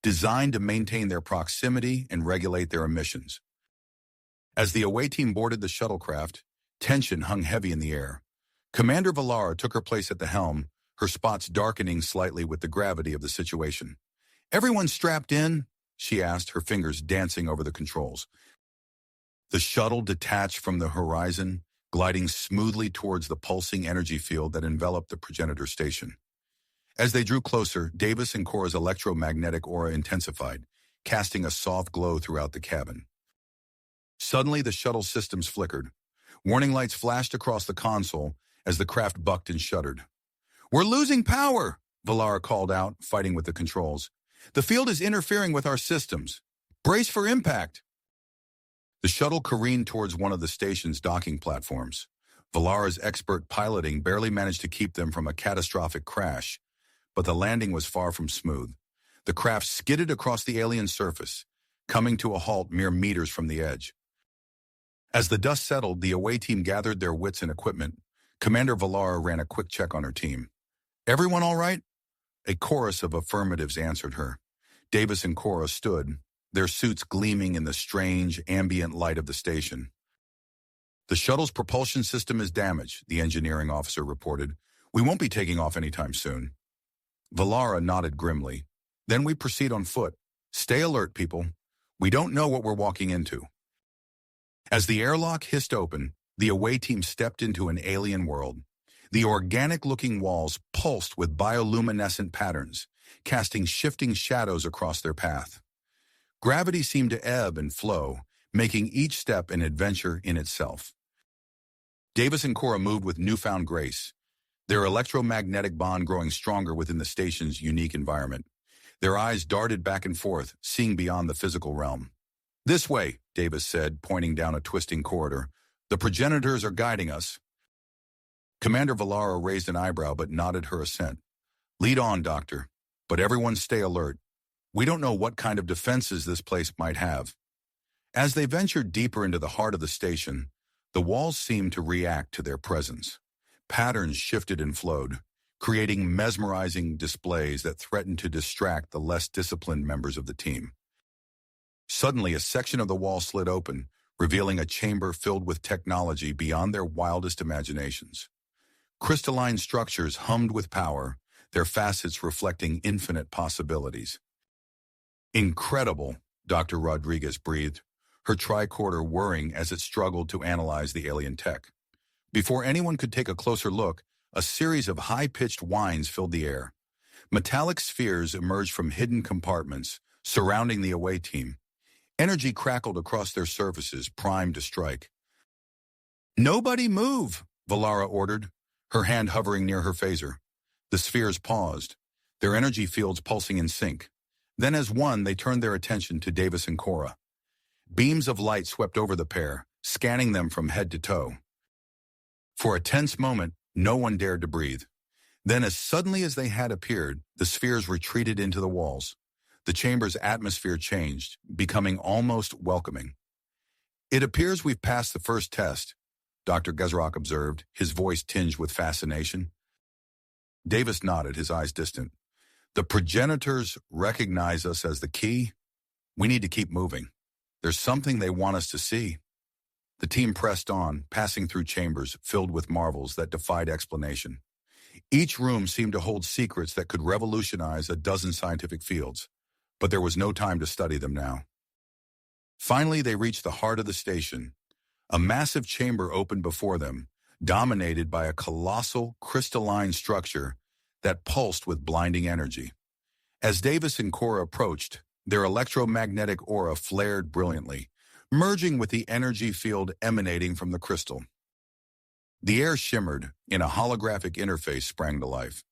designed to maintain their proximity and regulate their emissions. As the away team boarded the shuttlecraft, tension hung heavy in the air. Commander Valara took her place at the helm, her spots darkening slightly with the gravity of the situation. "Everyone strapped in?" she asked, her fingers dancing over the controls. The shuttle detached from the horizon, gliding smoothly towards the pulsing energy field that enveloped the progenitor station. As they drew closer, Davis and Cora's electromagnetic aura intensified, casting a soft glow throughout the cabin. Suddenly, the shuttle systems flickered. Warning lights flashed across the console as the craft bucked and shuddered. "We're losing power," Valara called out, fighting with the controls. "The field is interfering with our systems. Brace for impact." The shuttle careened towards one of the station's docking platforms. Valara's expert piloting barely managed to keep them from a catastrophic crash, but the landing was far from smooth. The craft skidded across the alien surface, coming to a halt mere meters from the edge. As the dust settled, the away team gathered their wits and equipment. Commander Valara ran a quick check on her team. "Everyone all right?" A chorus of affirmatives answered her. Davis and Cora stood, their suits gleaming in the strange, ambient light of the station. "The shuttle's propulsion system is damaged," the engineering officer reported. "We won't be taking off anytime soon." Valara nodded grimly. "Then we proceed on foot. Stay alert, people. We don't know what we're walking into." As the airlock hissed open, the away team stepped into an alien world. The organic-looking walls pulsed with bioluminescent patterns, casting shifting shadows across their path. Gravity seemed to ebb and flow, making each step an adventure in itself. Davis and Cora moved with newfound grace, their electromagnetic bond growing stronger within the station's unique environment. Their eyes darted back and forth, seeing beyond the physical realm. "This way," Davis said, pointing down a twisting corridor. "The progenitors are guiding us." Commander Valara raised an eyebrow but nodded her assent. "Lead on, Doctor, but everyone stay alert. We don't know what kind of defenses this place might have." As they ventured deeper into the heart of the station, the walls seemed to react to their presence. Patterns shifted and flowed, creating mesmerizing displays that threatened to distract the less disciplined members of the team. Suddenly, a section of the wall slid open, revealing a chamber filled with technology beyond their wildest imaginations. Crystalline structures hummed with power, their facets reflecting infinite possibilities. "Incredible," Dr. Rodriguez breathed, her tricorder whirring as it struggled to analyze the alien tech. Before anyone could take a closer look, a series of high-pitched whines filled the air. Metallic spheres emerged from hidden compartments, surrounding the away team. Energy crackled across their surfaces, primed to strike. "Nobody move," Valara ordered, her hand hovering near her phaser. The spheres paused, their energy fields pulsing in sync. Then as one, they turned their attention to Davis and Cora. Beams of light swept over the pair, scanning them from head to toe. For a tense moment, no one dared to breathe. Then as suddenly as they had appeared, the spheres retreated into the walls. The chamber's atmosphere changed, becoming almost welcoming. "It appears we've passed the first test," Dr. Gezrak observed, his voice tinged with fascination. Davis nodded, his eyes distant. "The progenitors recognize us as the key. We need to keep moving. There's something they want us to see." The team pressed on, passing through chambers filled with marvels that defied explanation. Each room seemed to hold secrets that could revolutionize a dozen scientific fields, but there was no time to study them now. Finally, they reached the heart of the station. A massive chamber opened before them, dominated by a colossal, crystalline structure that pulsed with blinding energy. As Davis and Cora approached, their electromagnetic aura flared brilliantly, merging with the energy field emanating from the crystal. The air shimmered, and a holographic interface sprang to life.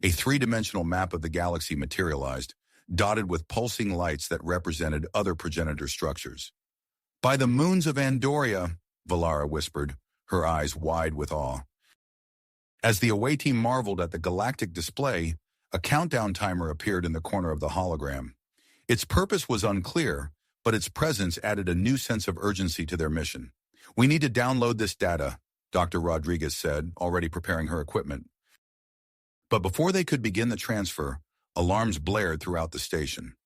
A three-dimensional map of the galaxy materialized, dotted with pulsing lights that represented other progenitor structures. "By the moons of Andoria," Valara whispered, her eyes wide with awe. As the away team marveled at the galactic display, a countdown timer appeared in the corner of the hologram. Its purpose was unclear, but its presence added a new sense of urgency to their mission. "We need to download this data," Dr. Rodriguez said, already preparing her equipment. But before they could begin the transfer, alarms blared throughout the station.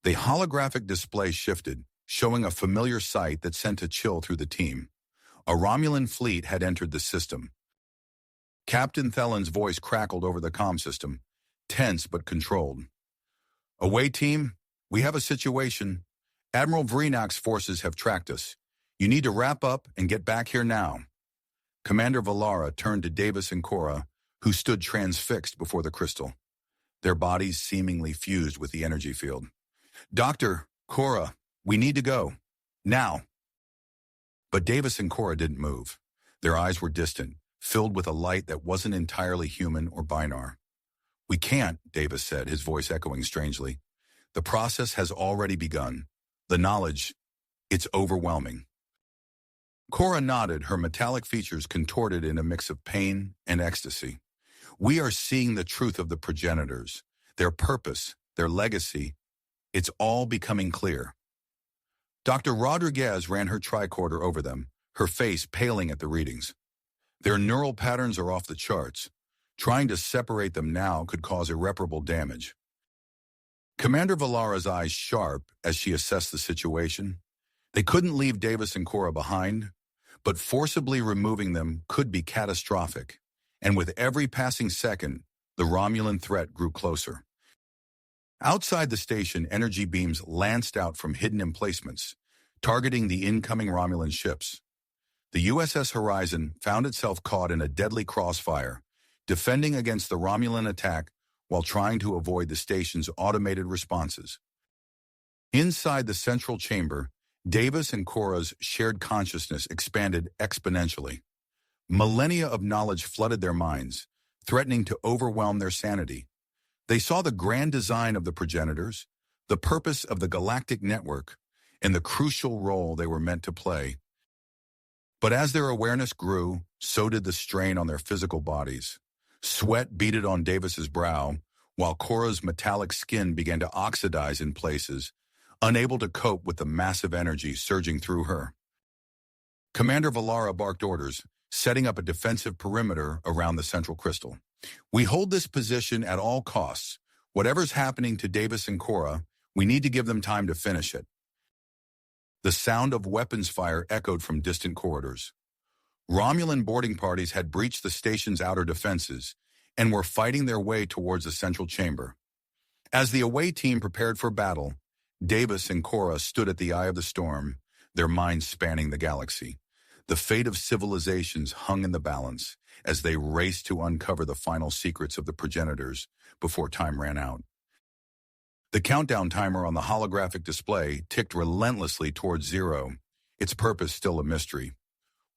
The holographic display shifted, showing a familiar sight that sent a chill through the team. A Romulan fleet had entered the system. Captain Thelen's voice crackled over the comm system, tense but controlled. "Away team, we have a situation. Admiral Vrenak's forces have tracked us. You need to wrap up and get back here now." Commander Valara turned to Davis and Cora, who stood transfixed before the crystal, their bodies seemingly fused with the energy field. "Doctor, Cora, we need to go. Now." But Davis and Cora didn't move. Their eyes were distant, filled with a light that wasn't entirely human or binar. "We can't," Davis said, his voice echoing strangely. "The process has already begun. The knowledge, it's overwhelming." Cora nodded, her metallic features contorted in a mix of pain and ecstasy. "We are seeing the truth of the progenitors, their purpose, their legacy. It's all becoming clear." Dr. Rodriguez ran her tricorder over them, her face paling at the readings. "Their neural patterns are off the charts. Trying to separate them now could cause irreparable damage." Commander Valara's eyes sharp as she assessed the situation. They couldn't leave Davis and Cora behind, but forcibly removing them could be catastrophic. And with every passing second, the Romulan threat grew closer. Outside the station, energy beams lanced out from hidden emplacements, targeting the incoming Romulan ships. The USS Horizon found itself caught in a deadly crossfire, defending against the Romulan attack while trying to avoid the station's automated responses. Inside the central chamber, Davis and Cora's shared consciousness expanded exponentially. Millennia of knowledge flooded their minds, threatening to overwhelm their sanity. They saw the grand design of the progenitors, the purpose of the galactic network, and the crucial role they were meant to play. But as their awareness grew, so did the strain on their physical bodies. Sweat beaded on Davis's brow, while Cora's metallic skin began to oxidize in places, unable to cope with the massive energy surging through her. Commander Valara barked orders, setting up a defensive perimeter around the central crystal. "We hold this position at all costs. Whatever's happening to Davis and Cora, we need to give them time to finish it." The sound of weapons fire echoed from distant corridors. Romulan boarding parties had breached the station's outer defenses and were fighting their way towards the central chamber. As the away team prepared for battle, Davis and Cora stood at the eye of the storm, their minds spanning the galaxy. The fate of civilizations hung in the balance as they raced to uncover the final secrets of the progenitors before time ran out. The countdown timer on the holographic display ticked relentlessly towards zero, its purpose still a mystery.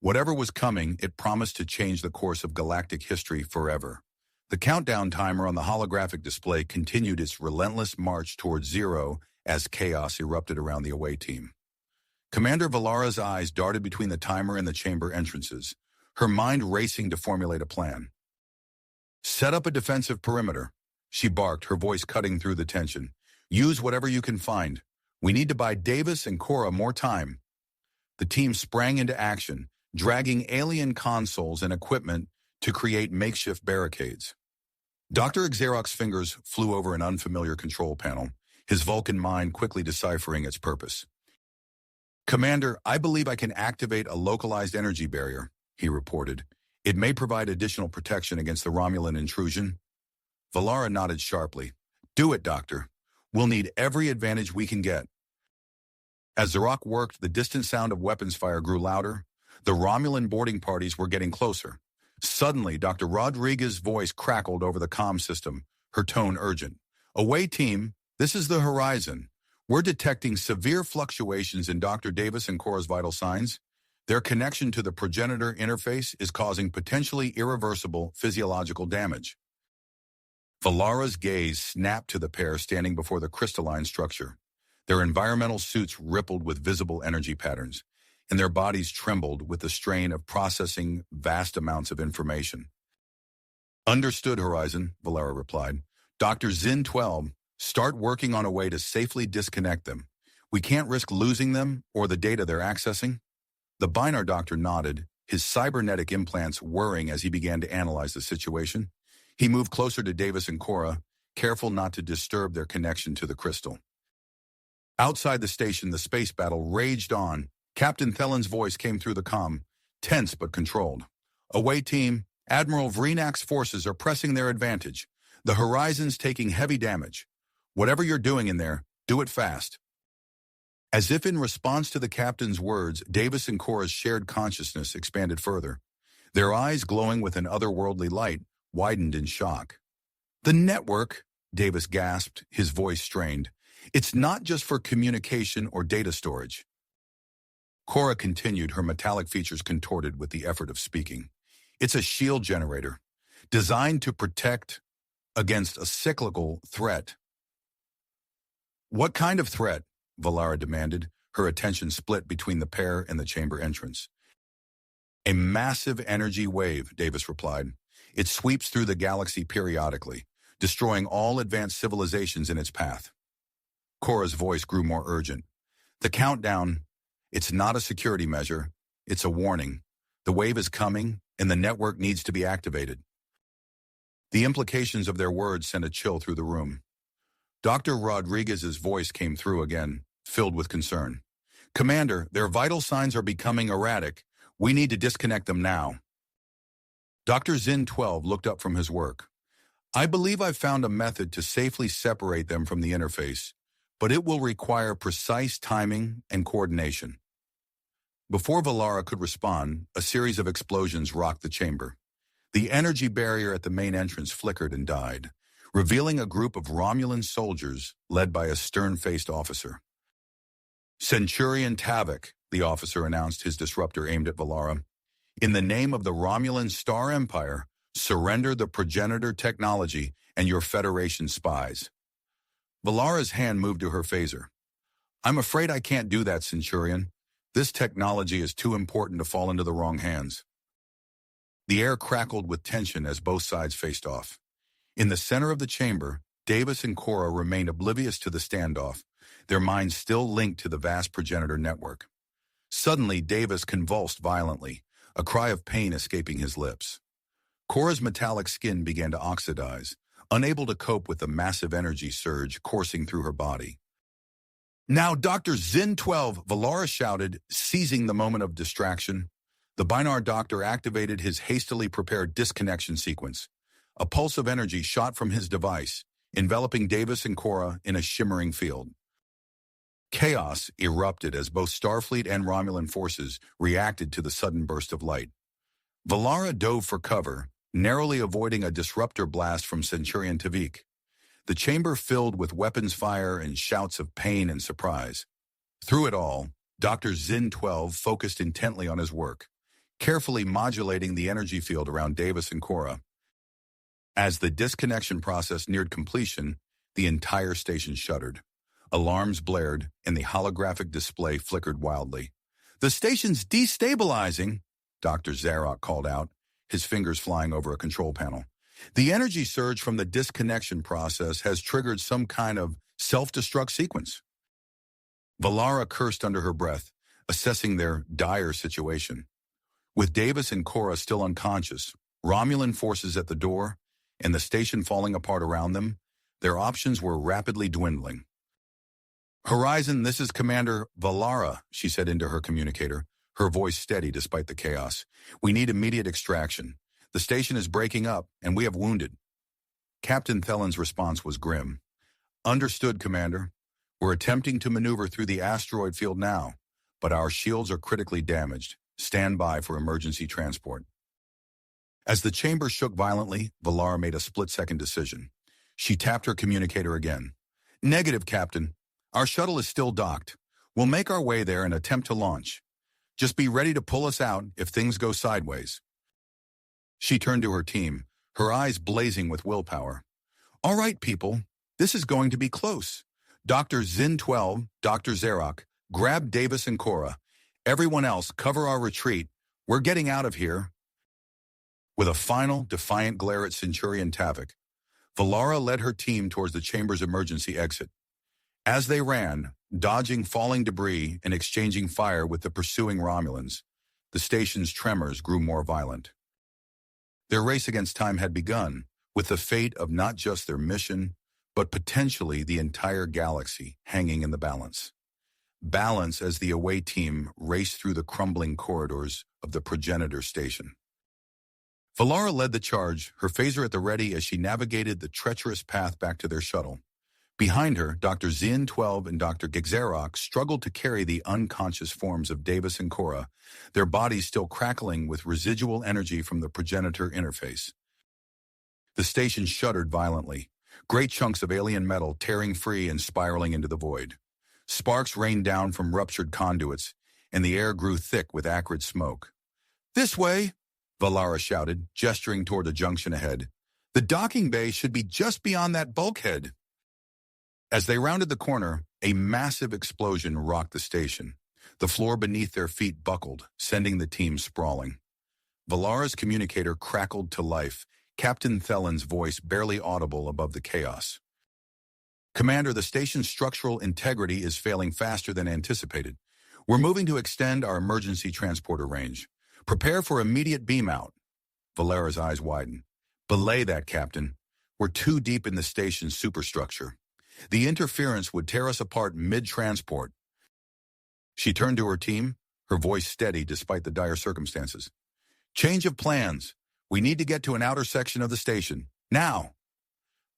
Whatever was coming, it promised to change the course of galactic history forever. The countdown timer on the holographic display continued its relentless march towards zero as chaos erupted around the away team. Commander Valara's eyes darted between the timer and the chamber entrances, her mind racing to formulate a plan. "Set up a defensive perimeter," she barked, her voice cutting through the tension. "Use whatever you can find. We need to buy Davis and Cora more time." The team sprang into action, dragging alien consoles and equipment to create makeshift barricades. Dr. Xerok's fingers flew over an unfamiliar control panel, his Vulcan mind quickly deciphering its purpose. "Commander, I believe I can activate a localized energy barrier," he reported. "It may provide additional protection against the Romulan intrusion." Valara nodded sharply. "Do it, Doctor. We'll need every advantage we can get." As Xerok worked, the distant sound of weapons fire grew louder. The Romulan boarding parties were getting closer. Suddenly, Dr. Rodriguez's voice crackled over the comm system, her tone urgent. "Away team, this is the Horizon. We're detecting severe fluctuations in Dr. Davis and Cora's vital signs. Their connection to the progenitor interface is causing potentially irreversible physiological damage." Valara's gaze snapped to the pair standing before the crystalline structure. Their environmental suits rippled with visible energy patterns, and their bodies trembled with the strain of processing vast amounts of information. Understood, Horizon, Valara replied. Dr. Zin-12, start working on a way to safely disconnect them. We can't risk losing them or the data they're accessing. The Binar doctor nodded, his cybernetic implants whirring as he began to analyze the situation. He moved closer to Davis and Cora, careful not to disturb their connection to the crystal. Outside the station, the space battle raged on. Captain Thelen's voice came through the comm, tense but controlled. Away team, Admiral Vreenak's forces are pressing their advantage. The Horizon's taking heavy damage. Whatever you're doing in there, do it fast. As if in response to the captain's words, Davis and Cora's shared consciousness expanded further. Their eyes, glowing with an otherworldly light, widened in shock. The network, Davis gasped, his voice strained. It's not just for communication or data storage. Cora continued, her metallic features contorted with the effort of speaking. It's a shield generator, designed to protect against a cyclical threat. What kind of threat? Valara demanded, her attention split between the pair and the chamber entrance. A massive energy wave, Davis replied. It sweeps through the galaxy periodically, destroying all advanced civilizations in its path. Cora's voice grew more urgent. The countdown, it's not a security measure, it's a warning. The wave is coming, and the network needs to be activated. The implications of their words sent a chill through the room. Dr. Rodriguez's voice came through again, filled with concern. Commander, their vital signs are becoming erratic. We need to disconnect them now. Dr. Zin-12 looked up from his work. I believe I've found a method to safely separate them from the interface, but it will require precise timing and coordination. Before Valara could respond, a series of explosions rocked the chamber. The energy barrier at the main entrance flickered and died, revealing a group of Romulan soldiers led by a stern-faced officer. Centurion Tavik, the officer announced, his disruptor aimed at Valara. In the name of the Romulan Star Empire, surrender the progenitor technology and your Federation spies. Valara's hand moved to her phaser. I'm afraid I can't do that, Centurion. This technology is too important to fall into the wrong hands. The air crackled with tension as both sides faced off. In the center of the chamber, Davis and Cora remained oblivious to the standoff, their minds still linked to the vast progenitor network. Suddenly, Davis convulsed violently, a cry of pain escaping his lips. Cora's metallic skin began to oxidize, unable to cope with the massive energy surge coursing through her body. Now, Dr. Zin-12, Valara shouted, seizing the moment of distraction. The Binar doctor activated his hastily prepared disconnection sequence. A pulse of energy shot from his device, enveloping Davis and Cora in a shimmering field. Chaos erupted as both Starfleet and Romulan forces reacted to the sudden burst of light. Valara dove for cover, narrowly avoiding a disruptor blast from Centurion Tavik. The chamber filled with weapons fire and shouts of pain and surprise. Through it all, Dr. Zin-12 focused intently on his work, carefully modulating the energy field around Davis and Cora. As the disconnection process neared completion, the entire station shuddered. Alarms blared, and the holographic display flickered wildly. The station's destabilizing, Dr. Zarok called out, his fingers flying over a control panel. The energy surge from the disconnection process has triggered some kind of self-destruct sequence. Valara cursed under her breath, assessing their dire situation. With Davis and Cora still unconscious, Romulan forces at the door, and the station falling apart around them, their options were rapidly dwindling. Horizon, this is Commander Valara, she said into her communicator, her voice steady despite the chaos. We need immediate extraction. The station is breaking up, and we have wounded. Captain Thelen's response was grim. Understood, Commander. We're attempting to maneuver through the asteroid field now, but our shields are critically damaged. Stand by for emergency transport. As the chamber shook violently, Valara made a split-second decision. She tapped her communicator again. Negative, Captain. Our shuttle is still docked. We'll make our way there and attempt to launch. Just be ready to pull us out if things go sideways. She turned to her team, her eyes blazing with willpower. All right, people, this is going to be close. Dr. Zin 12, Dr. Zarok, grab Davis and Cora. Everyone else, cover our retreat. We're getting out of here. With a final, defiant glare at Centurion Tavik, Valara led her team towards the chamber's emergency exit. As they ran, dodging falling debris and exchanging fire with the pursuing Romulans, the station's tremors grew more violent. Their race against time had begun, with the fate of not just their mission, but potentially the entire galaxy hanging in the balance. Balance as the away team raced through the crumbling corridors of the progenitor station. Valara led the charge, her phaser at the ready as she navigated the treacherous path back to their shuttle. Behind her, Dr. Zin 12 and Dr. Gixarok struggled to carry the unconscious forms of Davis and Cora, their bodies still crackling with residual energy from the progenitor interface. The station shuddered violently, great chunks of alien metal tearing free and spiraling into the void. Sparks rained down from ruptured conduits, and the air grew thick with acrid smoke. "This way!" Valara shouted, gesturing toward a junction ahead. "The docking bay should be just beyond that bulkhead." As they rounded the corner, a massive explosion rocked the station. The floor beneath their feet buckled, sending the team sprawling. Valara's communicator crackled to life, Captain Thelen's voice barely audible above the chaos. "Commander, the station's structural integrity is failing faster than anticipated. We're moving to extend our emergency transporter range. Prepare for immediate beam out." Valara's eyes widened. "Belay that, Captain. We're too deep in the station's superstructure. The interference would tear us apart mid-transport." She turned to her team, her voice steady despite the dire circumstances. "Change of plans. We need to get to an outer section of the station. Now!"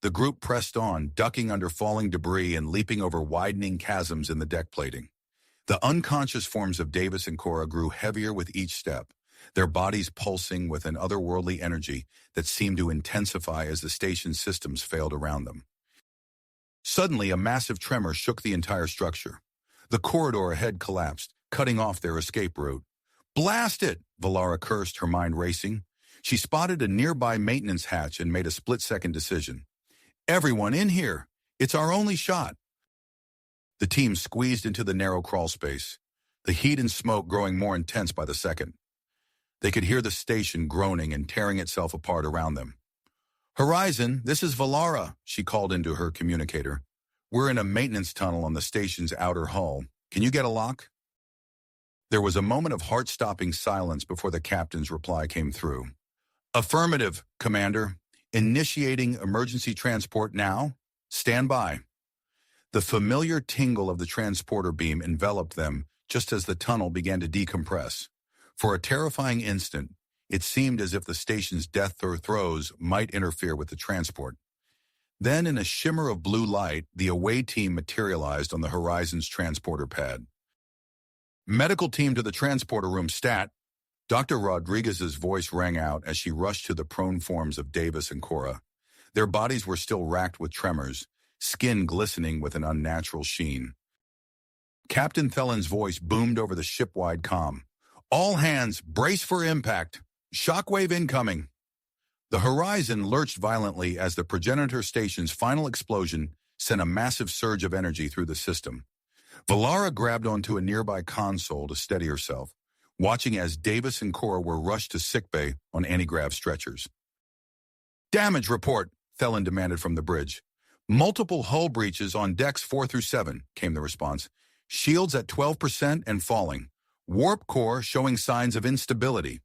The group pressed on, ducking under falling debris and leaping over widening chasms in the deck plating. The unconscious forms of Davis and Cora grew heavier with each step, their bodies pulsing with an otherworldly energy that seemed to intensify as the station's systems failed around them. Suddenly, a massive tremor shook the entire structure. The corridor ahead collapsed, cutting off their escape route. "Blast it!" Valara cursed, her mind racing. She spotted a nearby maintenance hatch and made a split-second decision. "Everyone in here! It's our only shot!" The team squeezed into the narrow crawl space, the heat and smoke growing more intense by the second. They could hear the station groaning and tearing itself apart around them. "Horizon, this is Valara," she called into her communicator. "We're in a maintenance tunnel on the station's outer hull. Can you get a lock?" There was a moment of heart-stopping silence before the captain's reply came through. "Affirmative, Commander. Initiating emergency transport now. Stand by." The familiar tingle of the transporter beam enveloped them just as the tunnel began to decompress. For a terrifying instant, it seemed as if the station's death throes might interfere with the transport. Then, in a shimmer of blue light, the away team materialized on the Horizon's transporter pad. "Medical team to the transporter room, stat." Dr. Rodriguez's voice rang out as she rushed to the prone forms of Davis and Cora. Their bodies were still racked with tremors, skin glistening with an unnatural sheen. Captain Thelen's voice boomed over the ship-wide comm. "All hands, brace for impact. Shockwave incoming." The Horizon lurched violently as the progenitor station's final explosion sent a massive surge of energy through the system. Valara grabbed onto a nearby console to steady herself, watching as Davis and Cora were rushed to sickbay on anti-grav stretchers. "Damage report," Thelen demanded from the bridge. "Multiple hull breaches on decks 4 through 7, came the response. "Shields at 12% and falling. Warp core showing signs of instability."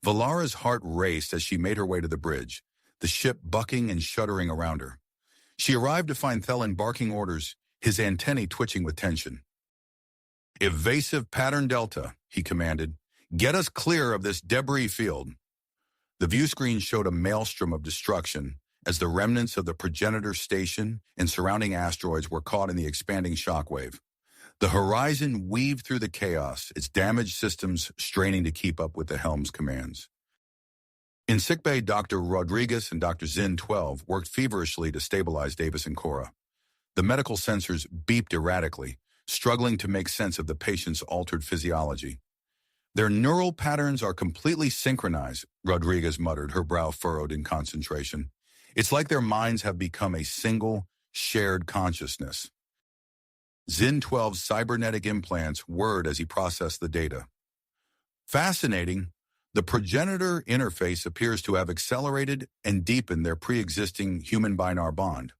Valara's heart raced as she made her way to the bridge, the ship bucking and shuddering around her. She arrived to find Thelen barking orders, his antennae twitching with tension. "Evasive pattern delta," he commanded. "Get us clear of this debris field." The view screen showed a maelstrom of destruction as the remnants of the progenitor station and surrounding asteroids were caught in the expanding shockwave. The Horizon weaved through the chaos, its damaged systems straining to keep up with the helm's commands. In sickbay, Dr. Rodriguez and Dr. Zin 12 worked feverishly to stabilize Davis and Cora. The medical sensors beeped erratically, struggling to make sense of the patient's altered physiology. "Their neural patterns are completely synchronized," Rodriguez muttered, her brow furrowed in concentration. It's like their minds have become a single, shared consciousness. Zin 12's cybernetic implants whirred as he processed the data. Fascinating, the progenitor interface appears to have accelerated and deepened their pre-existing human-binar bond.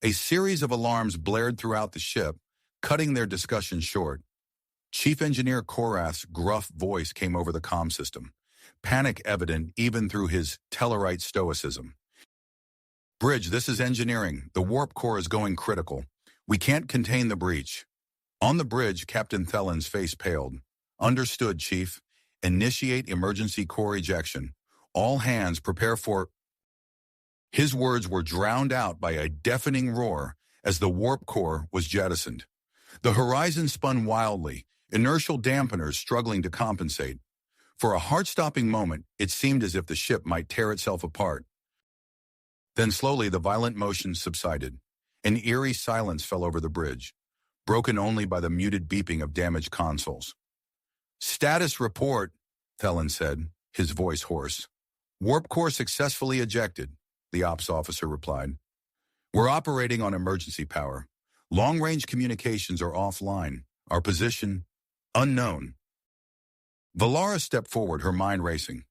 A series of alarms blared throughout the ship, cutting their discussion short. Chief Engineer Korath's gruff voice came over the comm system, panic evident even through his Tellarite stoicism. "Bridge, this is engineering. The warp core is going critical. We can't contain the breach." On the bridge, Captain Thelan's face paled. "Understood, Chief. Initiate emergency core ejection. All hands prepare for—" His words were drowned out by a deafening roar as the warp core was jettisoned. The horizon spun wildly, inertial dampeners struggling to compensate. For a heart-stopping moment, it seemed as if the ship might tear itself apart. Then slowly the violent motion subsided. An eerie silence fell over the bridge, broken only by the muted beeping of damaged consoles. "Status report," Thelan said, his voice hoarse. "Warp core successfully ejected," the ops officer replied. "We're operating on emergency power. Long-range communications are offline. Our position, unknown." Valara stepped forward, her mind racing.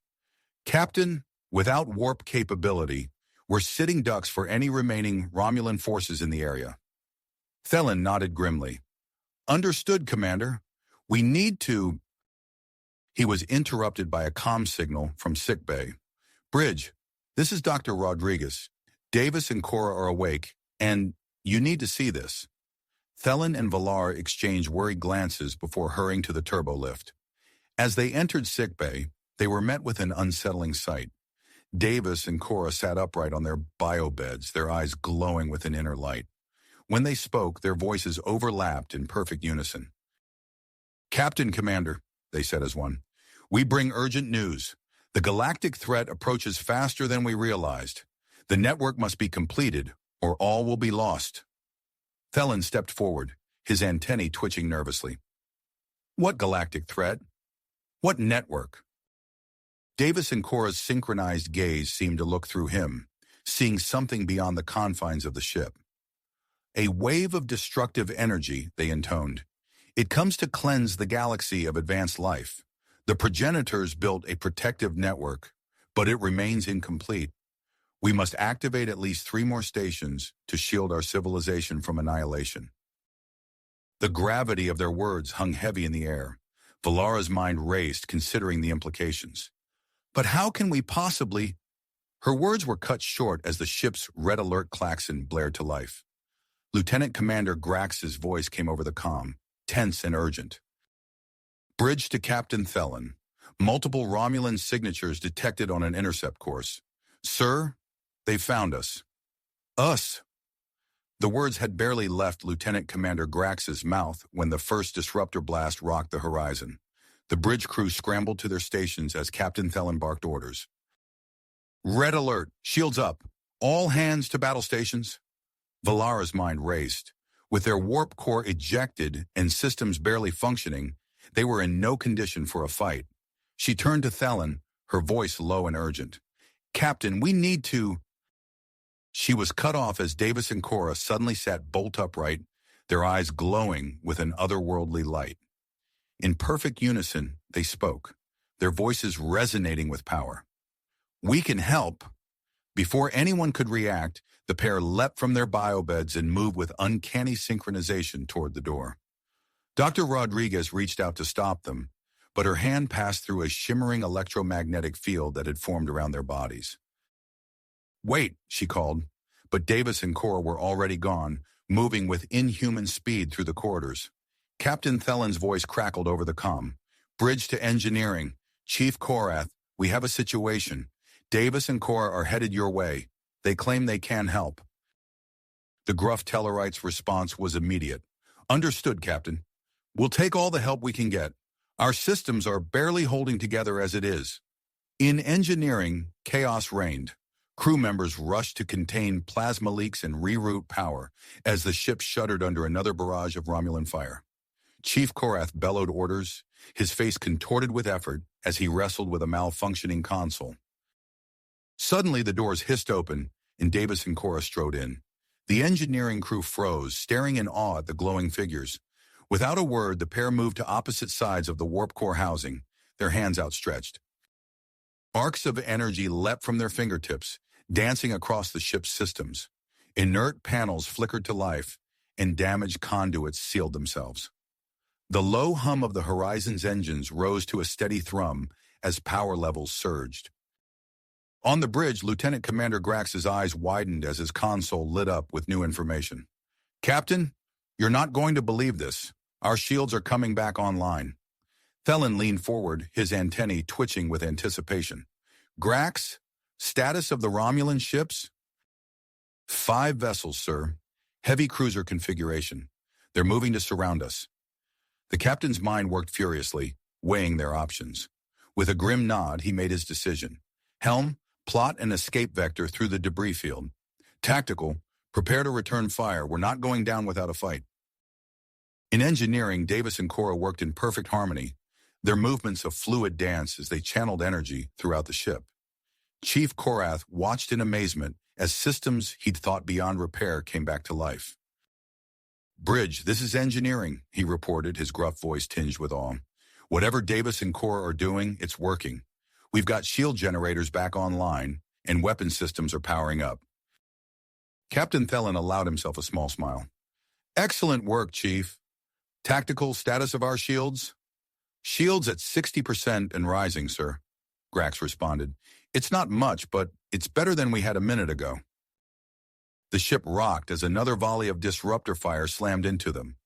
"Captain, without warp capability, we're sitting ducks for any remaining Romulan forces in the area." Thelan nodded grimly. "Understood, Commander. We need to—" He was interrupted by a comm signal from sickbay. "Bridge, this is Dr. Rodriguez. Davis and Cora are awake, and you need to see this." Thelan and Valar exchanged worried glances before hurrying to the turbo lift. As they entered sickbay, they were met with an unsettling sight. Davis and Cora sat upright on their biobeds, their eyes glowing with an inner light. When they spoke, their voices overlapped in perfect unison. "Captain, Commander," they said as one, "we bring urgent news. The galactic threat approaches faster than we realized. The network must be completed, or all will be lost." Thelan stepped forward, his antennae twitching nervously. "What galactic threat? What network?" Davis and Cora's synchronized gaze seemed to look through him, seeing something beyond the confines of the ship. "A wave of destructive energy," they intoned. "It comes to cleanse the galaxy of advanced life. The progenitors built a protective network, but it remains incomplete. We must activate at least 3 more stations to shield our civilization from annihilation." The gravity of their words hung heavy in the air. Valara's mind raced, considering the implications. "But how can we possibly—" Her words were cut short as the ship's red alert klaxon blared to life. Lieutenant Commander Grax's voice came over the comm, tense and urgent. "Bridge to Captain Thelan. Multiple Romulan signatures detected on an intercept course. Sir, they found us." "Us?" The words had barely left Lieutenant Commander Grax's mouth when the first disruptor blast rocked the horizon. The bridge crew scrambled to their stations as Captain Thelan barked orders. "Red alert! Shields up! All hands to battle stations!" Valara's mind raced. With their warp core ejected and systems barely functioning, they were in no condition for a fight. She turned to Thelan, her voice low and urgent. "Captain, we need to—" She was cut off as Davis and Cora suddenly sat bolt upright, their eyes glowing with an otherworldly light. In perfect unison, they spoke, their voices resonating with power. "We can help." Before anyone could react, the pair leapt from their biobeds and moved with uncanny synchronization toward the door. Dr. Rodriguez reached out to stop them, but her hand passed through a shimmering electromagnetic field that had formed around their bodies. "Wait," she called, but Davis and Cora were already gone, moving with inhuman speed through the corridors. Captain Thelan's voice crackled over the comm. "Bridge to engineering. Chief Korath, we have a situation. Davis and Cora are headed your way. They claim they can help." The gruff Tellarite's response was immediate. "Understood, Captain. We'll take all the help we can get. Our systems are barely holding together as it is." In engineering, chaos reigned. Crew members rushed to contain plasma leaks and reroute power as the ship shuddered under another barrage of Romulan fire. Chief Korath bellowed orders, his face contorted with effort as he wrestled with a malfunctioning console. Suddenly the doors hissed open, and Davis and Cora strode in. The engineering crew froze, staring in awe at the glowing figures. Without a word, the pair moved to opposite sides of the warp core housing, their hands outstretched. Arcs of energy leapt from their fingertips, dancing across the ship's systems. Inert panels flickered to life, and damaged conduits sealed themselves. The low hum of the Horizon's engines rose to a steady thrum as power levels surged. On the bridge, Lieutenant Commander Grax's eyes widened as his console lit up with new information. "Captain, you're not going to believe this. Our shields are coming back online." Thelen leaned forward, his antennae twitching with anticipation. "Grax, status of the Romulan ships?" 5 vessels, sir. Heavy cruiser configuration. They're moving to surround us." The captain's mind worked furiously, weighing their options. With a grim nod, he made his decision. "Helm, plot an escape vector through the debris field. Tactical, prepare to return fire. We're not going down without a fight." In engineering, Davis and Cora worked in perfect harmony, their movements a fluid dance as they channeled energy throughout the ship. Chief Korath watched in amazement as systems he'd thought beyond repair came back to life. "Bridge, this is engineering," he reported, his gruff voice tinged with awe. "Whatever Davis and Cora are doing, it's working. We've got shield generators back online, and weapon systems are powering up." Captain Thelen allowed himself a small smile. "Excellent work, Chief. Tactical status of our shields?" "Shields at 60% and rising, sir," Grax responded. "It's not much, but it's better than we had a minute ago." The ship rocked as another volley of disruptor fire slammed into them.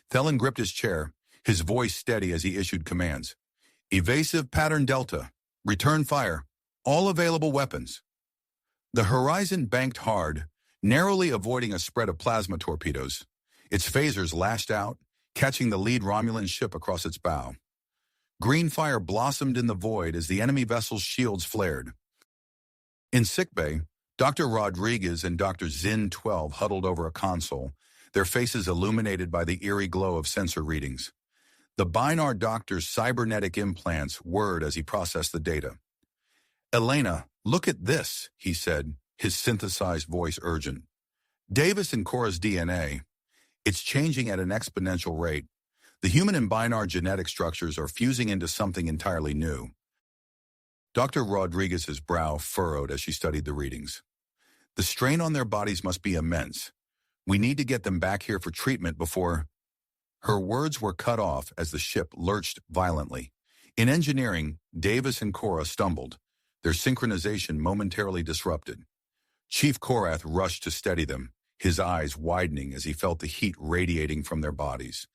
Thelen gripped his chair, his voice steady as he issued commands. "Evasive pattern Delta. Return fire. All available weapons." The Horizon banked hard, narrowly avoiding a spread of plasma torpedoes. Its phasers lashed out, catching the lead Romulan ship across its bow. Green fire blossomed in the void as the enemy vessel's shields flared. In sickbay, Dr. Rodriguez and Dr. Zin-12 huddled over a console, their faces illuminated by the eerie glow of sensor readings. The Binar doctor's cybernetic implants whirred as he processed the data. "Elena, look at this," he said, his synthesized voice urgent. "Davis and Cora's DNA. It's changing at an exponential rate. The human and Binar genetic structures are fusing into something entirely new." Dr. Rodriguez's brow furrowed as she studied the readings. "The strain on their bodies must be immense. We need to get them back here for treatment before—" Her words were cut off as the ship lurched violently. In engineering, Davis and Cora stumbled, their synchronization momentarily disrupted. Chief Korath rushed to steady them, his eyes widening as he felt the heat radiating from their bodies.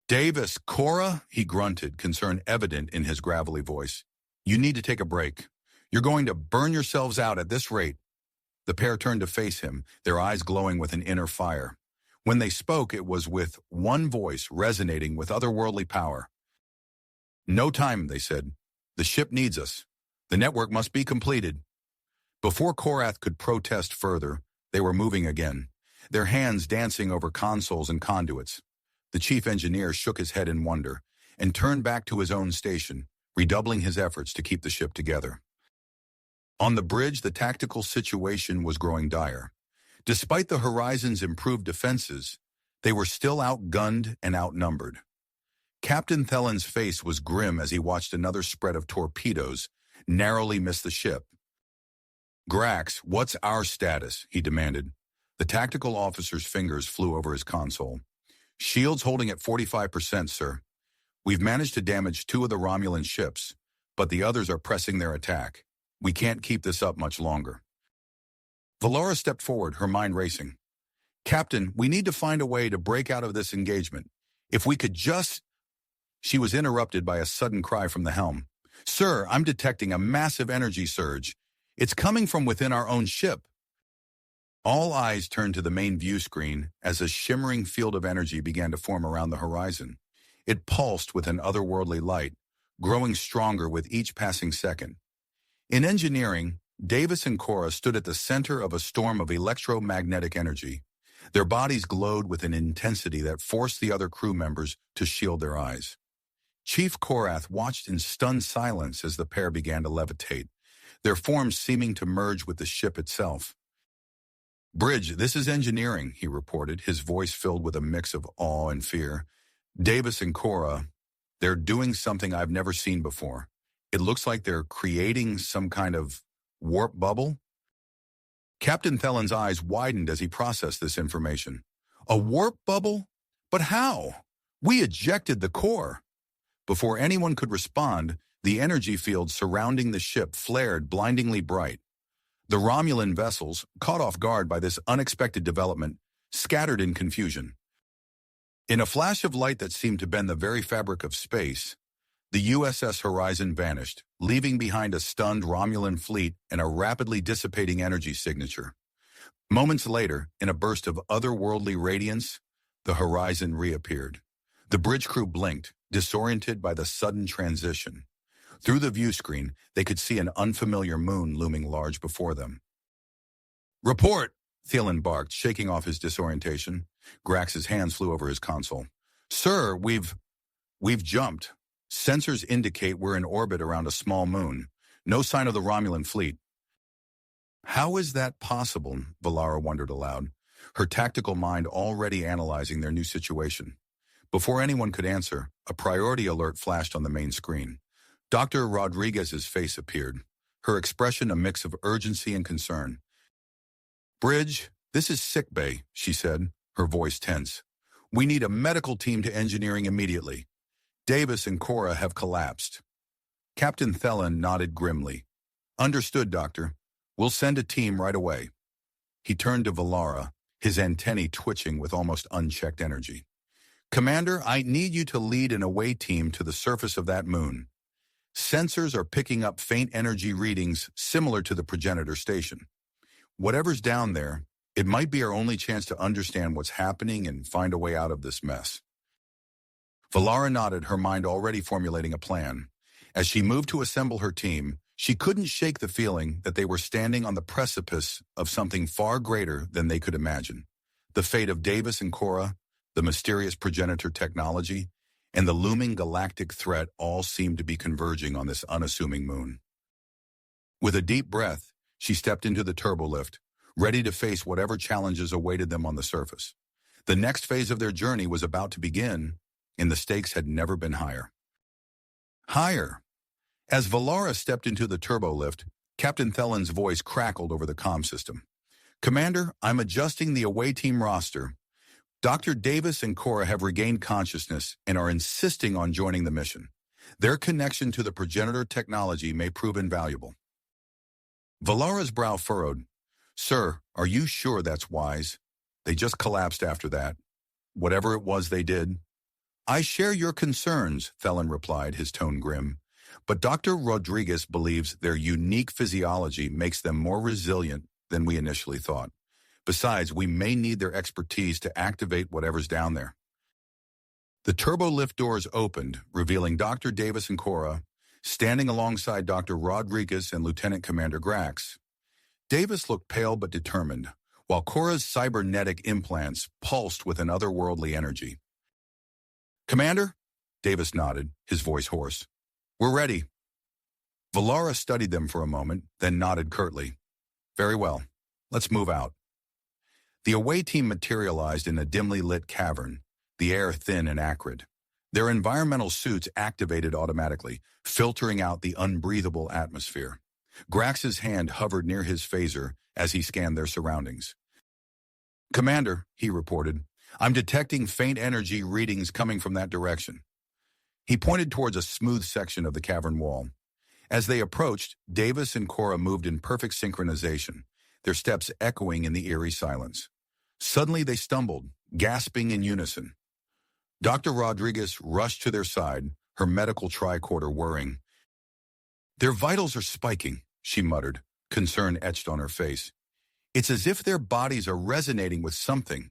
"Davis, Cora," he grunted, concern evident in his gravelly voice. "You need to take a break. You're going to burn yourselves out at this rate." The pair turned to face him, their eyes glowing with an inner fire. When they spoke, it was with one voice resonating with otherworldly power. "No time," they said. "The ship needs us. The network must be completed." Before Korath could protest further, they were moving again, their hands dancing over consoles and conduits. The chief engineer shook his head in wonder and turned back to his own station, redoubling his efforts to keep the ship together. On the bridge, the tactical situation was growing dire. Despite the Horizon's improved defenses, they were still outgunned and outnumbered. Captain Thelen's face was grim as he watched another spread of torpedoes narrowly miss the ship. "Grax, what's our status?" he demanded. The tactical officer's fingers flew over his console. "Shields holding at 45%, sir. We've managed to damage 2 of the Romulan ships, but the others are pressing their attack. We can't keep this up much longer." Valora stepped forward, her mind racing. "Captain, we need to find a way to break out of this engagement. If we could just—" She was interrupted by a sudden cry from the helm. "Sir, I'm detecting a massive energy surge. It's coming from within our own ship." All eyes turned to the main view screen as a shimmering field of energy began to form around the horizon. It pulsed with an otherworldly light, growing stronger with each passing second. In engineering, Davis and Cora stood at the center of a storm of electromagnetic energy. Their bodies glowed with an intensity that forced the other crew members to shield their eyes. Chief Korath watched in stunned silence as the pair began to levitate, their forms seeming to merge with the ship itself. Bridge, this is engineering, he reported, his voice filled with a mix of awe and fear. Davis and Cora, they're doing something I've never seen before. It looks like they're creating some kind of warp bubble. Captain Thelan's eyes widened as he processed this information. A warp bubble? But how? We ejected the core. Before anyone could respond, the energy field surrounding the ship flared blindingly bright. The Romulan vessels, caught off guard by this unexpected development, scattered in confusion. In a flash of light that seemed to bend the very fabric of space, the USS Horizon vanished, leaving behind a stunned Romulan fleet and a rapidly dissipating energy signature. Moments later, in a burst of otherworldly radiance, the Horizon reappeared. The bridge crew blinked, disoriented by the sudden transition. Through the view screen, they could see an unfamiliar moon looming large before them. "Report!" Thielen barked, shaking off his disorientation. Grax's hands flew over his console. "Sir, we've jumped. Sensors indicate we're in orbit around a small moon. No sign of the Romulan fleet." How is that possible? Valara wondered aloud, her tactical mind already analyzing their new situation. Before anyone could answer, a priority alert flashed on the main screen. Dr. Rodriguez's face appeared, her expression a mix of urgency and concern. "Bridge, this is sickbay," she said, her voice tense. "We need a medical team to engineering immediately. Davis and Cora have collapsed." Captain Thelan nodded grimly. "Understood, Doctor. We'll send a team right away." He turned to Valara, his antennae twitching with almost unchecked energy. "Commander, I need you to lead an away team to the surface of that moon. Sensors are picking up faint energy readings similar to the progenitor station. Whatever's down there, it might be our only chance to understand what's happening and find a way out of this mess." Valara nodded, her mind already formulating a plan. As she moved to assemble her team, she couldn't shake the feeling that they were standing on the precipice of something far greater than they could imagine. The fate of Davis and Cora, the mysterious progenitor technology, and the looming galactic threat all seemed to be converging on this unassuming moon. With a deep breath, she stepped into the turbolift, ready to face whatever challenges awaited them on the surface. The next phase of their journey was about to begin, and the stakes had never been higher. Higher! As Valara stepped into the turbolift, Captain Thelan's voice crackled over the comm system. "Commander, I'm adjusting the away team roster. Dr. Davis and Cora have regained consciousness and are insisting on joining the mission. Their connection to the progenitor technology may prove invaluable." Valara's brow furrowed. "Sir, are you sure that's wise? They just collapsed after that. Whatever it was they did." "I share your concerns," Thelan replied, his tone grim. "But Dr. Rodriguez believes their unique physiology makes them more resilient than we initially thought. Besides, we may need their expertise to activate whatever's down there." The turbolift doors opened, revealing Dr. Davis and Cora, standing alongside Dr. Rodriguez and Lieutenant Commander Grax. Davis looked pale but determined, while Cora's cybernetic implants pulsed with an otherworldly energy. "Commander?" Davis nodded, his voice hoarse. "We're ready." Valara studied them for a moment, then nodded curtly. "Very well. Let's move out." The away team materialized in a dimly lit cavern, the air thin and acrid. Their environmental suits activated automatically, filtering out the unbreathable atmosphere. Grax's hand hovered near his phaser as he scanned their surroundings. "Commander," he reported, "I'm detecting faint energy readings coming from that direction." He pointed towards a smooth section of the cavern wall. As they approached, Davis and Cora moved in perfect synchronization, their steps echoing in the eerie silence. Suddenly they stumbled, gasping in unison. Dr. Rodriguez rushed to their side, her medical tricorder whirring. "Their vitals are spiking," she muttered, concern etched on her face. "It's as if their bodies are resonating with something."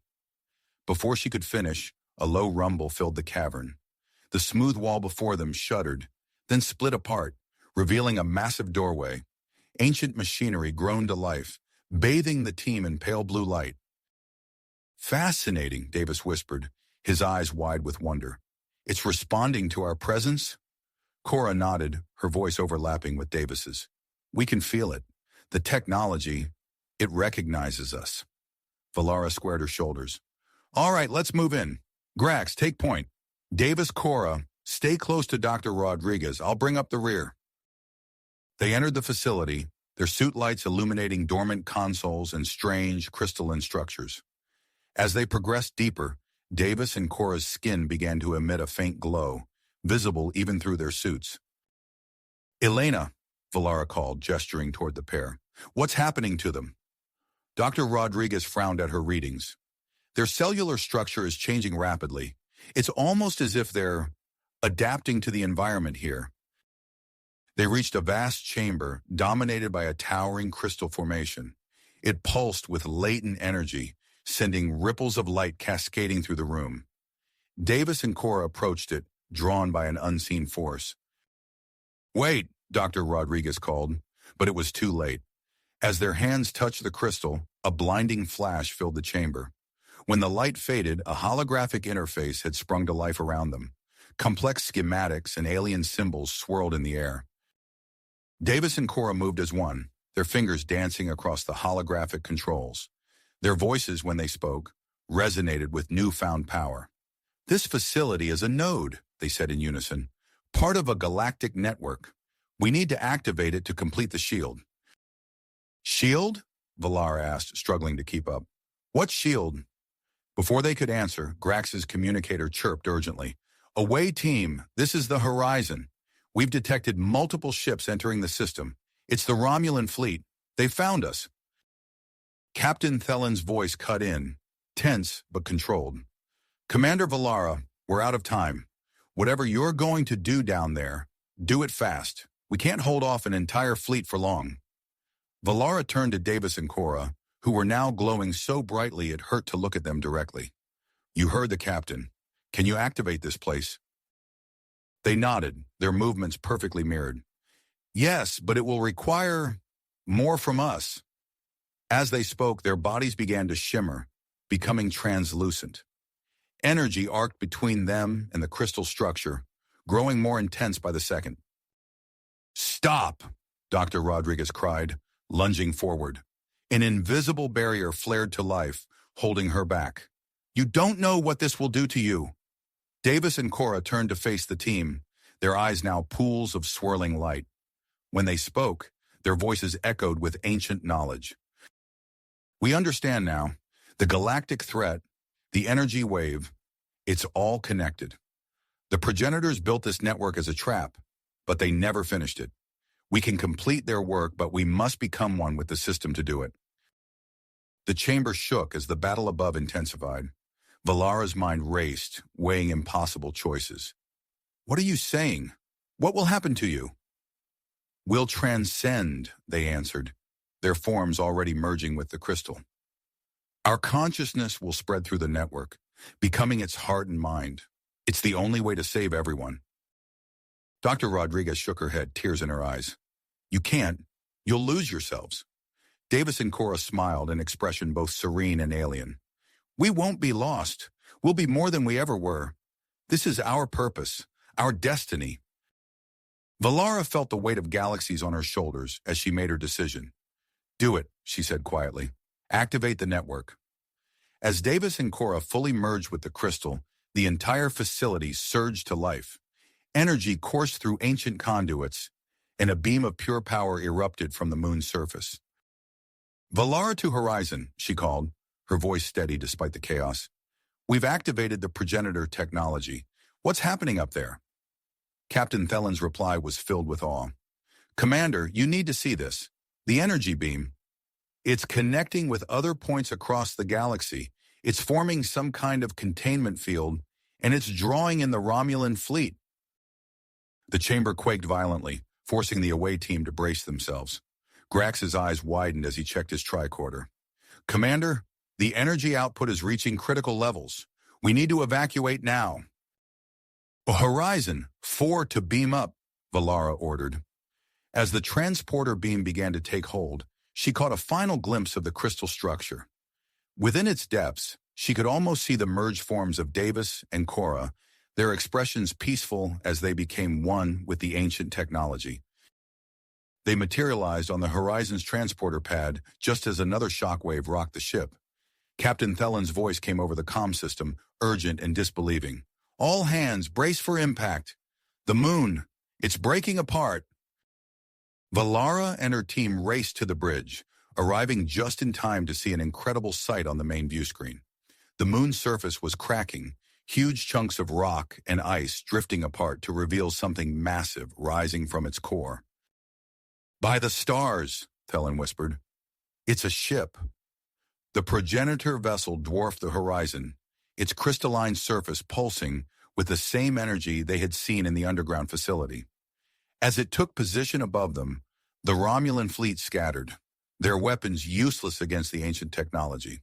Before she could finish, a low rumble filled the cavern. The smooth wall before them shuddered, then split apart, revealing a massive doorway. Ancient machinery groaned to life, bathing the team in pale blue light. "Fascinating," Davis whispered, his eyes wide with wonder. "It's responding to our presence?" Cora nodded, her voice overlapping with Davis's. "We can feel it. The technology, it recognizes us." Valara squared her shoulders. All right, let's move in. Grax, take point. Davis, Cora, stay close to Dr. Rodriguez. I'll bring up the rear. They entered the facility, their suit lights illuminating dormant consoles and strange crystalline structures. As they progressed deeper, Davis and Cora's skin began to emit a faint glow, visible even through their suits. Elena, Valara called, gesturing toward the pair. What's happening to them? Dr. Rodriguez frowned at her readings. Their cellular structure is changing rapidly. It's almost as if they're adapting to the environment here. They reached a vast chamber dominated by a towering crystal formation. It pulsed with latent energy, sending ripples of light cascading through the room. Davis and Cora approached it, drawn by an unseen force. Wait, Dr. Rodriguez called, but it was too late. As their hands touched the crystal, a blinding flash filled the chamber. When the light faded, a holographic interface had sprung to life around them. Complex schematics and alien symbols swirled in the air. Davis and Cora moved as one, their fingers dancing across the holographic controls. Their voices, when they spoke, resonated with newfound power. This facility is a node, they said in unison, part of a galactic network. We need to activate it to complete the shield. Shield? Valara asked, struggling to keep up. What shield? Before they could answer, Grax's communicator chirped urgently. Away team, this is the Horizon. We've detected multiple ships entering the system. It's the Romulan fleet. They found us. Captain Thelen's voice cut in, tense but controlled. Commander Valara, we're out of time. Whatever you're going to do down there, do it fast. We can't hold off an entire fleet for long. Valara turned to Davis and Cora, who were now glowing so brightly it hurt to look at them directly. You heard the captain. Can you activate this place? They nodded, their movements perfectly mirrored. Yes, but it will require more from us. As they spoke, their bodies began to shimmer, becoming translucent. Energy arced between them and the crystal structure, growing more intense by the second. Stop, Dr. Rodriguez cried, lunging forward. An invisible barrier flared to life, holding her back. You don't know what this will do to you. Davis and Cora turned to face the team, their eyes now pools of swirling light. When they spoke, their voices echoed with ancient knowledge. We understand now. The galactic threat, the energy wave, it's all connected. The progenitors built this network as a trap, but they never finished it. We can complete their work, but we must become one with the system to do it. The chamber shook as the battle above intensified. Valara's mind raced, weighing impossible choices. What are you saying? What will happen to you? We'll transcend, they answered, their forms already merging with the crystal. Our consciousness will spread through the network, becoming its heart and mind. It's the only way to save everyone. Dr. Rodriguez shook her head, tears in her eyes. You can't. You'll lose yourselves. Davis and Cora smiled, an expression both serene and alien. We won't be lost. We'll be more than we ever were. This is our purpose, our destiny. Valara felt the weight of galaxies on her shoulders as she made her decision. Do it, she said quietly. Activate the network. As Davis and Cora fully merged with the crystal, the entire facility surged to life. Energy coursed through ancient conduits, and a beam of pure power erupted from the moon's surface. Valara to Horizon, she called, her voice steady despite the chaos. We've activated the progenitor technology. What's happening up there? Captain Thelen's reply was filled with awe. Commander, you need to see this. The energy beam. It's connecting with other points across the galaxy. It's forming some kind of containment field, and it's drawing in the Romulan fleet. The chamber quaked violently, forcing the away team to brace themselves. Grax's eyes widened as he checked his tricorder. Commander, the energy output is reaching critical levels. We need to evacuate now. Horizon, 4 to beam up, Valara ordered. As the transporter beam began to take hold, she caught a final glimpse of the crystal structure. Within its depths, she could almost see the merged forms of Davis and Cora, their expressions peaceful as they became one with the ancient technology. They materialized on the Horizon's transporter pad just as another shockwave rocked the ship. Captain Thelen's voice came over the comm system, urgent and disbelieving. All hands, brace for impact. The moon, it's breaking apart. Valara and her team raced to the bridge, arriving just in time to see an incredible sight on the main view screen. The moon's surface was cracking, huge chunks of rock and ice drifting apart to reveal something massive rising from its core. By the stars, Thelen whispered. It's a ship. The progenitor vessel dwarfed the horizon, its crystalline surface pulsing with the same energy they had seen in the underground facility. As it took position above them, the Romulan fleet scattered, their weapons useless against the ancient technology.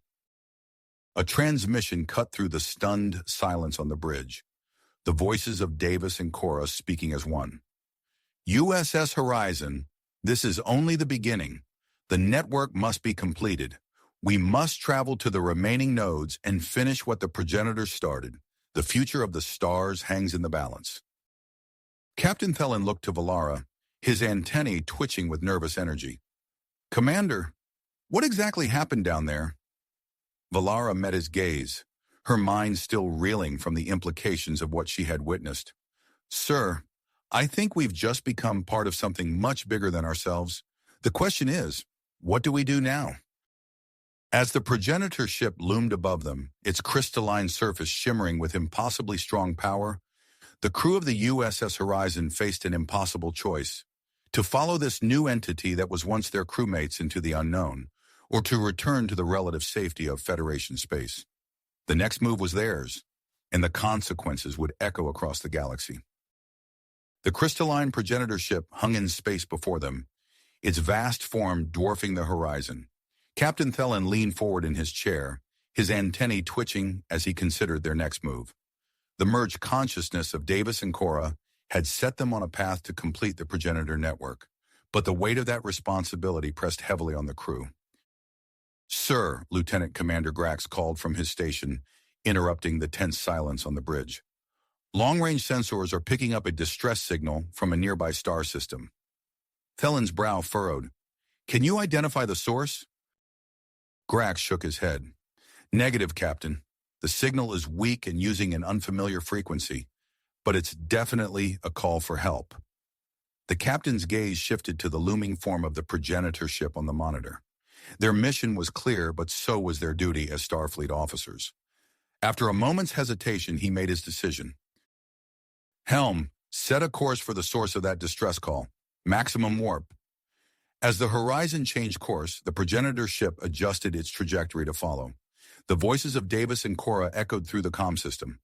A transmission cut through the stunned silence on the bridge, the voices of Davis and Cora speaking as one. USS Horizon, this is only the beginning. The network must be completed. We must travel to the remaining nodes and finish what the progenitor started. The future of the stars hangs in the balance. Captain Thelen looked to Valara, his antennae twitching with nervous energy. Commander, what exactly happened down there? Valara met his gaze, her mind still reeling from the implications of what she had witnessed. Sir, I think we've just become part of something much bigger than ourselves. The question is, what do we do now? As the progenitor ship loomed above them, its crystalline surface shimmering with impossibly strong power, the crew of the USS Horizon faced an impossible choice: to follow this new entity that was once their crewmates into the unknown, or to return to the relative safety of Federation space. The next move was theirs, and the consequences would echo across the galaxy. The crystalline progenitor ship hung in space before them, its vast form dwarfing the horizon. Captain Thelen leaned forward in his chair, his antennae twitching as he considered their next move. The merged consciousness of Davis and Cora had set them on a path to complete the progenitor network, but the weight of that responsibility pressed heavily on the crew. Sir, Lieutenant Commander Grax called from his station, interrupting the tense silence on the bridge. Long-range sensors are picking up a distress signal from a nearby star system. Thelen's brow furrowed. Can you identify the source? Grax shook his head. Negative, Captain. The signal is weak and using an unfamiliar frequency, but it's definitely a call for help. The captain's gaze shifted to the looming form of the progenitor ship on the monitor. Their mission was clear, but so was their duty as Starfleet officers. After a moment's hesitation, he made his decision. Helm, set a course for the source of that distress call. Maximum warp. As the Horizon changed course, the progenitor ship adjusted its trajectory to follow. The voices of Davis and Cora echoed through the comm system.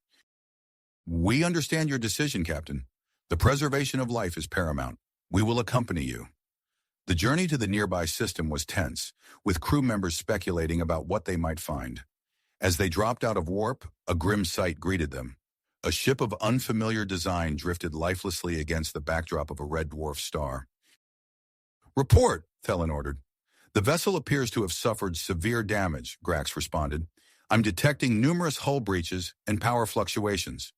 We understand your decision, Captain. The preservation of life is paramount. We will accompany you. The journey to the nearby system was tense, with crew members speculating about what they might find. As they dropped out of warp, a grim sight greeted them. A ship of unfamiliar design drifted lifelessly against the backdrop of a red dwarf star. Report, Thelen ordered. The vessel appears to have suffered severe damage, Grax responded. I'm detecting numerous hull breaches and power fluctuations.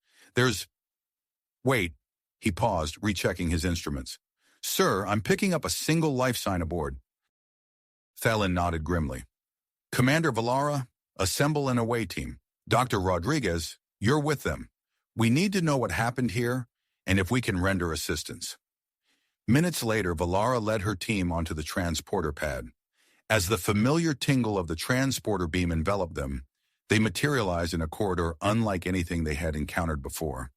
Wait, he paused, rechecking his instruments. Sir, I'm picking up a single life sign aboard. Thelen nodded grimly. Commander Valara, assemble an away team. Dr. Rodriguez, you're with them. We need to know what happened here and if we can render assistance. Minutes later, Valara led her team onto the transporter pad. As the familiar tingle of the transporter beam enveloped them, they materialized in a corridor unlike anything they had encountered before.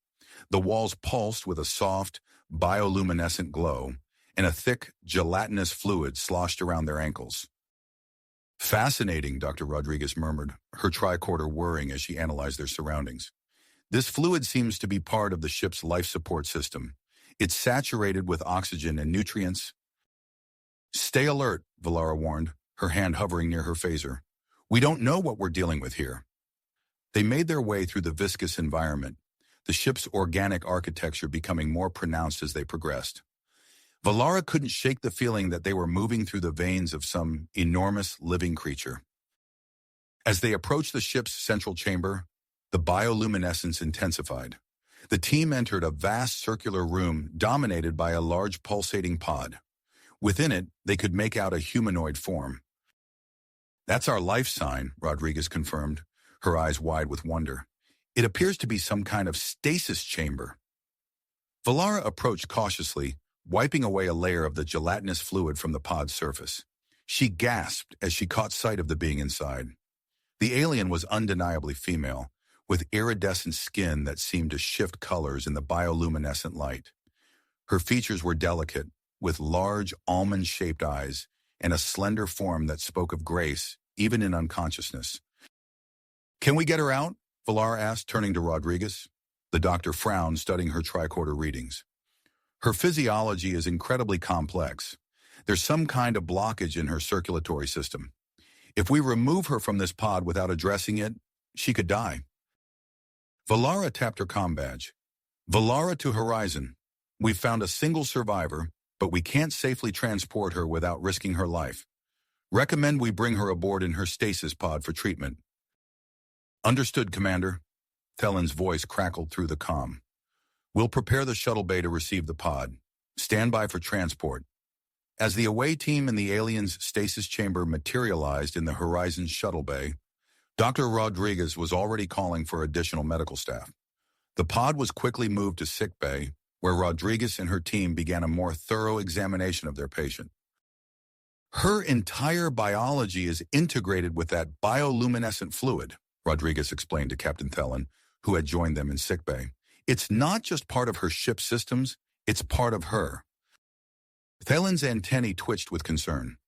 The walls pulsed with a soft, bioluminescent glow, and a thick, gelatinous fluid sloshed around their ankles. Fascinating, Dr. Rodriguez murmured, her tricorder whirring as she analyzed their surroundings. This fluid seems to be part of the ship's life support system. It's saturated with oxygen and nutrients. Stay alert, Valara warned, her hand hovering near her phaser. We don't know what we're dealing with here. They made their way through the viscous environment, the ship's organic architecture becoming more pronounced as they progressed. Valara couldn't shake the feeling that they were moving through the veins of some enormous living creature. As they approached the ship's central chamber, the bioluminescence intensified. The team entered a vast circular room dominated by a large pulsating pod. Within it, they could make out a humanoid form. That's our life sign, Rodriguez confirmed, her eyes wide with wonder. It appears to be some kind of stasis chamber. Valara approached cautiously, wiping away a layer of the gelatinous fluid from the pod's surface. She gasped as she caught sight of the being inside. The alien was undeniably female, with iridescent skin that seemed to shift colors in the bioluminescent light. Her features were delicate, with large almond-shaped eyes and a slender form that spoke of grace, even in unconsciousness. "Can we get her out?" Valara asked, turning to Rodriguez. The doctor frowned, studying her tricorder readings. "Her physiology is incredibly complex. There's some kind of blockage in her circulatory system. If we remove her from this pod without addressing it, she could die." Valara tapped her comm badge. "Valara to Horizon. We've found a single survivor, but we can't safely transport her without risking her life. Recommend we bring her aboard in her stasis pod for treatment." "Understood, Commander." Thelen's voice crackled through the comm. "We'll prepare the shuttle bay to receive the pod. Stand by for transport." As the away team in the alien's stasis chamber materialized in the Horizon shuttle bay, Dr. Rodriguez was already calling for additional medical staff. The pod was quickly moved to sick bay, where Rodriguez and her team began a more thorough examination of their patient. "Her entire biology is integrated with that bioluminescent fluid," Rodriguez explained to Captain Thelen, who had joined them in sickbay. "It's not just part of her ship systems, it's part of her." Thelen's antennae twitched with concern.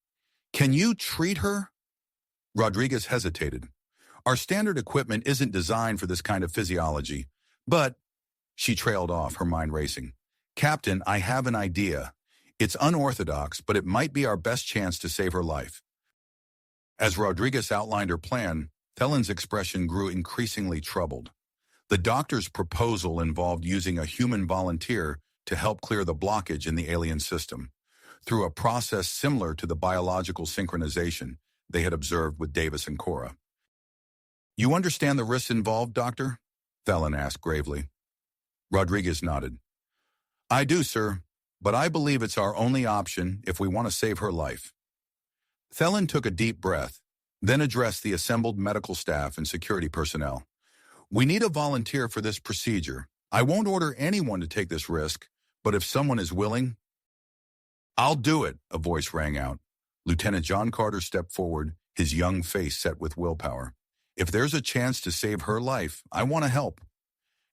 "Can you treat her?" Rodriguez hesitated. "Our standard equipment isn't designed for this kind of physiology, but—" She trailed off, her mind racing. "Captain, I have an idea. It's unorthodox, but it might be our best chance to save her life." As Rodriguez outlined her plan, Thelen's expression grew increasingly troubled. The doctor's proposal involved using a human volunteer to help clear the blockage in the alien system, through a process similar to the biological synchronization they had observed with Davis and Cora. "You understand the risks involved, Doctor?" Thelen asked gravely. Rodriguez nodded. "I do, sir, but I believe it's our only option if we want to save her life." Thelen took a deep breath, then addressed the assembled medical staff and security personnel. "We need a volunteer for this procedure. I won't order anyone to take this risk, but if someone is willing—" "I'll do it," a voice rang out. Lieutenant John Carter stepped forward, his young face set with willpower. "If there's a chance to save her life, I want to help."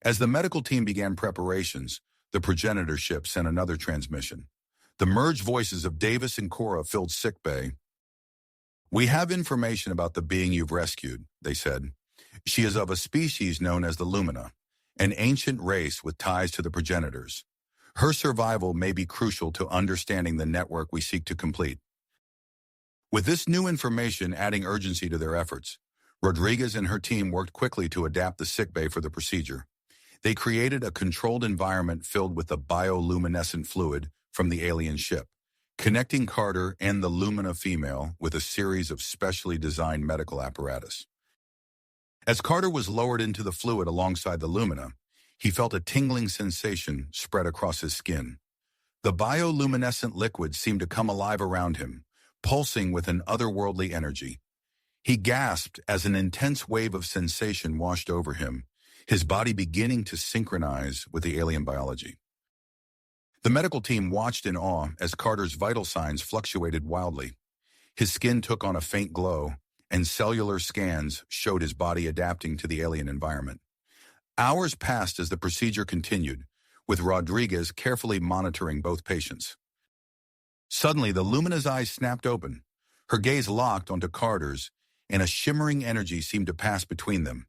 As the medical team began preparations, the progenitor ship sent another transmission. The merged voices of Davis and Cora filled sickbay. "We have information about the being you've rescued," they said. "She is of a species known as the Lumina, an ancient race with ties to the progenitors. Her survival may be crucial to understanding the network we seek to complete." With this new information adding urgency to their efforts, Rodriguez and her team worked quickly to adapt the sickbay for the procedure. They created a controlled environment filled with the bioluminescent fluid from the alien ship, connecting Carter and the Lumina female with a series of specially designed medical apparatus. As Carter was lowered into the fluid alongside the Lumina, he felt a tingling sensation spread across his skin. The bioluminescent liquid seemed to come alive around him, pulsing with an otherworldly energy. He gasped as an intense wave of sensation washed over him, his body beginning to synchronize with the alien biology. The medical team watched in awe as Carter's vital signs fluctuated wildly. His skin took on a faint glow, and cellular scans showed his body adapting to the alien environment. Hours passed as the procedure continued, with Rodriguez carefully monitoring both patients. Suddenly, the Lumina's eyes snapped open. Her gaze locked onto Carter's, and a shimmering energy seemed to pass between them.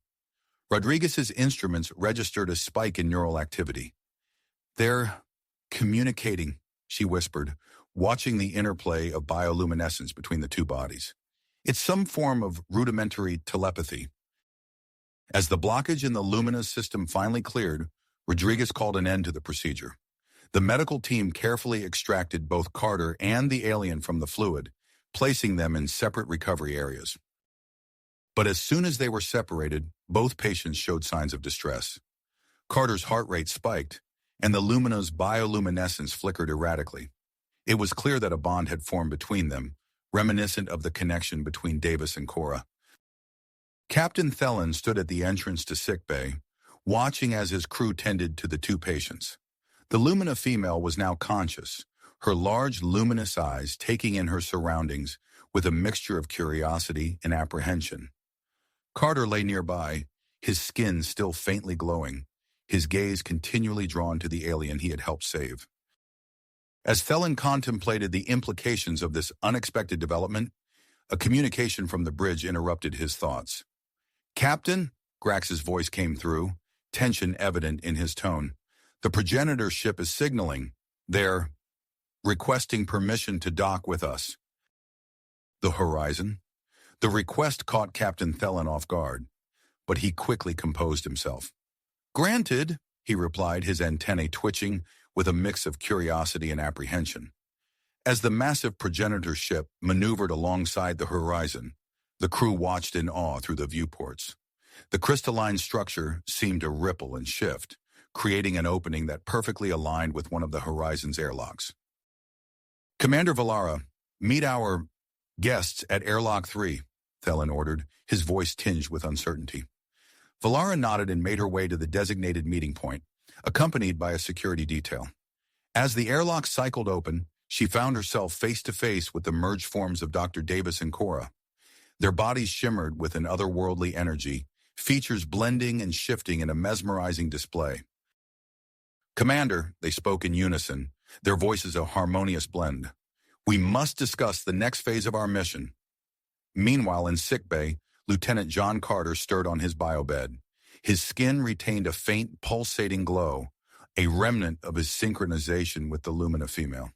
Rodriguez's instruments registered a spike in neural activity. "They're communicating," she whispered, watching the interplay of bioluminescence between the two bodies. "It's some form of rudimentary telepathy." As the blockage in the Lumina system finally cleared, Rodriguez called an end to the procedure. The medical team carefully extracted both Carter and the alien from the fluid, placing them in separate recovery areas. But as soon as they were separated, both patients showed signs of distress. Carter's heart rate spiked, and the Lumina's bioluminescence flickered erratically. It was clear that a bond had formed between them, reminiscent of the connection between Davis and Cora. Captain Thelen stood at the entrance to sickbay, watching as his crew tended to the two patients. The Lumina female was now conscious, her large luminous eyes taking in her surroundings with a mixture of curiosity and apprehension. Carter lay nearby, his skin still faintly glowing, his gaze continually drawn to the alien he had helped save. As Thelen contemplated the implications of this unexpected development, a communication from the bridge interrupted his thoughts. "Captain," Grax's voice came through, tension evident in his tone. "The progenitor ship is signaling. They're requesting permission to dock with us." The horizon? The request caught Captain Thelen off guard, but he quickly composed himself. "Granted," he replied, his antennae twitching with a mix of curiosity and apprehension. As the massive progenitor ship maneuvered alongside the horizon, the crew watched in awe through the viewports. The crystalline structure seemed to ripple and shift, creating an opening that perfectly aligned with one of the horizon's airlocks. "Commander Vallara, meet our guests at Airlock 3, Thelen ordered, his voice tinged with uncertainty. Vallara nodded and made her way to the designated meeting point, accompanied by a security detail. As the airlock cycled open, she found herself face-to-face with the merged forms of Dr. Davis and Cora. Their bodies shimmered with an otherworldly energy, features blending and shifting in a mesmerizing display. "Commander," they spoke in unison, their voices a harmonious blend. "We must discuss the next phase of our mission." Meanwhile, in sickbay, Lieutenant John Carter stirred on his biobed. His skin retained a faint, pulsating glow, a remnant of his synchronization with the Lumina female.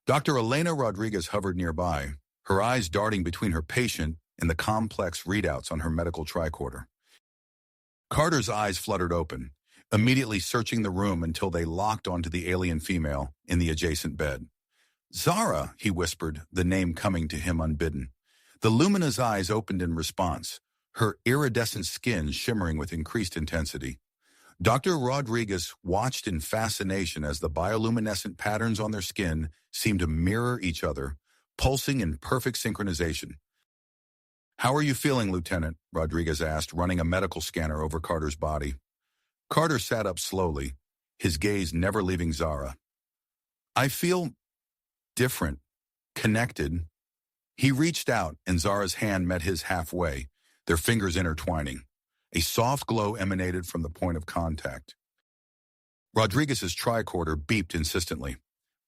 Dr. Elena Rodriguez hovered nearby, her eyes darting between her patient and the complex readouts on her medical tricorder. Carter's eyes fluttered open, immediately searching the room until they locked onto the alien female in the adjacent bed. "Zara," he whispered, the name coming to him unbidden. The Lumina's eyes opened in response, her iridescent skin shimmering with increased intensity. Dr. Rodriguez watched in fascination as the bioluminescent patterns on their skin seemed to mirror each other, pulsing in perfect synchronization. "How are you feeling, Lieutenant?" Rodriguez asked, running a medical scanner over Carter's body. Carter sat up slowly, his gaze never leaving Zara. "I feel different, connected." He reached out, and Zara's hand met his halfway, their fingers intertwining. A soft glow emanated from the point of contact. Rodriguez's tricorder beeped insistently.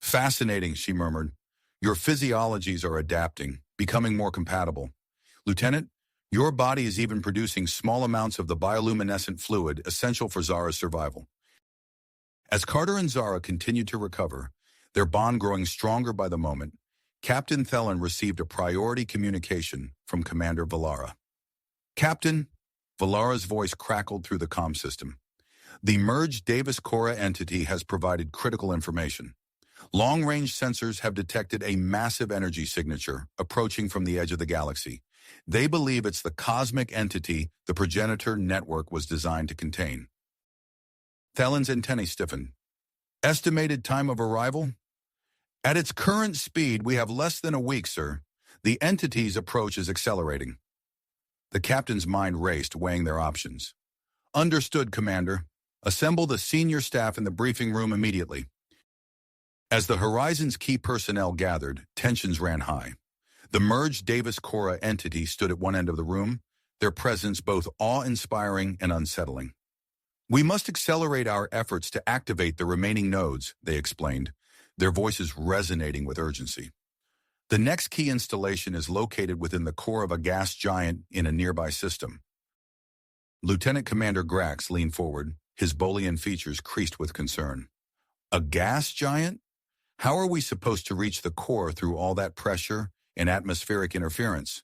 "Fascinating," she murmured. "Your physiologies are adapting, becoming more compatible. Lieutenant, your body is even producing small amounts of the bioluminescent fluid essential for Zara's survival." As Carter and Zara continued to recover, their bond growing stronger by the moment, Captain Thelen received a priority communication from Commander Vallara. "Captain," Valara's voice crackled through the comm system. "The merged Davis-Cora entity has provided critical information. Long-range sensors have detected a massive energy signature approaching from the edge of the galaxy. They believe it's the cosmic entity the progenitor network was designed to contain." Thelen's antennae stiffened. "Estimated time of arrival?" "At its current speed, we have less than a week, sir. The entity's approach is accelerating." The captain's mind raced, weighing their options. "Understood, Commander. Assemble the senior staff in the briefing room immediately." As the Horizon's key personnel gathered, tensions ran high. The merged Davis-Cora entity stood at one end of the room, their presence both awe-inspiring and unsettling. "We must accelerate our efforts to activate the remaining nodes," they explained, their voices resonating with urgency. "The next key installation is located within the core of a gas giant in a nearby system." Lieutenant Commander Grax leaned forward, his Boolean features creased with concern. "A gas giant? How are we supposed to reach the core through all that pressure and atmospheric interference?"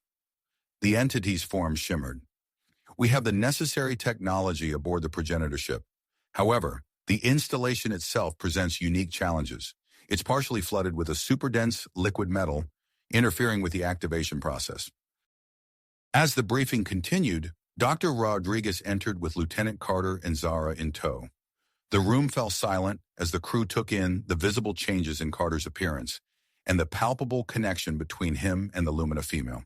The entity's form shimmered. "We have the necessary technology aboard the progenitor ship. However, the installation itself presents unique challenges. It's partially flooded with a super-dense liquid metal, interfering with the activation process." As the briefing continued, Dr. Rodriguez entered with Lieutenant Carter and Zara in tow. The room fell silent as the crew took in the visible changes in Carter's appearance, and the palpable connection between him and the Lumina female.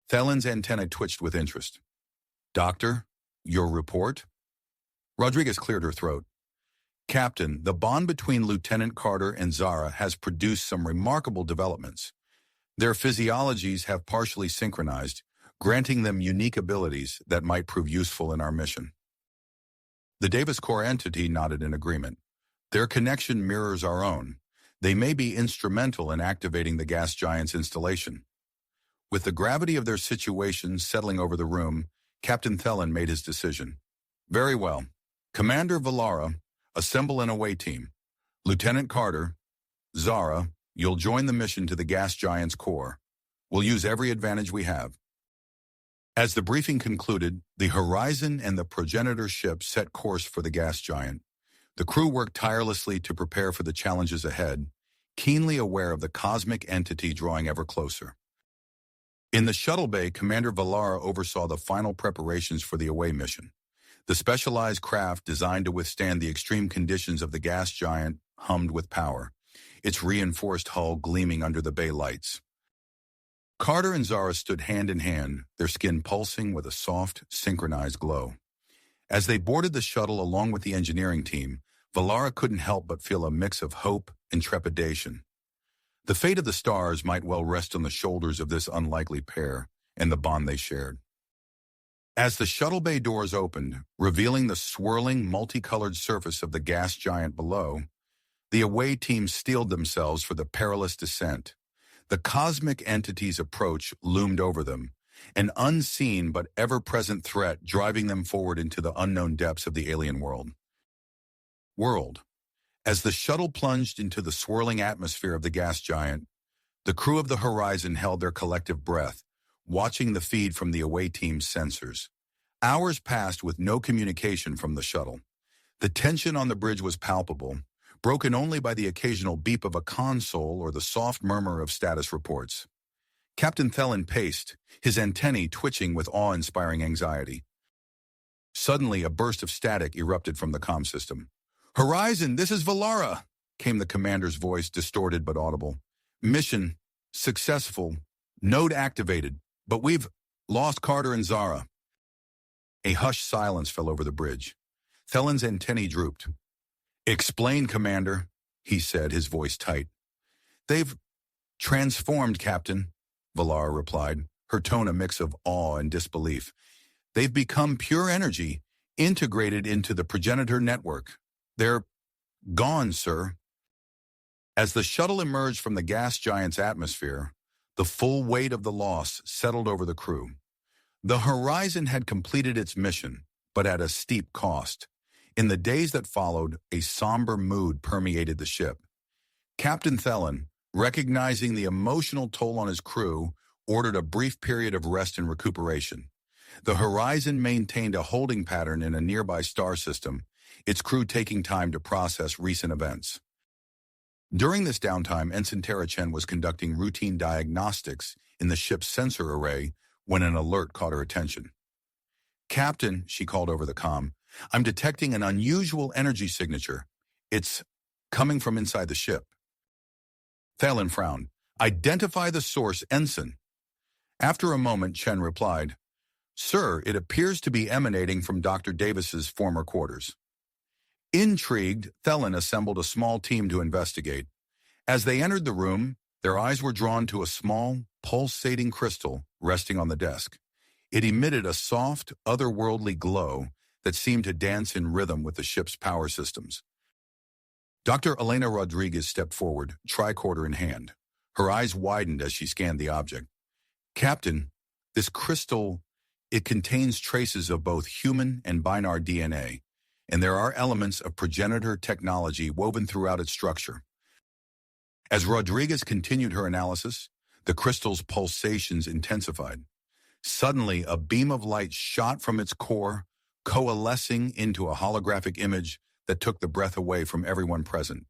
Thelen's antennae twitched with interest. "Doctor, your report?" Rodriguez cleared her throat. "Captain, the bond between Lieutenant Carter and Zara has produced some remarkable developments. Their physiologies have partially synchronized, granting them unique abilities that might prove useful in our mission." The Davis core entity nodded in agreement. "Their connection mirrors our own. They may be instrumental in activating the gas giant's installation." With the gravity of their situation settling over the room, Captain Thelen made his decision. "Very well. Commander Vallara, assemble an away team. Lieutenant Carter, Zara, you'll join the mission to the gas giant's core. We'll use every advantage we have." As the briefing concluded, the Horizon and the progenitor ship set course for the gas giant. The crew worked tirelessly to prepare for the challenges ahead, keenly aware of the cosmic entity drawing ever closer. In the shuttle bay, Commander Vallara oversaw the final preparations for the away mission. The specialized craft designed to withstand the extreme conditions of the gas giant hummed with power, its reinforced hull gleaming under the bay lights. Carter and Zara stood hand in hand, their skin pulsing with a soft, synchronized glow. As they boarded the shuttle along with the engineering team, Vallara couldn't help but feel a mix of hope and trepidation. The fate of the stars might well rest on the shoulders of this unlikely pair and the bond they shared. As the shuttle bay doors opened, revealing the swirling, multicolored surface of the gas giant below, the away team steeled themselves for the perilous descent. The cosmic entity's approach loomed over them, an unseen but ever-present threat driving them forward into the unknown depths of the alien world. As the shuttle plunged into the swirling atmosphere of the gas giant, the crew of the Horizon held their collective breath, watching the feed from the away team's sensors. Hours passed with no communication from the shuttle. The tension on the bridge was palpable, broken only by the occasional beep of a console or the soft murmur of status reports. Captain Thelen paced, his antennae twitching with awe-inspiring anxiety. Suddenly, a burst of static erupted from the comm system. "Horizon, this is Vallara," came the commander's voice, distorted but audible. "Mission successful. Node activated. But we've lost Carter and Zara." A hushed silence fell over the bridge. Thelen's antennae drooped. "Explain, Commander," he said, his voice tight. "They've transformed, Captain," Vallara replied, her tone a mix of awe and disbelief. "They've become pure energy, integrated into the progenitor network. They're gone, sir." As the shuttle emerged from the gas giant's atmosphere, the full weight of the loss settled over the crew. The Horizon had completed its mission, but at a steep cost. In the days that followed, a somber mood permeated the ship. Captain Thelen, recognizing the emotional toll on his crew, ordered a brief period of rest and recuperation. The Horizon maintained a holding pattern in a nearby star system, its crew taking time to process recent events. During this downtime, Ensign Tara Chen was conducting routine diagnostics in the ship's sensor array when an alert caught her attention. "Captain," she called over the comm, "I'm detecting an unusual energy signature. It's coming from inside the ship." Thelen frowned. "Identify the source, Ensign." After a moment, Chen replied, "Sir, it appears to be emanating from Dr. Davis's former quarters." Intrigued, Thelen assembled a small team to investigate. As they entered the room, their eyes were drawn to a small, pulsating crystal resting on the desk. It emitted a soft, otherworldly glow that seemed to dance in rhythm with the ship's power systems. Dr. Elena Rodriguez stepped forward, tricorder in hand. Her eyes widened as she scanned the object. "Captain, this crystal, it contains traces of both human and binar DNA, and there are elements of progenitor technology woven throughout its structure." As Rodriguez continued her analysis, the crystal's pulsations intensified. Suddenly, a beam of light shot from its core, coalescing into a holographic image that took the breath away from everyone present.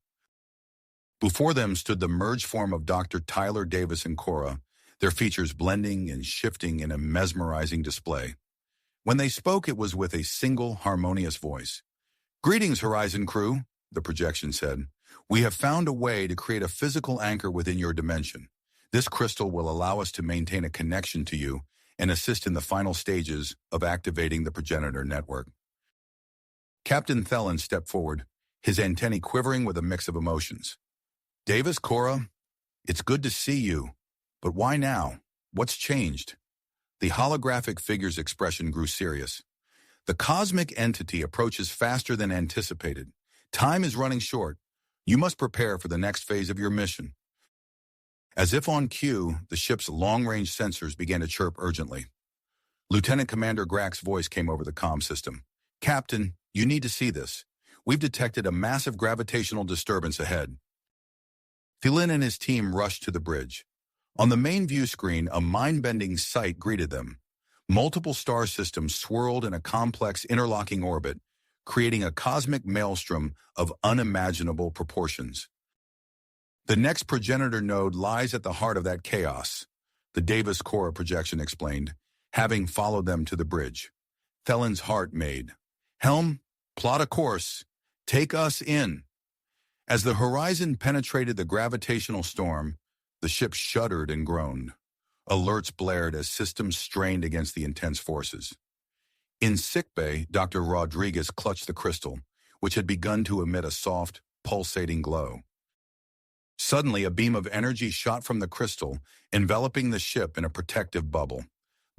Before them stood the merged form of Dr. Tyler Davis and Cora, their features blending and shifting in a mesmerizing display. When they spoke, it was with a single, harmonious voice. "Greetings, Horizon crew," the projection said. We have found a way to create a physical anchor within your dimension. This crystal will allow us to maintain a connection to you and assist in the final stages of activating the progenitor network. Captain Thelen stepped forward, his antennae quivering with a mix of emotions. Davis, Cora, it's good to see you. But why now? What's changed? The holographic figure's expression grew serious. The cosmic entity approaches faster than anticipated. Time is running short. You must prepare for the next phase of your mission. As if on cue, the ship's long-range sensors began to chirp urgently. Lieutenant Commander Grax's voice came over the comm system. Captain, you need to see this. We've detected a massive gravitational disturbance ahead. Thelen and his team rushed to the bridge. On the main view screen, a mind-bending sight greeted them. Multiple star systems swirled in a complex interlocking orbit, creating a cosmic maelstrom of unimaginable proportions. The next progenitor node lies at the heart of that chaos, the Davis Cora projection explained, having followed them to the bridge. Thelen's heart made. Helm, plot a course. Take us in. As the horizon penetrated the gravitational storm, the ship shuddered and groaned. Alerts blared as systems strained against the intense forces. In sickbay, Dr. Rodriguez clutched the crystal, which had begun to emit a soft, pulsating glow. Suddenly, a beam of energy shot from the crystal, enveloping the ship in a protective bubble.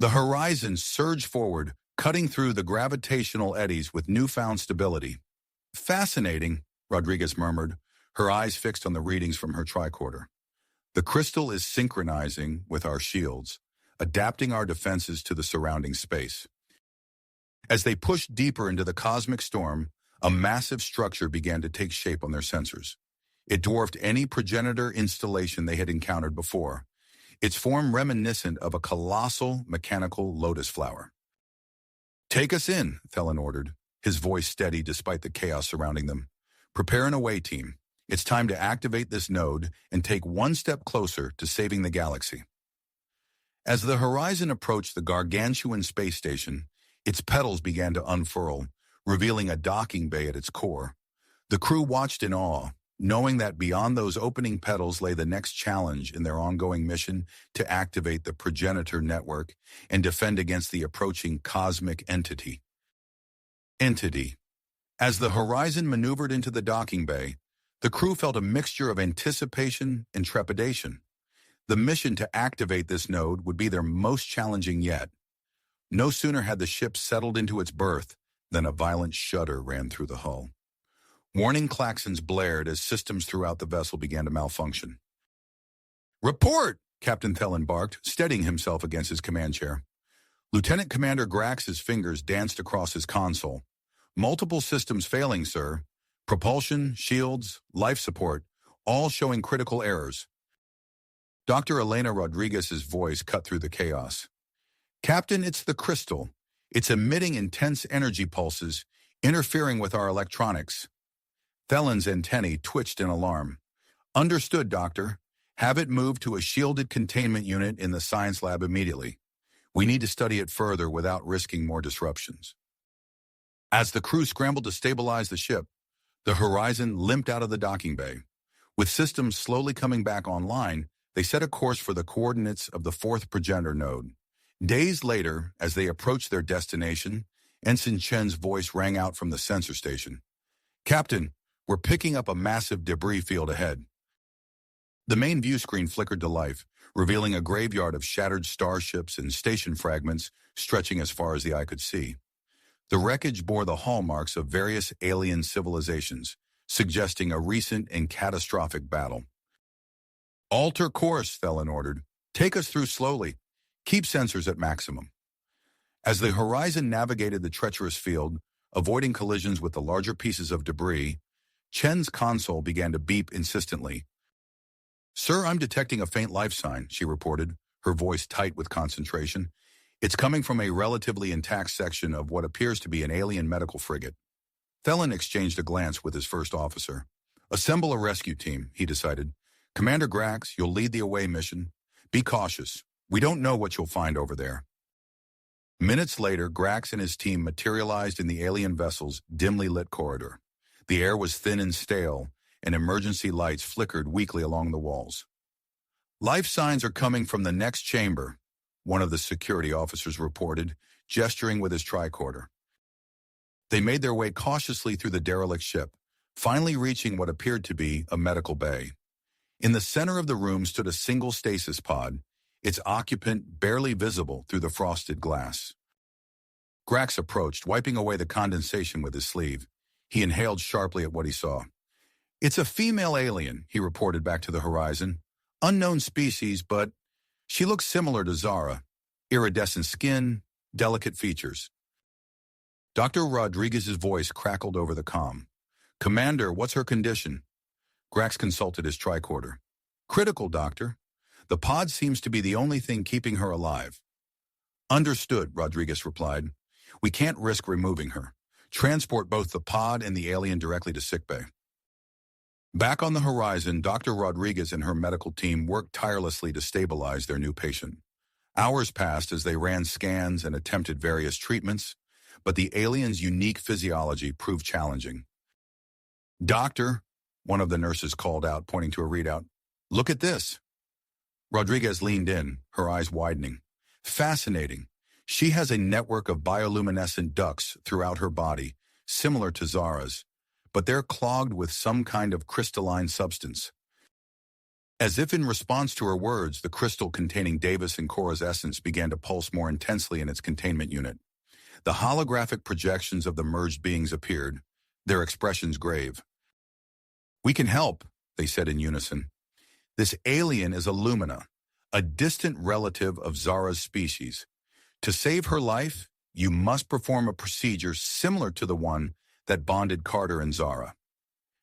The horizon surged forward, cutting through the gravitational eddies with newfound stability. Fascinating, Rodriguez murmured, her eyes fixed on the readings from her tricorder. The crystal is synchronizing with our shields, adapting our defenses to the surrounding space. As they pushed deeper into the cosmic storm, a massive structure began to take shape on their sensors. It dwarfed any progenitor installation they had encountered before, its form reminiscent of a colossal mechanical lotus flower. Take us in, Thelen ordered, his voice steady despite the chaos surrounding them. Prepare an away team. It's time to activate this node and take one step closer to saving the galaxy. As the horizon approached the gargantuan space station, its petals began to unfurl, revealing a docking bay at its core. The crew watched in awe, knowing that beyond those opening petals lay the next challenge in their ongoing mission to activate the progenitor network and defend against the approaching cosmic entity. As the horizon maneuvered into the docking bay, the crew felt a mixture of anticipation and trepidation. The mission to activate this node would be their most challenging yet. No sooner had the ship settled into its berth than a violent shudder ran through the hull. Warning klaxons blared as systems throughout the vessel began to malfunction. Report! Captain Thelen barked, steadying himself against his command chair. Lieutenant Commander Grax's fingers danced across his console. Multiple systems failing, sir. Propulsion, shields, life support, all showing critical errors. Dr. Elena Rodriguez's voice cut through the chaos. Captain, it's the crystal. It's emitting intense energy pulses, interfering with our electronics. Thelen's antennae twitched in alarm. Understood, Doctor. Have it moved to a shielded containment unit in the science lab immediately. We need to study it further without risking more disruptions. As the crew scrambled to stabilize the ship, the horizon limped out of the docking bay. With systems slowly coming back online, they set a course for the coordinates of the fourth progenitor node. Days later, as they approached their destination, Ensign Chen's voice rang out from the sensor station. Captain, we're picking up a massive debris field ahead. The main view screen flickered to life, revealing a graveyard of shattered starships and station fragments stretching as far as the eye could see. The wreckage bore the hallmarks of various alien civilizations, suggesting a recent and catastrophic battle. Alter course, Thelen ordered. Take us through slowly. Keep sensors at maximum. As the horizon navigated the treacherous field, avoiding collisions with the larger pieces of debris, Chen's console began to beep insistently. Sir, I'm detecting a faint life sign, she reported, her voice tight with concentration. It's coming from a relatively intact section of what appears to be an alien medical frigate. Thelen exchanged a glance with his first officer. Assemble a rescue team, he decided. Commander Grax, you'll lead the away mission. Be cautious. We don't know what you'll find over there. Minutes later, Grax and his team materialized in the alien vessel's dimly lit corridor. The air was thin and stale, and emergency lights flickered weakly along the walls. "Life signs are coming from the next chamber," one of the security officers reported, gesturing with his tricorder. They made their way cautiously through the derelict ship, finally reaching what appeared to be a medical bay. In the center of the room stood a single stasis pod, its occupant barely visible through the frosted glass. Grax approached, wiping away the condensation with his sleeve. He inhaled sharply at what he saw. "It's a female alien," he reported back to the horizon. "Unknown species, but she looks similar to Zara. Iridescent skin, delicate features." Dr. Rodriguez's voice crackled over the comm. "Commander, what's her condition?" Grax consulted his tricorder. "Critical, Doctor. The pod seems to be the only thing keeping her alive." "Understood," Rodriguez replied. "We can't risk removing her. Transport both the pod and the alien directly to sickbay." Back on the horizon, Dr. Rodriguez and her medical team worked tirelessly to stabilize their new patient. Hours passed as they ran scans and attempted various treatments, but the alien's unique physiology proved challenging. "Doctor," one of the nurses called out, pointing to a readout. "Look at this." Rodriguez leaned in, her eyes widening. "Fascinating. She has a network of bioluminescent ducts throughout her body, similar to Zara's, but they're clogged with some kind of crystalline substance." As if in response to her words, the crystal containing Davis and Cora's essence began to pulse more intensely in its containment unit. The holographic projections of the merged beings appeared, their expressions grave. "We can help," they said in unison. "This alien is a Lumina, a distant relative of Zara's species. To save her life, you must perform a procedure similar to the one that bonded Carter and Zara."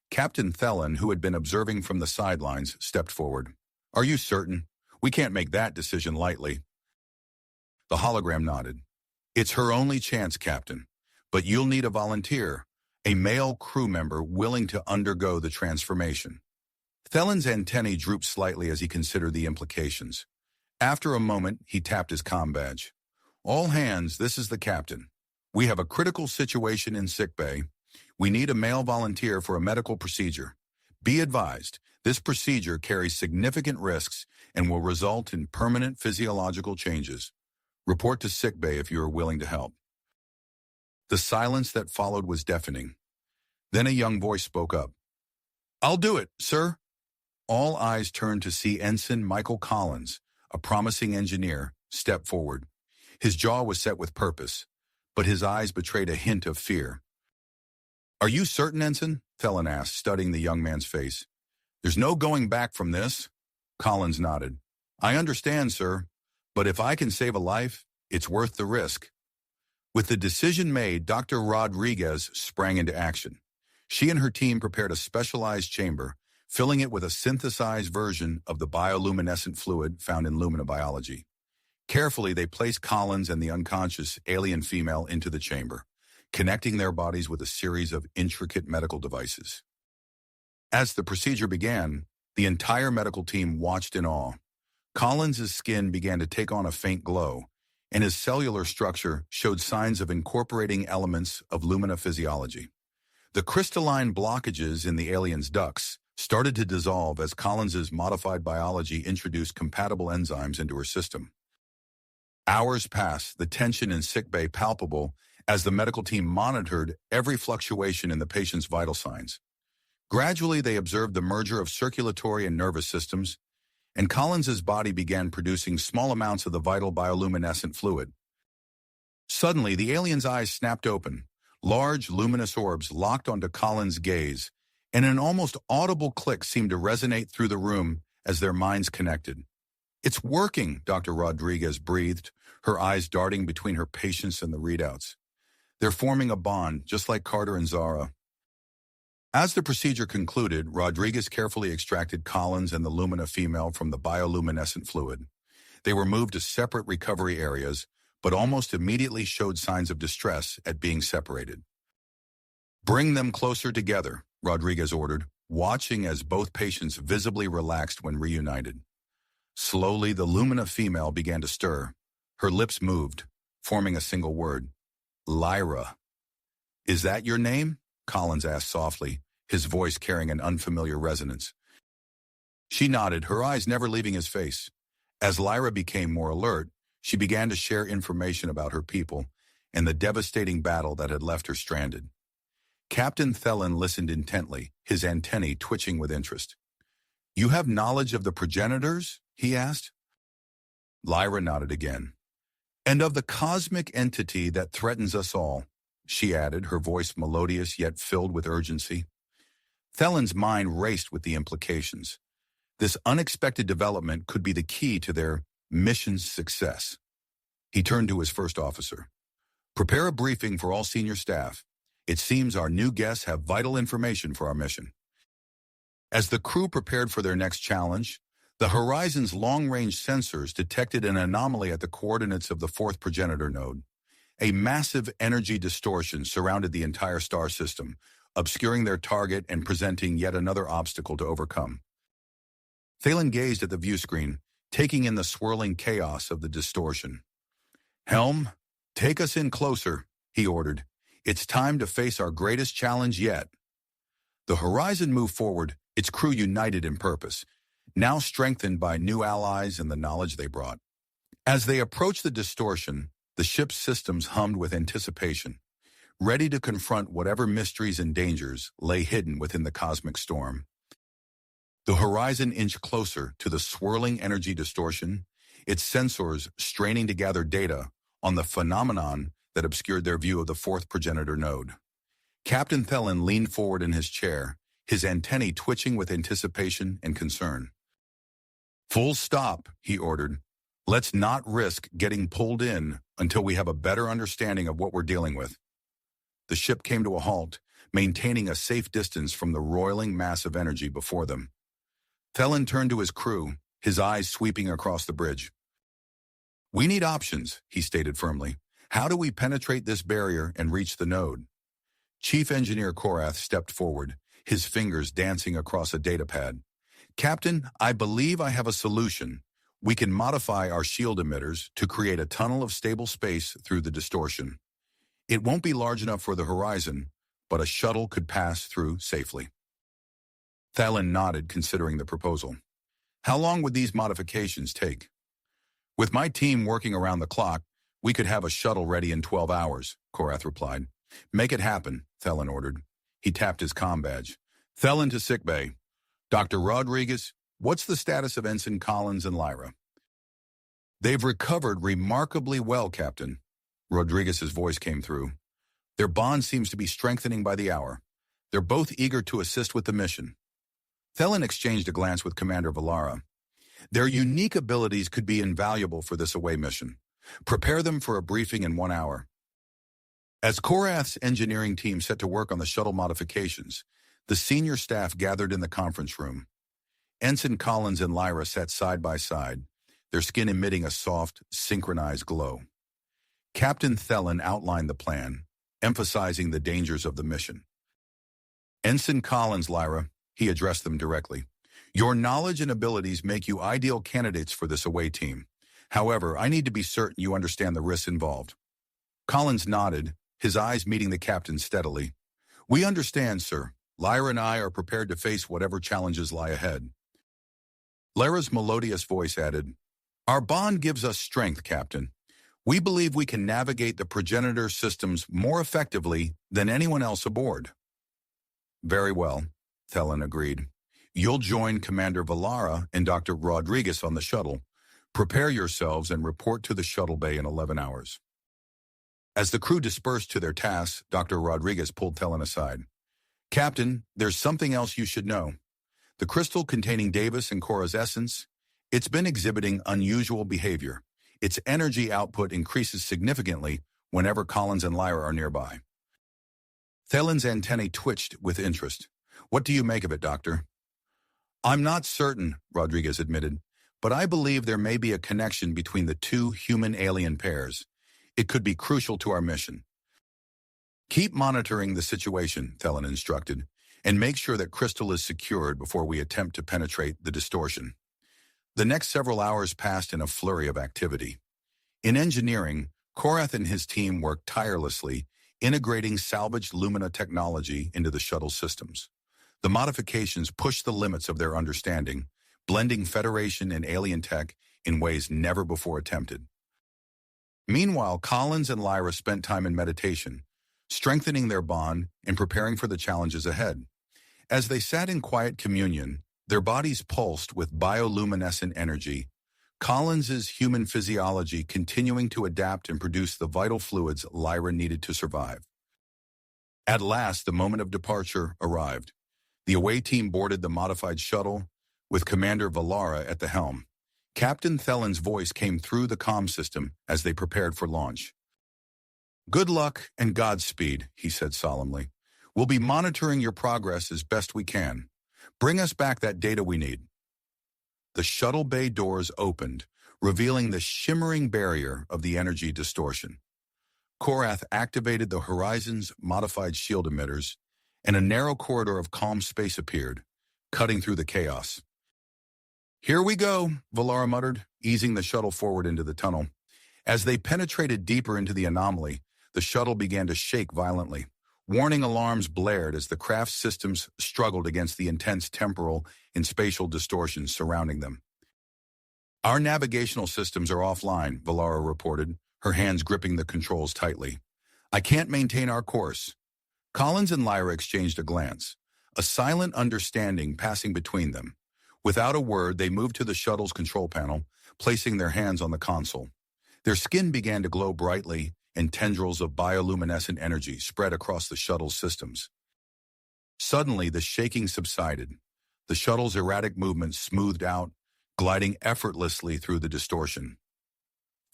Captain Thelen, who had been observing from the sidelines, stepped forward. "Are you certain? We can't make that decision lightly." The hologram nodded. "It's her only chance, Captain, but you'll need a volunteer, a male crew member willing to undergo the transformation." Thelen's antennae drooped slightly as he considered the implications. After a moment, he tapped his comm badge. "All hands, this is the captain. We have a critical situation in sickbay. We need a male volunteer for a medical procedure. Be advised, this procedure carries significant risks and will result in permanent physiological changes. Report to sickbay if you are willing to help." The silence that followed was deafening. Then a young voice spoke up. "I'll do it, sir." All eyes turned to see Ensign Michael Collins, a promising engineer, step forward. His jaw was set with purpose, but his eyes betrayed a hint of fear. "Are you certain, Ensign?" Thelen asked, studying the young man's face. "There's no going back from this." Collins nodded. "I understand, sir, but if I can save a life, it's worth the risk." With the decision made, Dr. Rodriguez sprang into action. She and her team prepared a specialized chamber, filling it with a synthesized version of the bioluminescent fluid found in Lumina biology. Carefully, they placed Collins and the unconscious alien female into the chamber, connecting their bodies with a series of intricate medical devices. As the procedure began, the entire medical team watched in awe. Collins's skin began to take on a faint glow, and his cellular structure showed signs of incorporating elements of Lumina physiology. The crystalline blockages in the alien's ducts started to dissolve as Collins's modified biology introduced compatible enzymes into her system. Hours passed, the tension in sickbay palpable as the medical team monitored every fluctuation in the patient's vital signs. Gradually, they observed the merger of circulatory and nervous systems, and Collins's body began producing small amounts of the vital bioluminescent fluid. Suddenly, the alien's eyes snapped open. Large, luminous orbs locked onto Collins' gaze, and an almost audible click seemed to resonate through the room as their minds connected. "It's working," Dr. Rodriguez breathed, her eyes darting between her patients and the readouts. "They're forming a bond, just like Carter and Zara." As the procedure concluded, Rodriguez carefully extracted Collins and the Lumina female from the bioluminescent fluid. They were moved to separate recovery areas, but almost immediately showed signs of distress at being separated. "Bring them closer together," Rodriguez ordered, watching as both patients visibly relaxed when reunited. Slowly, the Lumina female began to stir. Her lips moved, forming a single word. "Lyra." "Is that your name?" Collins asked softly, his voice carrying an unfamiliar resonance. She nodded, her eyes never leaving his face. As Lyra became more alert, she began to share information about her people and the devastating battle that had left her stranded. Captain Thelen listened intently, his antennae twitching with interest. "You have knowledge of the progenitors?" he asked. Lyra nodded again. "And of the cosmic entity that threatens us all," she added, her voice melodious yet filled with urgency. Thelen's mind raced with the implications. This unexpected development could be the key to their mission's success. He turned to his first officer. "Prepare a briefing for all senior staff. It seems our new guests have vital information for our mission." As the crew prepared for their next challenge, the Horizon's long-range sensors detected an anomaly at the coordinates of the fourth progenitor node. A massive energy distortion surrounded the entire star system, obscuring their target and presenting yet another obstacle to overcome. Thelen gazed at the viewscreen, taking in the swirling chaos of the distortion. "Helm, take us in closer," he ordered. "It's time to face our greatest challenge yet." The Horizon moved forward, its crew united in purpose, now strengthened by new allies and the knowledge they brought. As they approached the distortion, the ship's systems hummed with anticipation, ready to confront whatever mysteries and dangers lay hidden within the cosmic storm. The Horizon inched closer to the swirling energy distortion, its sensors straining to gather data on the phenomenon that obscured their view of the fourth progenitor node. Captain Thelen leaned forward in his chair, his antennae twitching with anticipation and concern. "Full stop," he ordered. "Let's not risk getting pulled in until we have a better understanding of what we're dealing with." The ship came to a halt, maintaining a safe distance from the roiling mass of energy before them. Thelen turned to his crew, his eyes sweeping across the bridge. "We need options," he stated firmly. "How do we penetrate this barrier and reach the node?" Chief Engineer Korath stepped forward, his fingers dancing across a datapad. "Captain, I believe I have a solution. We can modify our shield emitters to create a tunnel of stable space through the distortion. It won't be large enough for the Horizon, but a shuttle could pass through safely." Thelen nodded, considering the proposal. "How long would these modifications take?" "With my team working around the clock, we could have a shuttle ready in 12 hours, Korath replied. "Make it happen," Thelen ordered. He tapped his comm badge. "Thelen to sickbay. Dr. Rodriguez, what's the status of Ensign Collins and Lyra?" "They've recovered remarkably well, Captain." Rodriguez's voice came through. "Their bond seems to be strengthening by the hour. They're both eager to assist with the mission." Thelen exchanged a glance with Commander Valara. "Their unique abilities could be invaluable for this away mission. Prepare them for a briefing in 1 hour." As Korath's engineering team set to work on the shuttle modifications, the senior staff gathered in the conference room. Ensign Collins and Lyra sat side by side, their skin emitting a soft, synchronized glow. Captain Thelen outlined the plan, emphasizing the dangers of the mission. "Ensign Collins, Lyra," he addressed them directly. "Your knowledge and abilities make you ideal candidates for this away team. However, I need to be certain you understand the risks involved." Collins nodded, his eyes meeting the captain steadily. "We understand, sir. Lyra and I are prepared to face whatever challenges lie ahead." Lyra's melodious voice added, "Our bond gives us strength, Captain. We believe we can navigate the progenitor systems more effectively than anyone else aboard." "Very well," Thelen agreed. "You'll join Commander Valara and Dr. Rodriguez on the shuttle. Prepare yourselves and report to the shuttle bay in 11 hours. As the crew dispersed to their tasks, Dr. Rodriguez pulled Thelen aside. "Captain, there's something else you should know. The crystal containing Davis and Cora's essence, it's been exhibiting unusual behavior. Its energy output increases significantly whenever Collins and Lyra are nearby." Thelen's antennae twitched with interest. "What do you make of it, Doctor?" "I'm not certain," Rodriguez admitted, "but I believe there may be a connection between the two human-alien pairs. It could be crucial to our mission." "Keep monitoring the situation," Thelen instructed, "and make sure that Crystal is secured before we attempt to penetrate the distortion." The next several hours passed in a flurry of activity. In engineering, Korath and his team worked tirelessly, integrating salvaged Lumina technology into the shuttle systems. The modifications pushed the limits of their understanding, blending Federation and alien tech in ways never before attempted. Meanwhile, Collins and Lyra spent time in meditation, strengthening their bond and preparing for the challenges ahead. As they sat in quiet communion, their bodies pulsed with bioluminescent energy, Collins's human physiology continuing to adapt and produce the vital fluids Lyra needed to survive. At last, the moment of departure arrived. The away team boarded the modified shuttle, with Commander Valara at the helm. Captain Thelen's voice came through the comm system as they prepared for launch. "Good luck and Godspeed," he said solemnly. "We'll be monitoring your progress as best we can. Bring us back that data we need." The shuttle bay doors opened, revealing the shimmering barrier of the energy distortion. Korath activated the Horizon's modified shield emitters, and a narrow corridor of calm space appeared, cutting through the chaos. "Here we go," Valara muttered, easing the shuttle forward into the tunnel. As they penetrated deeper into the anomaly, the shuttle began to shake violently. Warning alarms blared as the craft's systems struggled against the intense temporal and spatial distortions surrounding them. "Our navigational systems are offline," Valara reported, her hands gripping the controls tightly. "I can't maintain our course." Collins and Lyra exchanged a glance, a silent understanding passing between them. Without a word, they moved to the shuttle's control panel, placing their hands on the console. Their skin began to glow brightly, and tendrils of bioluminescent energy spread across the shuttle's systems. Suddenly, the shaking subsided. The shuttle's erratic movements smoothed out, gliding effortlessly through the distortion.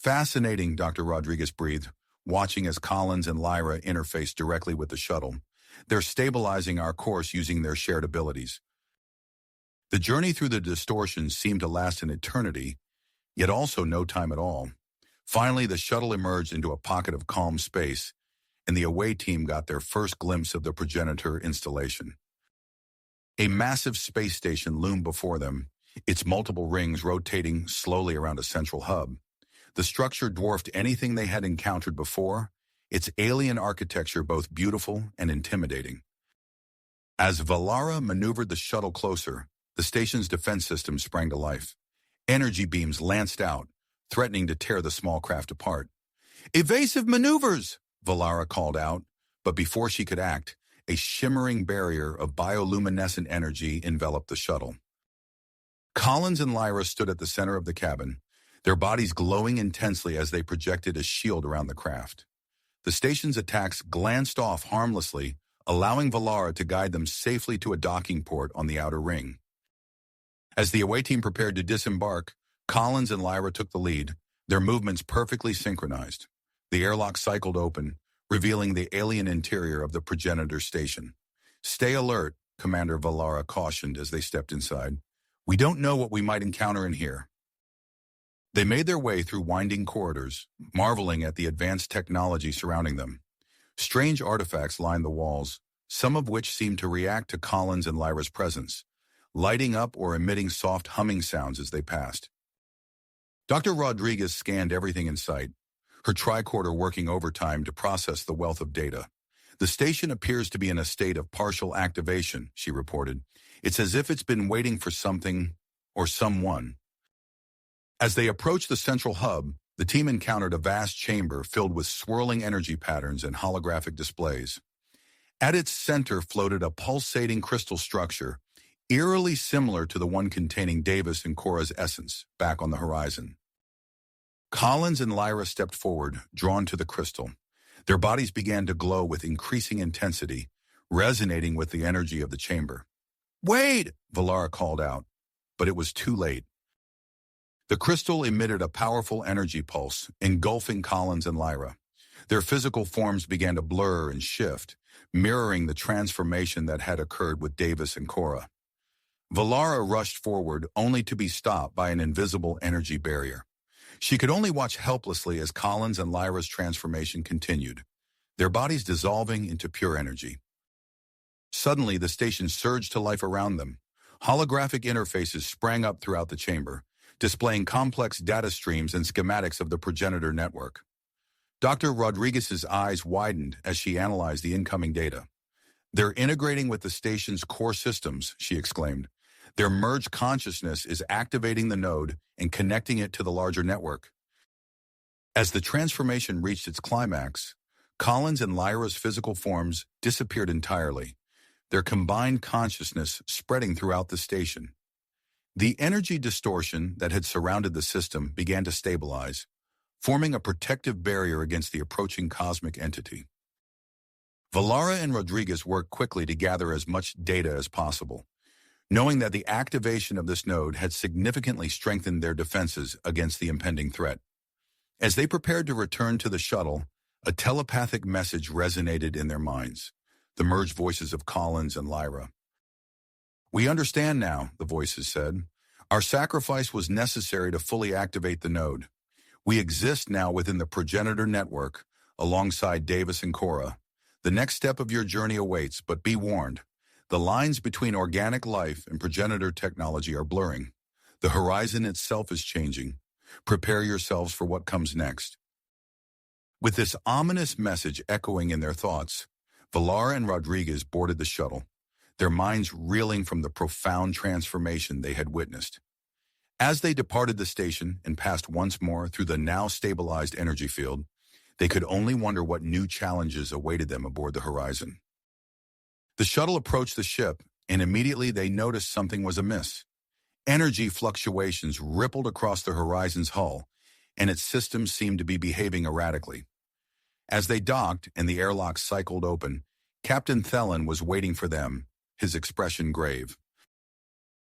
"Fascinating," Dr. Rodriguez breathed, watching as Collins and Lyra interfaced directly with the shuttle. "They're stabilizing our course using their shared abilities." The journey through the distortions seemed to last an eternity, yet also no time at all. Finally, the shuttle emerged into a pocket of calm space, and the away team got their first glimpse of the progenitor installation. A massive space station loomed before them, its multiple rings rotating slowly around a central hub. The structure dwarfed anything they had encountered before, its alien architecture both beautiful and intimidating. As Valara maneuvered the shuttle closer, the station's defense system sprang to life. Energy beams lanced out, threatening to tear the small craft apart. "Evasive maneuvers!" Valara called out, but before she could act, a shimmering barrier of bioluminescent energy enveloped the shuttle. Collins and Lyra stood at the center of the cabin, their bodies glowing intensely as they projected a shield around the craft. The station's attacks glanced off harmlessly, allowing Valara to guide them safely to a docking port on the outer ring. As the away team prepared to disembark, Collins and Lyra took the lead, their movements perfectly synchronized. The airlock cycled open, revealing the alien interior of the progenitor station. "Stay alert," Commander Valara cautioned as they stepped inside. "We don't know what we might encounter in here." They made their way through winding corridors, marveling at the advanced technology surrounding them. Strange artifacts lined the walls, some of which seemed to react to Collins and Lyra's presence, lighting up or emitting soft humming sounds as they passed. Dr. Rodriguez scanned everything in sight, her tricorder working overtime to process the wealth of data. "The station appears to be in a state of partial activation," she reported. "It's as if it's been waiting for something or someone." As they approached the central hub, the team encountered a vast chamber filled with swirling energy patterns and holographic displays. At its center floated a pulsating crystal structure, eerily similar to the one containing Davis and Cora's essence, back on the horizon. Collins and Lyra stepped forward, drawn to the crystal. Their bodies began to glow with increasing intensity, resonating with the energy of the chamber. "Wait!" Valara called out, but it was too late. The crystal emitted a powerful energy pulse, engulfing Collins and Lyra. Their physical forms began to blur and shift, mirroring the transformation that had occurred with Davis and Cora. Valara rushed forward, only to be stopped by an invisible energy barrier. She could only watch helplessly as Collins and Lyra's transformation continued, their bodies dissolving into pure energy. Suddenly, the station surged to life around them. Holographic interfaces sprang up throughout the chamber, displaying complex data streams and schematics of the progenitor network. Dr. Rodriguez's eyes widened as she analyzed the incoming data. They're integrating with the station's core systems, she exclaimed. Their merged consciousness is activating the node and connecting it to the larger network. As the transformation reached its climax, Collins and Lyra's physical forms disappeared entirely, their combined consciousness spreading throughout the station. The energy distortion that had surrounded the system began to stabilize, forming a protective barrier against the approaching cosmic entity. Valara and Rodriguez worked quickly to gather as much data as possible, knowing that the activation of this node had significantly strengthened their defenses against the impending threat. As they prepared to return to the shuttle, a telepathic message resonated in their minds, the merged voices of Collins and Lyra. "We understand now," the voices said. "Our sacrifice was necessary to fully activate the node. We exist now within the progenitor network, alongside Davis and Cora. The next step of your journey awaits, but be warned. The lines between organic life and progenitor technology are blurring. The horizon itself is changing. Prepare yourselves for what comes next." With this ominous message echoing in their thoughts, Valara and Rodriguez boarded the shuttle, their minds reeling from the profound transformation they had witnessed. As they departed the station and passed once more through the now stabilized energy field, they could only wonder what new challenges awaited them aboard the horizon. The shuttle approached the ship, and immediately they noticed something was amiss. Energy fluctuations rippled across the horizon's hull, and its systems seemed to be behaving erratically. As they docked and the airlock cycled open, Captain Thelen was waiting for them, his expression grave.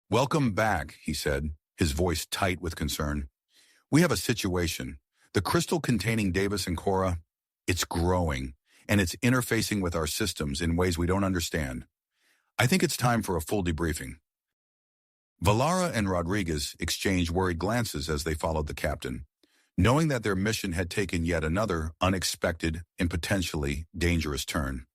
"Welcome back," he said, his voice tight with concern. "We have a situation. The crystal containing Davis and Cora, it's growing, and it's interfacing with our systems in ways we don't understand. I think it's time for a full debriefing." Valara and Rodriguez exchanged worried glances as they followed the captain, knowing that their mission had taken yet another unexpected and potentially dangerous turn.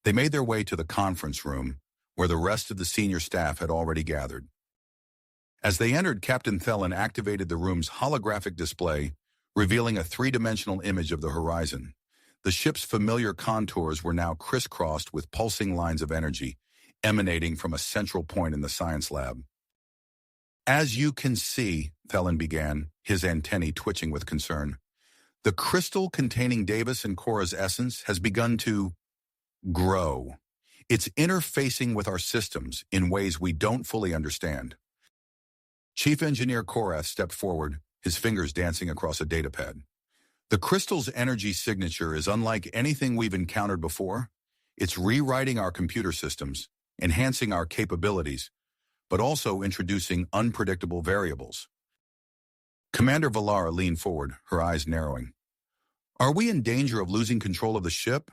They made their way to the conference room, where the rest of the senior staff had already gathered. As they entered, Captain Thelen activated the room's holographic display, revealing a three-dimensional image of the horizon. The ship's familiar contours were now crisscrossed with pulsing lines of energy, emanating from a central point in the science lab. "As you can see," Thelen began, his antennae twitching with concern, "the crystal containing Davis and Cora's essence has begun to grow. It's interfacing with our systems in ways we don't fully understand." Chief Engineer Korath stepped forward, his fingers dancing across a datapad. "The crystal's energy signature is unlike anything we've encountered before. It's rewriting our computer systems, enhancing our capabilities, but also introducing unpredictable variables." Commander Valara leaned forward, her eyes narrowing. "Are we in danger of losing control of the ship?"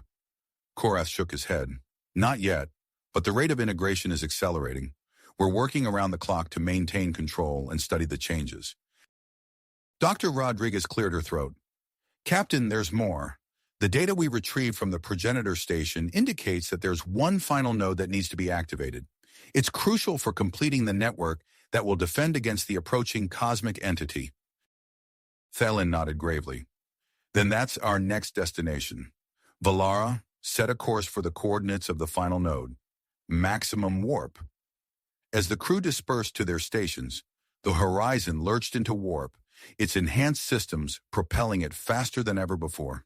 Korath shook his head. "Not yet, but the rate of integration is accelerating. We're working around the clock to maintain control and study the changes." Dr. Rodriguez cleared her throat. "Captain, there's more. The data we retrieved from the progenitor station indicates that there's one final node that needs to be activated. It's crucial for completing the network that will defend against the approaching cosmic entity." Thelen nodded gravely. "Then that's our next destination. Valara, set a course for the coordinates of the final node. Maximum warp." As the crew dispersed to their stations, the horizon lurched into warp, its enhanced systems propelling it faster than ever before.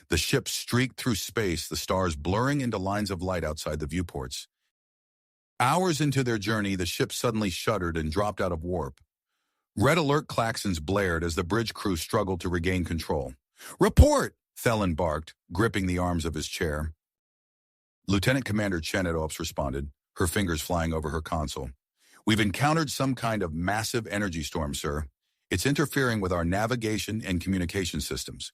The ship streaked through space, the stars blurring into lines of light outside the viewports. Hours into their journey, the ship suddenly shuddered and dropped out of warp. Red alert klaxons blared as the bridge crew struggled to regain control. "Report!" Thelen barked, gripping the arms of his chair. Lieutenant Commander Chenet Ops responded, her fingers flying over her console. "We've encountered some kind of massive energy storm, sir. It's interfering with our navigation and communication systems."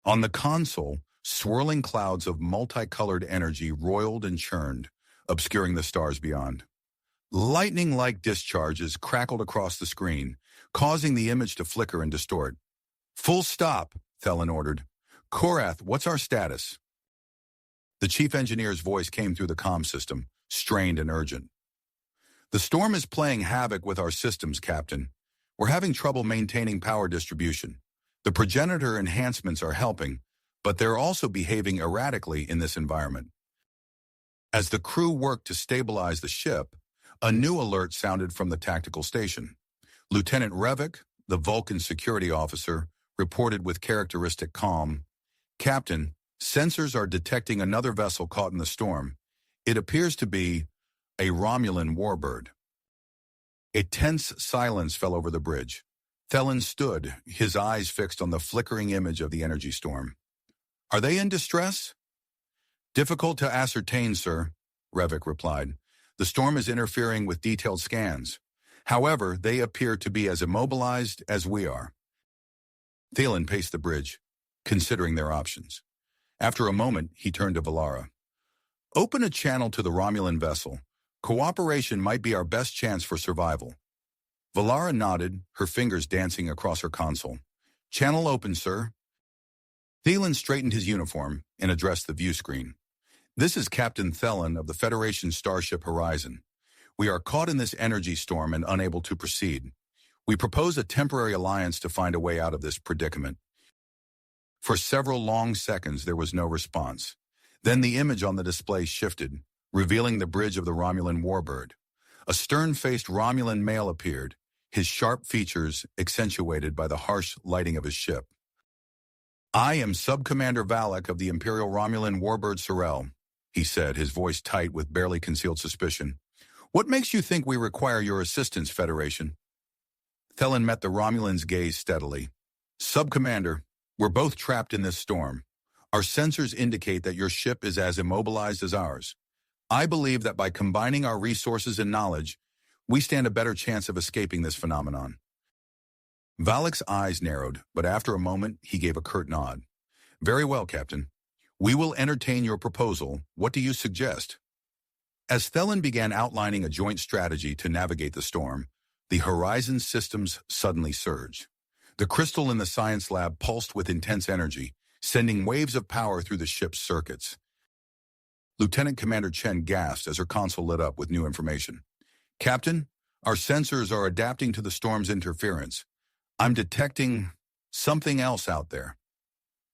On the console, swirling clouds of multicolored energy roiled and churned, obscuring the stars beyond. Lightning-like discharges crackled across the screen, causing the image to flicker and distort. "Full stop," Thelen ordered. "Korath, what's our status?" The chief engineer's voice came through the comm system, strained and urgent. "The storm is playing havoc with our systems, Captain. We're having trouble maintaining power distribution. The progenitor enhancements are helping, but they're also behaving erratically in this environment. As the crew worked to stabilize the ship, a new alert sounded from the tactical station. Lieutenant Revik, the Vulcan security officer, reported with characteristic calm, "Captain, sensors are detecting another vessel caught in the storm. It appears to be a Romulan warbird." A tense silence fell over the bridge. Thelen stood, his eyes fixed on the flickering image of the energy storm. "Are they in distress?" "Difficult to ascertain, sir," Revik replied. "The storm is interfering with detailed scans. However, they appear to be as immobilized as we are." Thelen paced the bridge, considering their options. After a moment, he turned to Valara. "Open a channel to the Romulan vessel. Cooperation might be our best chance for survival." Valara nodded, her fingers dancing across her console. "Channel open, sir." Thelen straightened his uniform and addressed the view screen. "This is Captain Thelen of the Federation starship Horizon. We are caught in this energy storm and unable to proceed. We propose a temporary alliance to find a way out of this predicament." For several long seconds, there was no response. Then the image on the display shifted, revealing the bridge of the Romulan warbird. A stern-faced Romulan male appeared, his sharp features accentuated by the harsh lighting of his ship. "I am Subcommander Valak of the Imperial Romulan warbird Sorel," he said, his voice tight with barely concealed suspicion. "What makes you think we require your assistance, Federation?" Thelen met the Romulan's gaze steadily. "Subcommander, we're both trapped in this storm. Our sensors indicate that your ship is as immobilized as ours. I believe that by combining our resources and knowledge, we stand a better chance of escaping this phenomenon." Valak's eyes narrowed, but after a moment, he gave a curt nod. "Very well, Captain. We will entertain your proposal. What do you suggest?" As Thelen began outlining a joint strategy to navigate the storm, the Horizon systems suddenly surged. The crystal in the science lab pulsed with intense energy, sending waves of power through the ship's circuits. Lieutenant Commander Chen gasped as her console lit up with new information. "Captain, our sensors are adapting to the storm's interference. I'm detecting something else out there."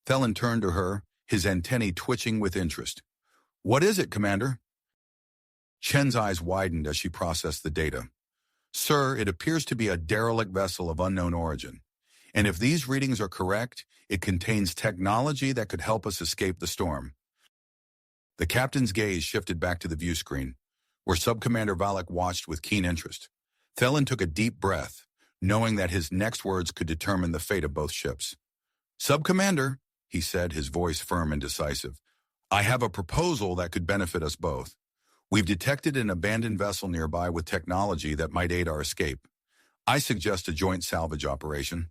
Thelen turned to her, his antennae twitching with interest. "What is it, Commander?" Chen's eyes widened as she processed the data. "Sir, it appears to be a derelict vessel of unknown origin. And if these readings are correct, it contains technology that could help us escape the storm." The captain's gaze shifted back to the view screen, where Subcommander Valak watched with keen interest. Thelen took a deep breath, knowing that his next words could determine the fate of both ships. "Subcommander," he said, his voice firm and decisive, "I have a proposal that could benefit us both. We've detected an abandoned vessel nearby with technology that might aid our escape. I suggest a joint salvage operation."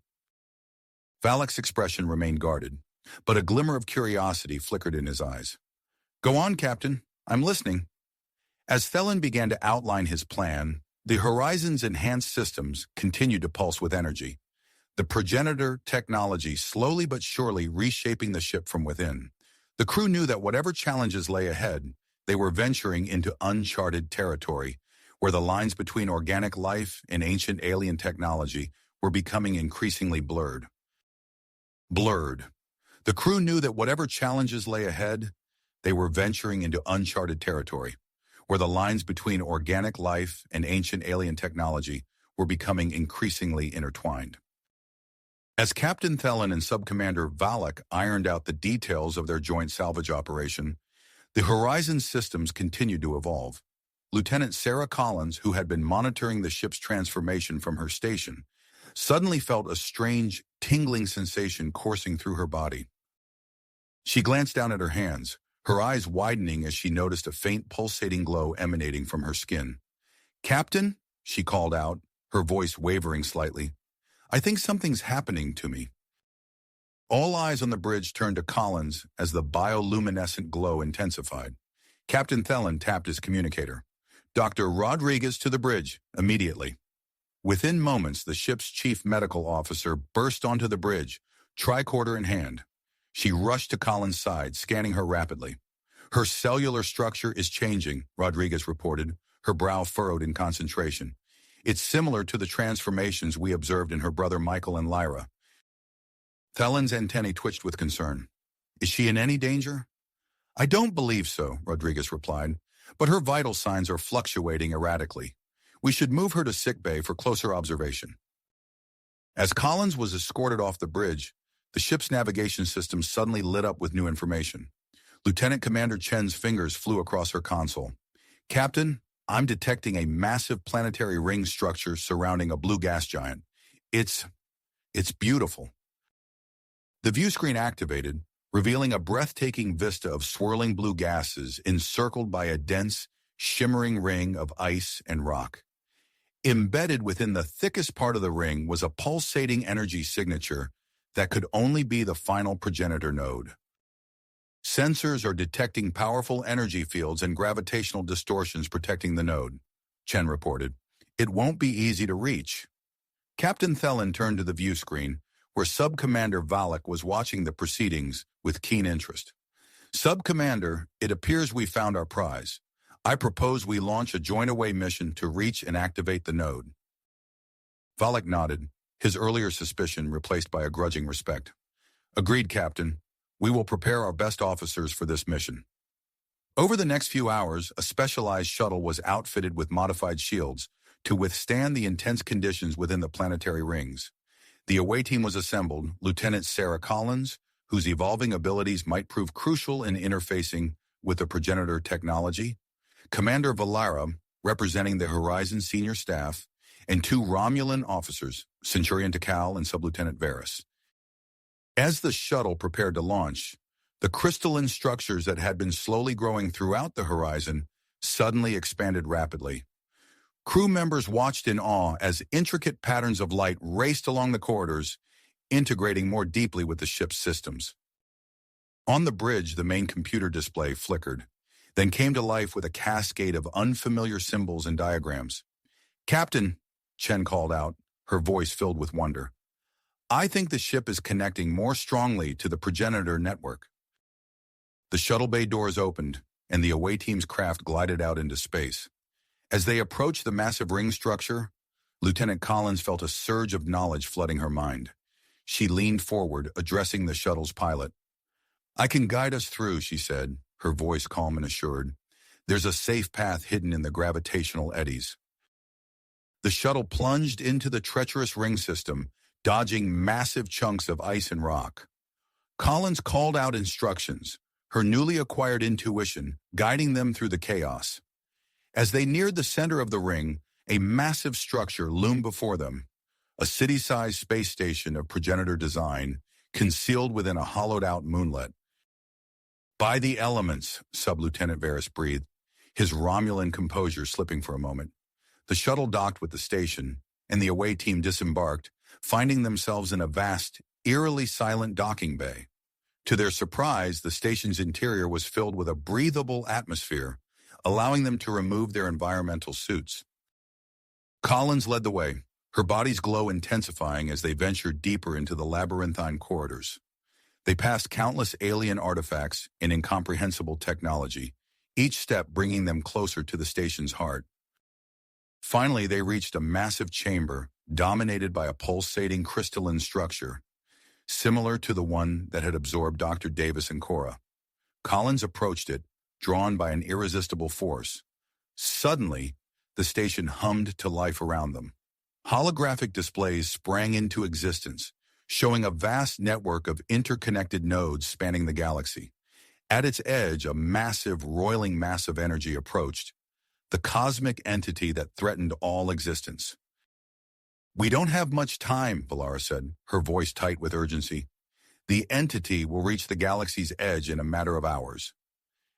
Valak's expression remained guarded, but a glimmer of curiosity flickered in his eyes. "Go on, Captain. I'm listening." As Thelen began to outline his plan, the Horizon's enhanced systems continued to pulse with energy, the progenitor technology slowly but surely reshaping the ship from within. The crew knew that whatever challenges lay ahead, they were venturing into uncharted territory, where the lines between organic life and ancient alien technology were becoming increasingly blurred. The crew knew that whatever challenges lay ahead, they were venturing into uncharted territory, where the lines between organic life and ancient alien technology were becoming increasingly intertwined. As Captain Thelen and Subcommander Valak ironed out the details of their joint salvage operation, the Horizon systems continued to evolve. Lieutenant Sarah Collins, who had been monitoring the ship's transformation from her station, suddenly felt a strange, tingling sensation coursing through her body. She glanced down at her hands, her eyes widening as she noticed a faint pulsating glow emanating from her skin. "Captain," she called out, her voice wavering slightly, "I think something's happening to me." All eyes on the bridge turned to Collins as the bioluminescent glow intensified. Captain Thelen tapped his communicator. "Dr. Rodriguez to the bridge, immediately." Within moments, the ship's chief medical officer burst onto the bridge, tricorder in hand. She rushed to Collins' side, scanning her rapidly. "Her cellular structure is changing," Rodriguez reported, her brow furrowed in concentration. "It's similar to the transformations we observed in her brother Michael and Lyra." Thelen's antennae twitched with concern. Is she in any danger? I don't believe so, Rodriguez replied, but her vital signs are fluctuating erratically. We should move her to sickbay for closer observation. As Collins was escorted off the bridge, the ship's navigation system suddenly lit up with new information. Lieutenant Commander Chen's fingers flew across her console. Captain, I'm detecting a massive planetary ring structure surrounding a blue gas giant. It's beautiful. The view screen activated, revealing a breathtaking vista of swirling blue gases encircled by a dense, shimmering ring of ice and rock. Embedded within the thickest part of the ring was a pulsating energy signature that could only be the final progenitor node. Sensors are detecting powerful energy fields and gravitational distortions protecting the node, Chen reported. It won't be easy to reach. Captain Thelen turned to the view screen, where Sub-Commander Valak was watching the proceedings with keen interest. Sub-Commander, it appears we found our prize. I propose we launch a joint-away mission to reach and activate the node. Valak nodded, his earlier suspicion replaced by a grudging respect. Agreed, Captain. We will prepare our best officers for this mission. Over the next few hours, a specialized shuttle was outfitted with modified shields to withstand the intense conditions within the planetary rings. The away team was assembled, Lieutenant Sarah Collins, whose evolving abilities might prove crucial in interfacing with the progenitor technology, Commander Valara, representing the Horizon senior staff, and two Romulan officers, Centurion Takal and Sublieutenant Varys. As the shuttle prepared to launch, the crystalline structures that had been slowly growing throughout the horizon suddenly expanded rapidly. Crew members watched in awe as intricate patterns of light raced along the corridors, integrating more deeply with the ship's systems. On the bridge, the main computer display flickered, then came to life with a cascade of unfamiliar symbols and diagrams. Captain, Chen called out, her voice filled with wonder. I think the ship is connecting more strongly to the progenitor network. The shuttle bay doors opened, and the away team's craft glided out into space. As they approached the massive ring structure, Lieutenant Collins felt a surge of knowledge flooding her mind. She leaned forward, addressing the shuttle's pilot. I can guide us through, she said, her voice calm and assured. There's a safe path hidden in the gravitational eddies. The shuttle plunged into the treacherous ring system, dodging massive chunks of ice and rock. Collins called out instructions, her newly acquired intuition guiding them through the chaos. As they neared the center of the ring, a massive structure loomed before them, a city-sized space station of progenitor design, concealed within a hollowed-out moonlet. By the elements, Sub-Lieutenant Varys breathed, his Romulan composure slipping for a moment. The shuttle docked with the station, and the away team disembarked, finding themselves in a vast, eerily silent docking bay. To their surprise, the station's interior was filled with a breathable atmosphere, allowing them to remove their environmental suits. Collins led the way, her body's glow intensifying as they ventured deeper into the labyrinthine corridors. They passed countless alien artifacts and incomprehensible technology, each step bringing them closer to the station's heart. Finally, they reached a massive chamber dominated by a pulsating crystalline structure, similar to the one that had absorbed Dr. Davis and Cora. Collins approached it, drawn by an irresistible force. Suddenly, the station hummed to life around them. Holographic displays sprang into existence, showing a vast network of interconnected nodes spanning the galaxy. At its edge, a massive, roiling mass of energy approached, the cosmic entity that threatened all existence. We don't have much time, Valara said, her voice tight with urgency. The entity will reach the galaxy's edge in a matter of hours.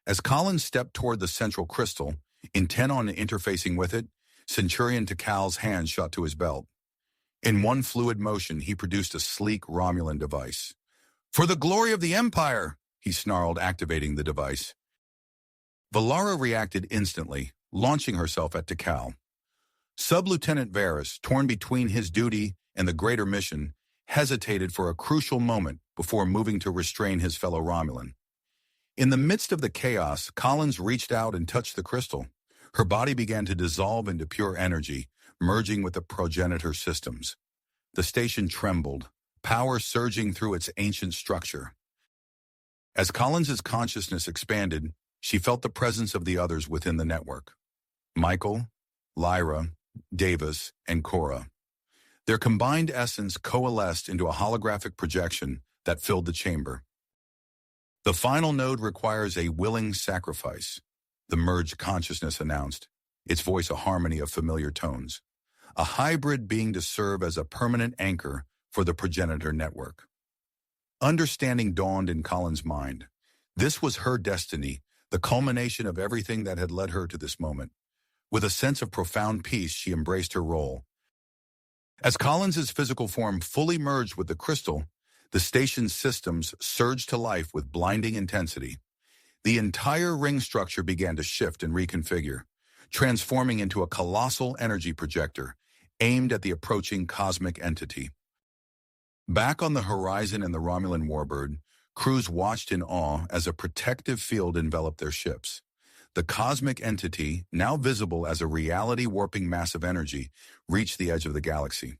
As Collins stepped toward the central crystal, intent on interfacing with it, Centurion Takal's hand shot to his belt. In one fluid motion, he produced a sleek Romulan device. For the glory of the Empire, he snarled, activating the device. Valara reacted instantly, launching herself at Takal. Sub-Lieutenant Varys, torn between his duty and the greater mission, hesitated for a crucial moment before moving to restrain his fellow Romulan. In the midst of the chaos, Collins reached out and touched the crystal. Her body began to dissolve into pure energy, merging with the progenitor systems. The station trembled, power surging through its ancient structure. As Collins's consciousness expanded, she felt the presence of the others within the network. Michael, Lyra, Davis, and Cora. Their combined essence coalesced into a holographic projection that filled the chamber. The final node requires a willing sacrifice, the merged consciousness announced, its voice a harmony of familiar tones. A hybrid being to serve as a permanent anchor for the progenitor network. Understanding dawned in Collins' mind. This was her destiny, the culmination of everything that had led her to this moment. With a sense of profound peace, she embraced her role. As Collins's physical form fully merged with the crystal, the station's systems surged to life with blinding intensity. The entire ring structure began to shift and reconfigure, transforming into a colossal energy projector aimed at the approaching cosmic entity. Back on the horizon in the Romulan warbird, crews watched in awe as a protective field enveloped their ships. The cosmic entity, now visible as a reality-warping mass of energy, reached the edge of the galaxy.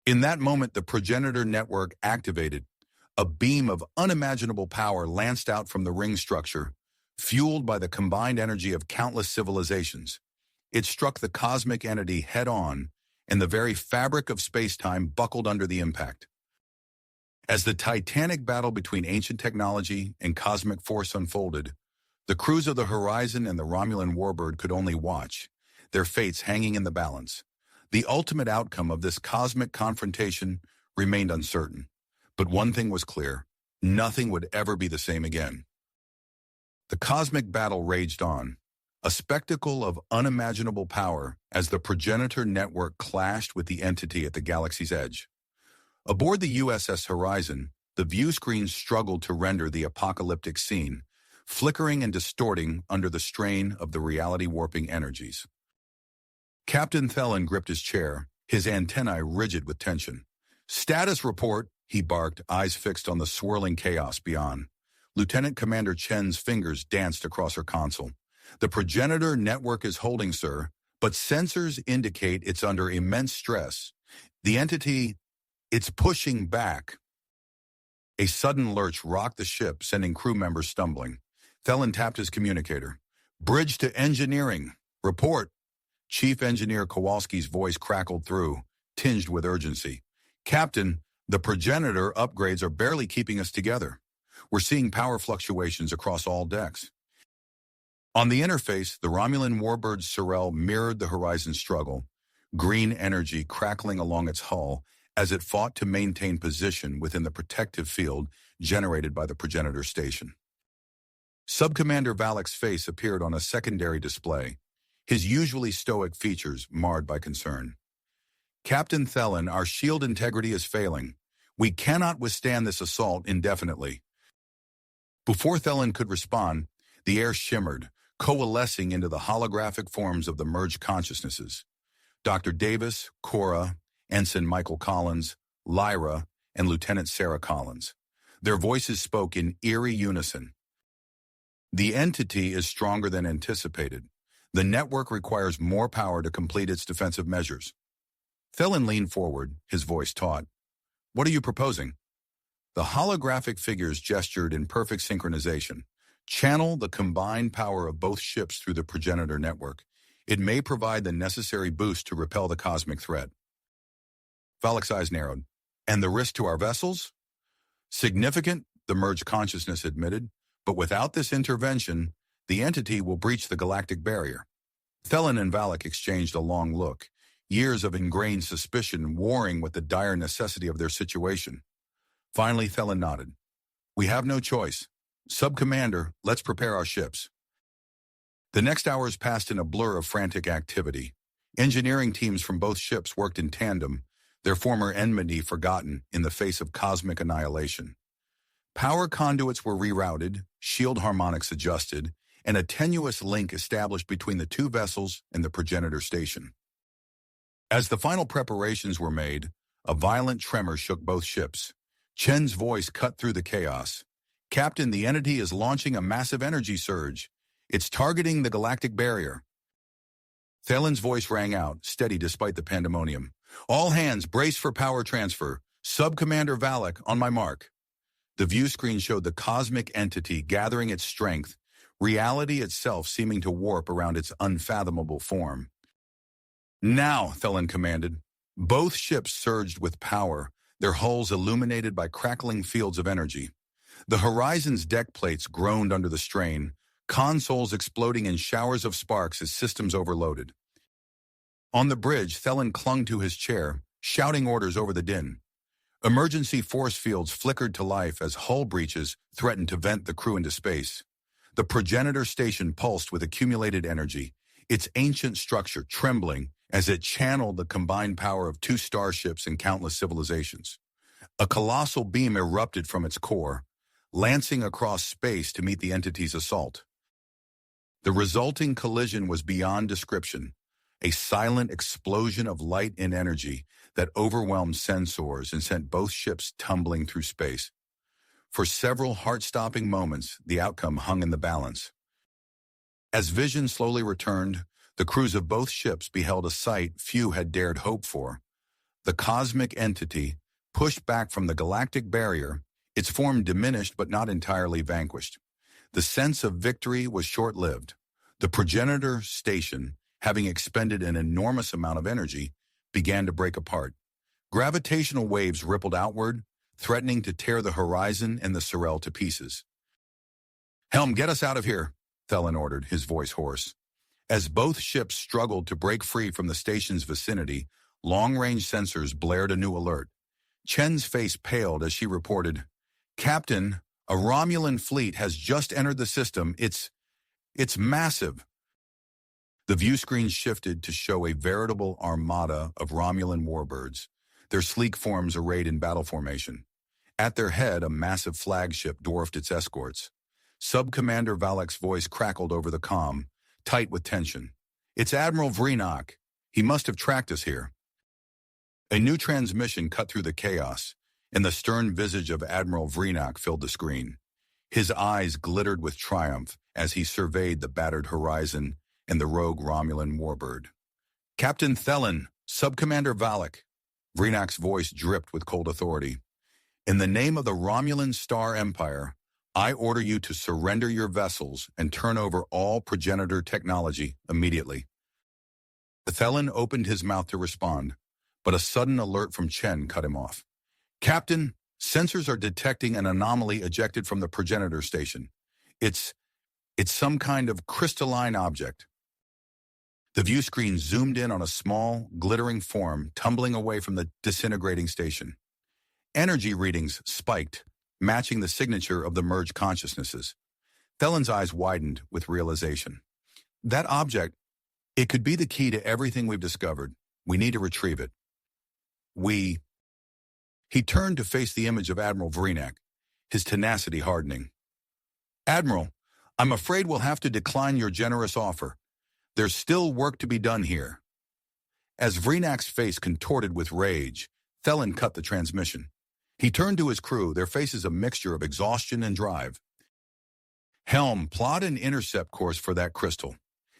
In that moment, the progenitor network activated. A beam of unimaginable power lanced out from the ring structure, fueled by the combined energy of countless civilizations. It struck the cosmic entity head-on, and the very fabric of space-time buckled under the impact. As the titanic battle between ancient technology and cosmic force unfolded, the crews of the Horizon and the Romulan warbird could only watch, their fates hanging in the balance. The ultimate outcome of this cosmic confrontation remained uncertain. But one thing was clear: nothing would ever be the same again. The cosmic battle raged on, a spectacle of unimaginable power as the progenitor network clashed with the entity at the galaxy's edge. Aboard the USS Horizon, the view screens struggled to render the apocalyptic scene, flickering and distorting under the strain of the reality-warping energies. Captain Thelen gripped his chair, his antennae rigid with tension. "Status report," he barked, eyes fixed on the swirling chaos beyond. Lieutenant Commander Chen's fingers danced across her console. "The progenitor network is holding, sir, but sensors indicate it's under immense stress. The entity, it's pushing back." A sudden lurch rocked the ship, sending crew members stumbling. Thelen tapped his communicator. "Bridge to engineering. Report." Chief Engineer Kowalski's voice crackled through, tinged with urgency. "Captain, the progenitor upgrades are barely keeping us together. We're seeing power fluctuations across all decks." On the interface, the Romulan warbird Sorel mirrored the Horizon's struggle, green energy crackling along its hull as it fought to maintain position within the protective field generated by the progenitor station. Subcommander Valek's face appeared on a secondary display, his usually stoic features marred by concern. "Captain Thelen, our shield integrity is failing. We cannot withstand this assault indefinitely." Before Thelen could respond, the air shimmered, coalescing into the holographic forms of the merged consciousnesses. Dr. Davis, Cora, Ensign Michael Collins, Lyra, and Lieutenant Sarah Collins. Their voices spoke in eerie unison. "The entity is stronger than anticipated. The network requires more power to complete its defensive measures." Thelen leaned forward, his voice taut. "What are you proposing?" The holographic figures gestured in perfect synchronization. "Channel the combined power of both ships through the progenitor network. It may provide the necessary boost to repel the cosmic threat." Valek's eyes narrowed. "And the risk to our vessels?" "Significant," the merged consciousness admitted, "but without this intervention, the entity will breach the galactic barrier." Thelen and Valek exchanged a long look, years of ingrained suspicion warring with the dire necessity of their situation. Finally, Thelen nodded. "We have no choice. Sub-Commander, let's prepare our ships." The next hours passed in a blur of frantic activity. Engineering teams from both ships worked in tandem, their former enmity forgotten in the face of cosmic annihilation. Power conduits were rerouted, shield harmonics adjusted, and a tenuous link established between the two vessels and the progenitor station. As the final preparations were made, a violent tremor shook both ships. Chen's voice cut through the chaos. "Captain, the entity is launching a massive energy surge. It's targeting the galactic barrier." Thelen's voice rang out, steady despite the pandemonium. "All hands, brace for power transfer. Sub-Commander Valek, on my mark." The view screen showed the cosmic entity gathering its strength, reality itself seeming to warp around its unfathomable form. Now, Thelen commanded. Both ships surged with power, their hulls illuminated by crackling fields of energy. The Horizon's deck plates groaned under the strain, consoles exploding in showers of sparks as systems overloaded. On the bridge, Thelen clung to his chair, shouting orders over the din. Emergency force fields flickered to life as hull breaches threatened to vent the crew into space. The progenitor station pulsed with accumulated energy, its ancient structure trembling as it channeled the combined power of 2 starships and countless civilizations. A colossal beam erupted from its core, lancing across space to meet the entity's assault. The resulting collision was beyond description, a silent explosion of light and energy that overwhelmed sensors and sent both ships tumbling through space. For several heart-stopping moments, the outcome hung in the balance. As vision slowly returned, the crews of both ships beheld a sight few had dared hope for. The cosmic entity, pushed back from the galactic barrier, its form diminished but not entirely vanquished. The sense of victory was short-lived. The progenitor station, having expended an enormous amount of energy, began to break apart. Gravitational waves rippled outward, threatening to tear the Horizon and the Sorel to pieces. "Helm, get us out of here," Thelen ordered, his voice hoarse. As both ships struggled to break free from the station's vicinity, long-range sensors blared a new alert. Chen's face paled as she reported, "Captain, a Romulan fleet has just entered the system. It's massive." The view screen shifted to show a veritable armada of Romulan warbirds, their sleek forms arrayed in battle formation. At their head, a massive flagship dwarfed its escorts. Sub-Commander Valek's voice crackled over the comm, tight with tension. "It's Admiral Vreenak. He must have tracked us here." A new transmission cut through the chaos, and the stern visage of Admiral Vreenak filled the screen. His eyes glittered with triumph as he surveyed the battered Horizon and the rogue Romulan warbird. "Captain Thelen, Sub-Commander Valek." Vreenak's voice dripped with cold authority. "In the name of the Romulan Star Empire, I order you to surrender your vessels and turn over all progenitor technology immediately." Thelen opened his mouth to respond, but a sudden alert from Chen cut him off. "Captain, sensors are detecting an anomaly ejected from the progenitor station. It's some kind of crystalline object." The view screen zoomed in on a small, glittering form tumbling away from the disintegrating station. Energy readings spiked, matching the signature of the merged consciousnesses. Thelen's eyes widened with realization. "That object, it could be the key to everything we've discovered. We need to retrieve it." He turned to face the image of Admiral Vreenak, his tenacity hardening. "Admiral, I'm afraid we'll have to decline your generous offer. There's still work to be done here." As Vreenak's face contorted with rage, Thelen cut the transmission. He turned to his crew, their faces a mixture of exhaustion and drive. "Helm, plot an intercept course for that crystal.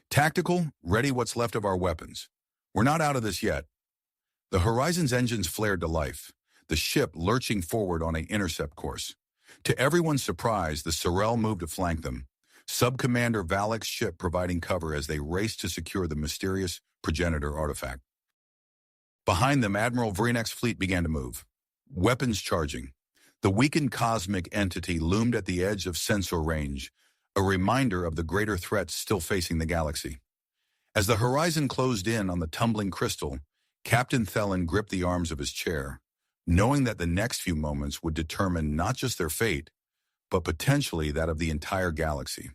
Tactical, ready what's left of our weapons. We're not out of this yet." The Horizon's engines flared to life, the ship lurching forward on an intercept course. To everyone's surprise, the Sorel moved to flank them, Sub-Commander Valek's ship providing cover as they raced to secure the mysterious progenitor artifact. Behind them, Admiral Vreenak's fleet began to move, weapons charging. The weakened cosmic entity loomed at the edge of sensor range, a reminder of the greater threats still facing the galaxy. As the Horizon closed in on the tumbling crystal, Captain Thelen gripped the arms of his chair, knowing that the next few moments would determine not just their fate, but potentially that of the entire galaxy.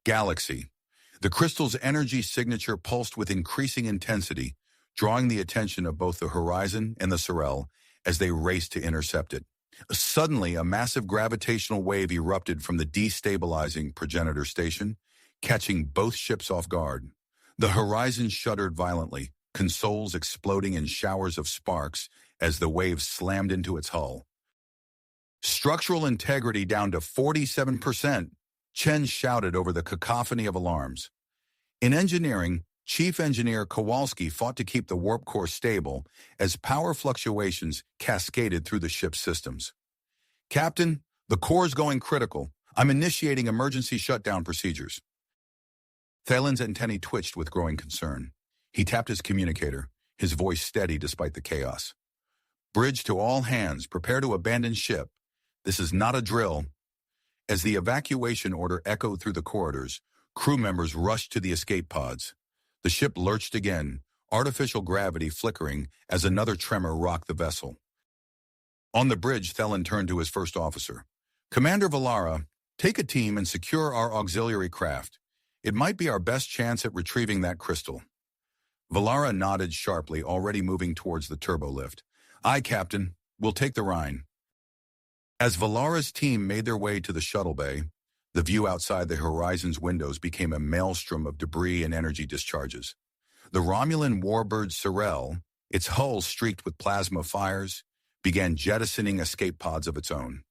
The crystal's energy signature pulsed with increasing intensity, drawing the attention of both the Horizon and the Sorel as they raced to intercept it. Suddenly, a massive gravitational wave erupted from the destabilizing progenitor station, catching both ships off guard. The Horizon shuddered violently, consoles exploding in showers of sparks as the wave slammed into its hull. "Structural integrity down to 47%, Chen shouted over the cacophony of alarms. In engineering, Chief Engineer Kowalski fought to keep the warp core stable as power fluctuations cascaded through the ship's systems. Captain, the core's going critical. I'm initiating emergency shutdown procedures. Thalen's antennae twitched with growing concern. He tapped his communicator, his voice steady despite the chaos. Bridge to all hands, prepare to abandon ship. This is not a drill. As the evacuation order echoed through the corridors, crew members rushed to the escape pods. The ship lurched again, artificial gravity flickering as another tremor rocked the vessel. On the bridge, Thelen turned to his first officer. Commander Valara, take a team and secure our auxiliary craft. It might be our best chance at retrieving that crystal. Valara nodded sharply, already moving towards the turbolift. Aye, Captain. We'll take the Rhine. As Valara's team made their way to the shuttle bay, the view outside the Horizon's windows became a maelstrom of debris and energy discharges. The Romulan warbird Sorel, its hull streaked with plasma fires, began jettisoning escape pods of its own.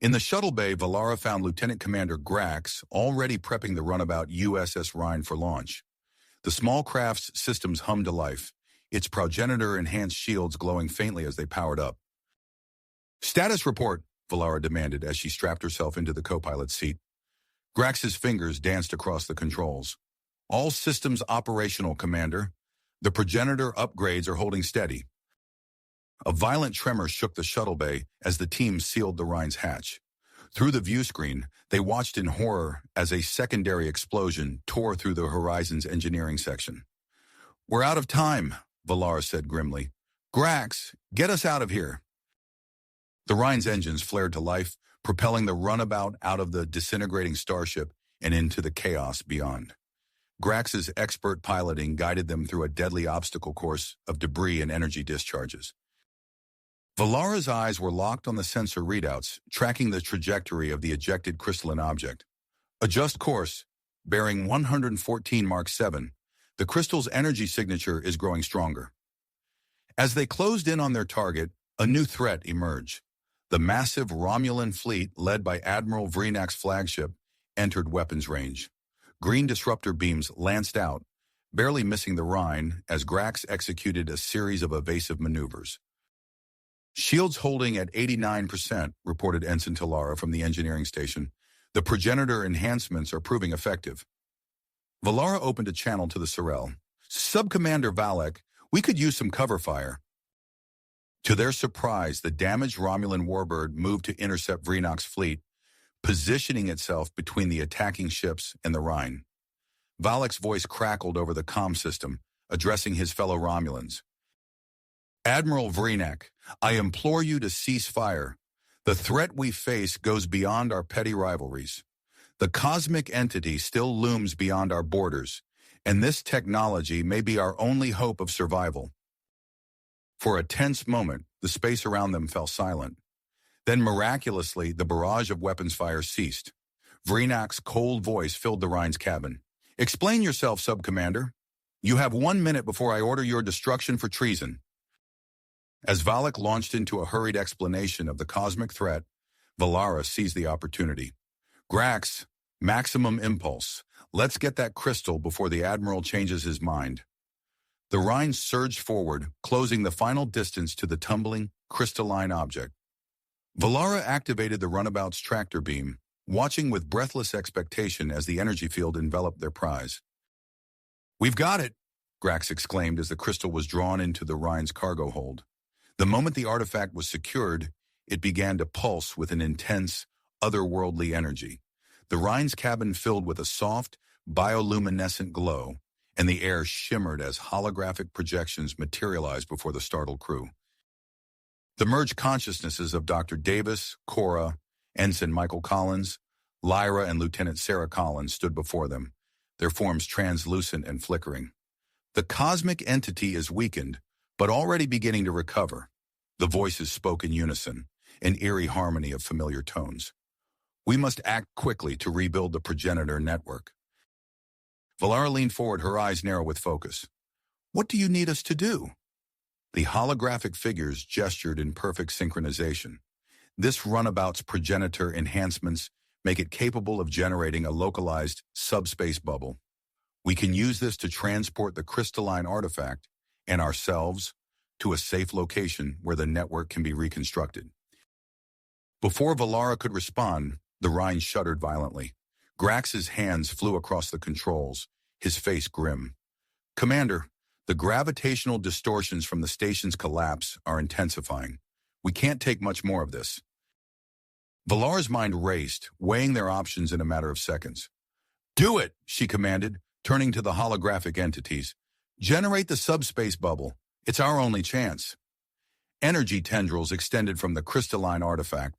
In the shuttle bay, Valara found Lieutenant Commander Grax already prepping the runabout USS Rhine for launch. The small craft's systems hummed to life, its progenitor-enhanced shields glowing faintly as they powered up. Status report, Valara demanded as she strapped herself into the co-pilot's seat. Grax's fingers danced across the controls. All systems operational, Commander. The progenitor upgrades are holding steady. A violent tremor shook the shuttle bay as the team sealed the Rhine's hatch. Through the view screen, they watched in horror as a secondary explosion tore through the Horizon's engineering section. We're out of time, Valara said grimly. Grax, get us out of here. The Rhine's engines flared to life, propelling the runabout out of the disintegrating starship and into the chaos beyond. Grax's expert piloting guided them through a deadly obstacle course of debris and energy discharges. Valara's eyes were locked on the sensor readouts, tracking the trajectory of the ejected crystalline object. Adjust course, bearing 114 Mark 7. The crystal's energy signature is growing stronger. As they closed in on their target, a new threat emerged. The massive Romulan fleet, led by Admiral Vreenak's flagship, entered weapons range. Green disruptor beams lanced out, barely missing the Rhine as Grax executed a series of evasive maneuvers. Shields holding at 89%, reported Ensign Talara from the engineering station. The progenitor enhancements are proving effective. Valara opened a channel to the Sorel. Subcommander Valek, we could use some cover fire. To their surprise, the damaged Romulan warbird moved to intercept Vreenak's fleet, positioning itself between the attacking ships and the Rhine. Valek's voice crackled over the comm system, addressing his fellow Romulans. Admiral Vreenak, I implore you to cease fire. The threat we face goes beyond our petty rivalries. The cosmic entity still looms beyond our borders, and this technology may be our only hope of survival. For a tense moment, the space around them fell silent. Then miraculously, the barrage of weapons fire ceased. Vreenak's cold voice filled the Rhine's cabin. Explain yourself, Subcommander. You have 1 minute before I order your destruction for treason. As Valek launched into a hurried explanation of the cosmic threat, Valara seized the opportunity. Grax, maximum impulse. Let's get that crystal before the Admiral changes his mind. The Rhine surged forward, closing the final distance to the tumbling, crystalline object. Valara activated the runabout's tractor beam, watching with breathless expectation as the energy field enveloped their prize. We've got it, Grax exclaimed as the crystal was drawn into the Rhine's cargo hold. The moment the artifact was secured, it began to pulse with an intense, otherworldly energy. The Rhine's cabin filled with a soft, bioluminescent glow, and the air shimmered as holographic projections materialized before the startled crew. The merged consciousnesses of Dr. Davis, Cora, Ensign Michael Collins, Lyra, and Lieutenant Sarah Collins stood before them, their forms translucent and flickering. The cosmic entity is weakened, but already beginning to recover. The voices spoke in unison, an eerie harmony of familiar tones. We must act quickly to rebuild the progenitor network. Valara leaned forward, her eyes narrow with focus. What do you need us to do? The holographic figures gestured in perfect synchronization. This runabout's progenitor enhancements make it capable of generating a localized subspace bubble. We can use this to transport the crystalline artifact and ourselves to a safe location where the network can be reconstructed. Before Valara could respond, the Rhine shuddered violently. Grax's hands flew across the controls, his face grim. "Commander, the gravitational distortions from the station's collapse are intensifying. We can't take much more of this." Valara's mind raced, weighing their options in a matter of seconds. "Do it," she commanded, turning to the holographic entities. "Generate the subspace bubble. It's our only chance." Energy tendrils extended from the crystalline artifact,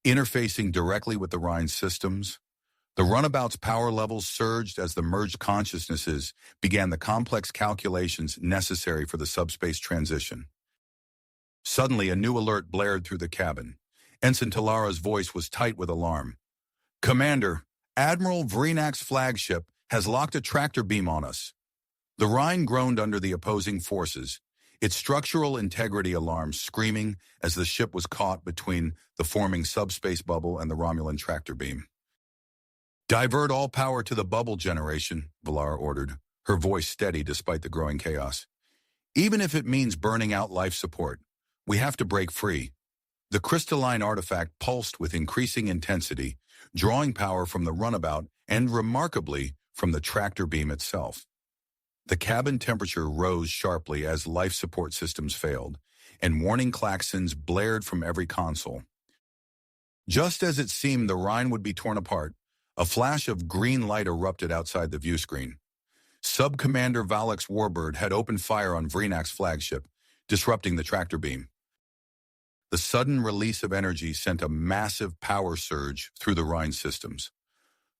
interfacing directly with the Rhine's systems. The runabout's power levels surged as the merged consciousnesses began the complex calculations necessary for the subspace transition. Suddenly, a new alert blared through the cabin. Ensign Talara's voice was tight with alarm. "Commander, Admiral Vreenak's flagship has locked a tractor beam on us." The Rhine groaned under the opposing forces, its structural integrity alarms screaming as the ship was caught between the forming subspace bubble and the Romulan tractor beam. "Divert all power to the bubble generation," Valara ordered, her voice steady despite the growing chaos. "Even if it means burning out life support, we have to break free." The crystalline artifact pulsed with increasing intensity, drawing power from the runabout and, remarkably, from the tractor beam itself. The cabin temperature rose sharply as life support systems failed, and warning klaxons blared from every console. Just as it seemed the Rhine would be torn apart, a flash of green light erupted outside the viewscreen. Sub-Commander Valak's warbird had opened fire on Vreenak's flagship, disrupting the tractor beam. The sudden release of energy sent a massive power surge through the Rhine systems.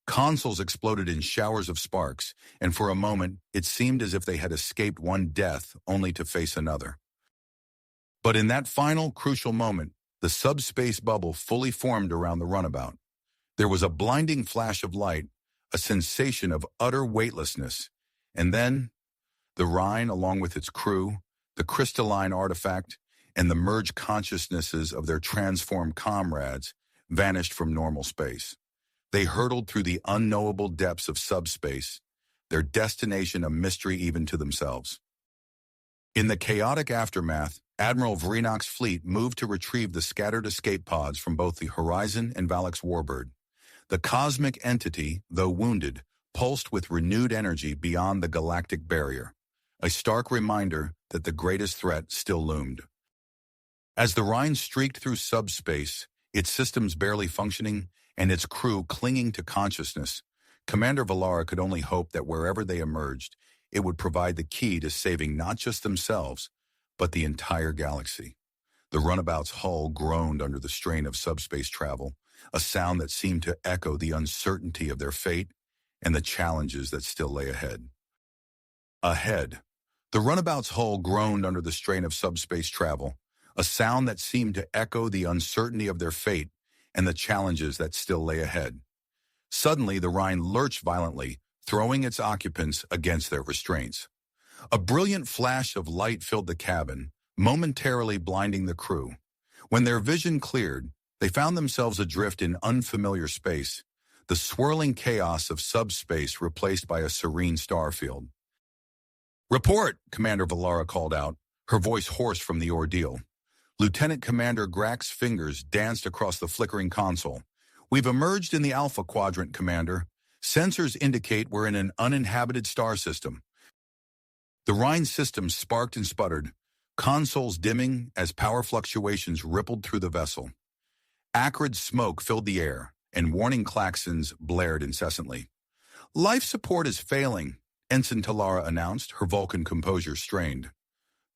Consoles exploded in showers of sparks, and for a moment, it seemed as if they had escaped one death only to face another. But in that final, crucial moment, the subspace bubble fully formed around the runabout. There was a blinding flash of light, a sensation of utter weightlessness, and then the Rhine, along with its crew, the crystalline artifact, and the merged consciousnesses of their transformed comrades, vanished from normal space. They hurtled through the unknowable depths of subspace, their destination a mystery even to themselves. In the chaotic aftermath, Admiral Vreenak's fleet moved to retrieve the scattered escape pods from both the Horizon and Valak's warbird. The cosmic entity, though wounded, pulsed with renewed energy beyond the galactic barrier, a stark reminder that the greatest threat still loomed. As the Rhine streaked through subspace, its systems barely functioning and its crew clinging to consciousness, Commander Valara could only hope that wherever they emerged, it would provide the key to saving not just themselves, but the entire galaxy. The runabout's hull groaned under the strain of subspace travel, a sound that seemed to echo the uncertainty of their fate and the challenges that still lay ahead. Ahead, the runabout's hull groaned under the strain of subspace travel, a sound that seemed to echo the uncertainty of their fate and the challenges that still lay ahead. Suddenly, the Rhine lurched violently, throwing its occupants against their restraints. A brilliant flash of light filled the cabin, momentarily blinding the crew. When their vision cleared, they found themselves adrift in unfamiliar space, the swirling chaos of subspace replaced by a serene starfield. "Report," Commander Valara called out, her voice hoarse from the ordeal. Lieutenant Commander Grax's fingers danced across the flickering console. "We've emerged in the Alpha Quadrant, Commander. Sensors indicate we're in an uninhabited star system." The Rhine system sparked and sputtered, consoles dimming as power fluctuations rippled through the vessel. Acrid smoke filled the air, and warning klaxons blared incessantly. "Life support is failing," Ensign Talara announced, her Vulcan composure strained.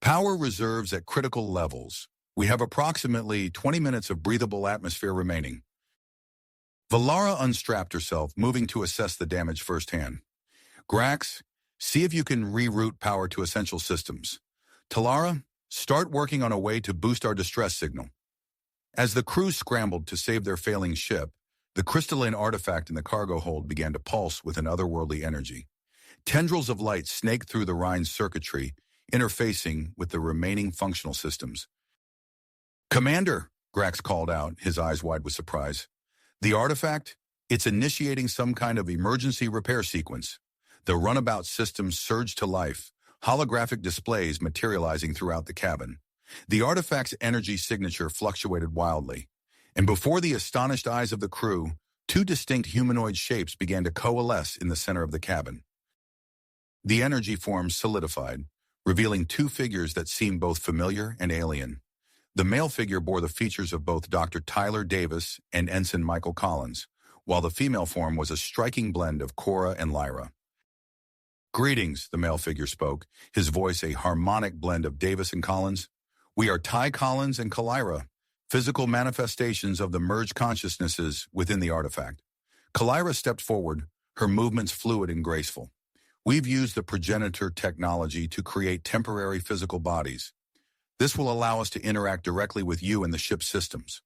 "Power reserves at critical levels. We have approximately 20 minutes of breathable atmosphere remaining." Valara unstrapped herself, moving to assess the damage firsthand. "Grax, see if you can reroute power to essential systems. Talara, start working on a way to boost our distress signal." As the crew scrambled to save their failing ship, the crystalline artifact in the cargo hold began to pulse with an otherworldly energy. Tendrils of light snaked through the Rhine's circuitry, interfacing with the remaining functional systems. "Commander," Grax called out, his eyes wide with surprise. "The artifact? It's initiating some kind of emergency repair sequence." The runabout system surged to life, holographic displays materializing throughout the cabin. The artifact's energy signature fluctuated wildly. And before the astonished eyes of the crew, two distinct humanoid shapes began to coalesce in the center of the cabin. The energy forms solidified, revealing two figures that seemed both familiar and alien. The male figure bore the features of both Dr. Tyler Davis and Ensign Michael Collins, while the female form was a striking blend of Cora and Lyra. "Greetings," the male figure spoke, his voice a harmonic blend of Davis and Collins. "We are Ty Collins and Kalira, physical manifestations of the merged consciousnesses within the artifact." Kalira stepped forward, her movements fluid and graceful. "We've used the progenitor technology to create temporary physical bodies. This will allow us to interact directly with you and the ship's systems."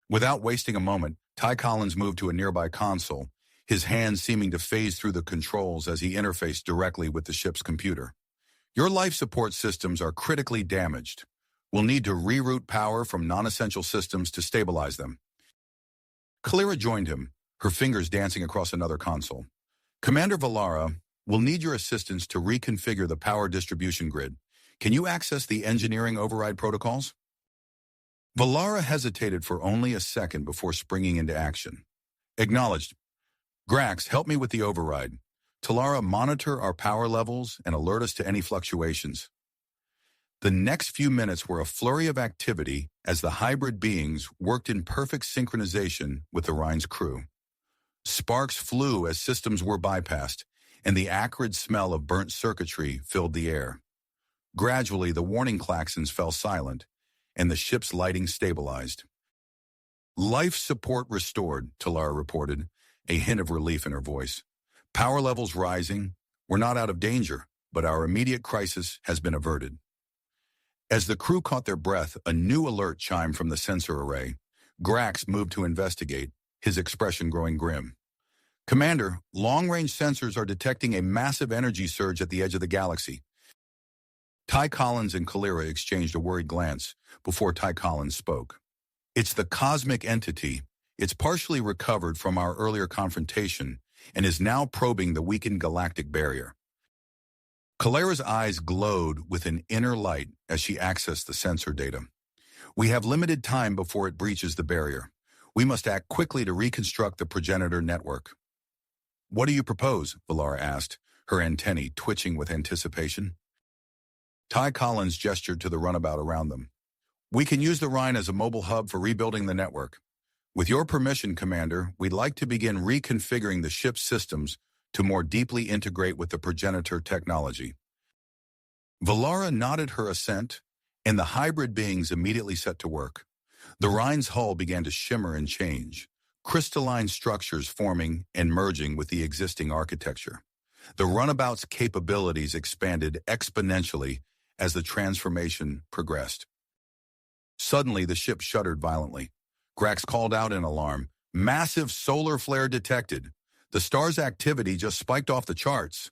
Without wasting a moment, Ty Collins moved to a nearby console, his hands seeming to phase through the controls as he interfaced directly with the ship's computer. "Your life support systems are critically damaged. We'll need to reroute power from non-essential systems to stabilize them." Kalira joined him, her fingers dancing across another console. "Commander Valara, we'll need your assistance to reconfigure the power distribution grid. Can you access the engineering override protocols?" Valara hesitated for only a second before springing into action. "Acknowledged. Grax, help me with the override. Talara, monitor our power levels and alert us to any fluctuations." The next few minutes were a flurry of activity as the hybrid beings worked in perfect synchronization with the Rhine's crew. Sparks flew as systems were bypassed, and the acrid smell of burnt circuitry filled the air. Gradually, the warning klaxons fell silent, and the ship's lighting stabilized. "Life support restored," Talara reported, a hint of relief in her voice. "Power levels rising. We're not out of danger, but our immediate crisis has been averted." As the crew caught their breath, a new alert chimed from the sensor array. Grax moved to investigate, his expression growing grim. "Commander, long-range sensors are detecting a massive energy surge at the edge of the galaxy." Ty Collins and Kalira exchanged a worried glance before Ty Collins spoke. "It's the cosmic entity. It's partially recovered from our earlier confrontation and is now probing the weakened galactic barrier." Kalira's eyes glowed with an inner light as she accessed the sensor data. "We have limited time before it breaches the barrier. We must act quickly to reconstruct the progenitor network." "What do you propose?" Valara asked, her antennae twitching with anticipation. Ty Collins gestured to the runabout around them. "We can use the Rhine as a mobile hub for rebuilding the network. With your permission, Commander, we'd like to begin reconfiguring the ship's systems to more deeply integrate with the progenitor technology." Valara nodded her assent, and the hybrid beings immediately set to work. The Rhine's hull began to shimmer and change, crystalline structures forming and merging with the existing architecture. The runabout's capabilities expanded exponentially as the transformation progressed. Suddenly, the ship shuddered violently. Grax called out in alarm, "Massive solar flare detected. The star's activity just spiked off the charts."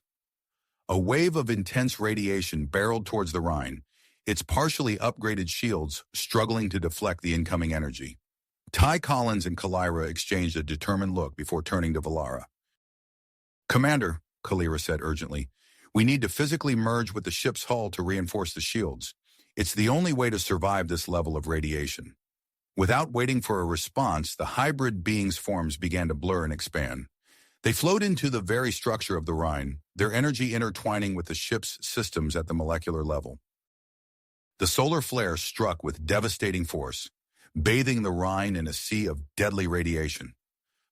A wave of intense radiation barreled towards the Rhine, its partially upgraded shields struggling to deflect the incoming energy. Ty Collins and Kalira exchanged a determined look before turning to Valara. "Commander," Kalira said urgently, "we need to physically merge with the ship's hull to reinforce the shields. It's the only way to survive this level of radiation." Without waiting for a response, the hybrid beings' forms began to blur and expand. They flowed into the very structure of the Rhine, their energy intertwining with the ship's systems at the molecular level. The solar flare struck with devastating force, bathing the Rhine in a sea of deadly radiation.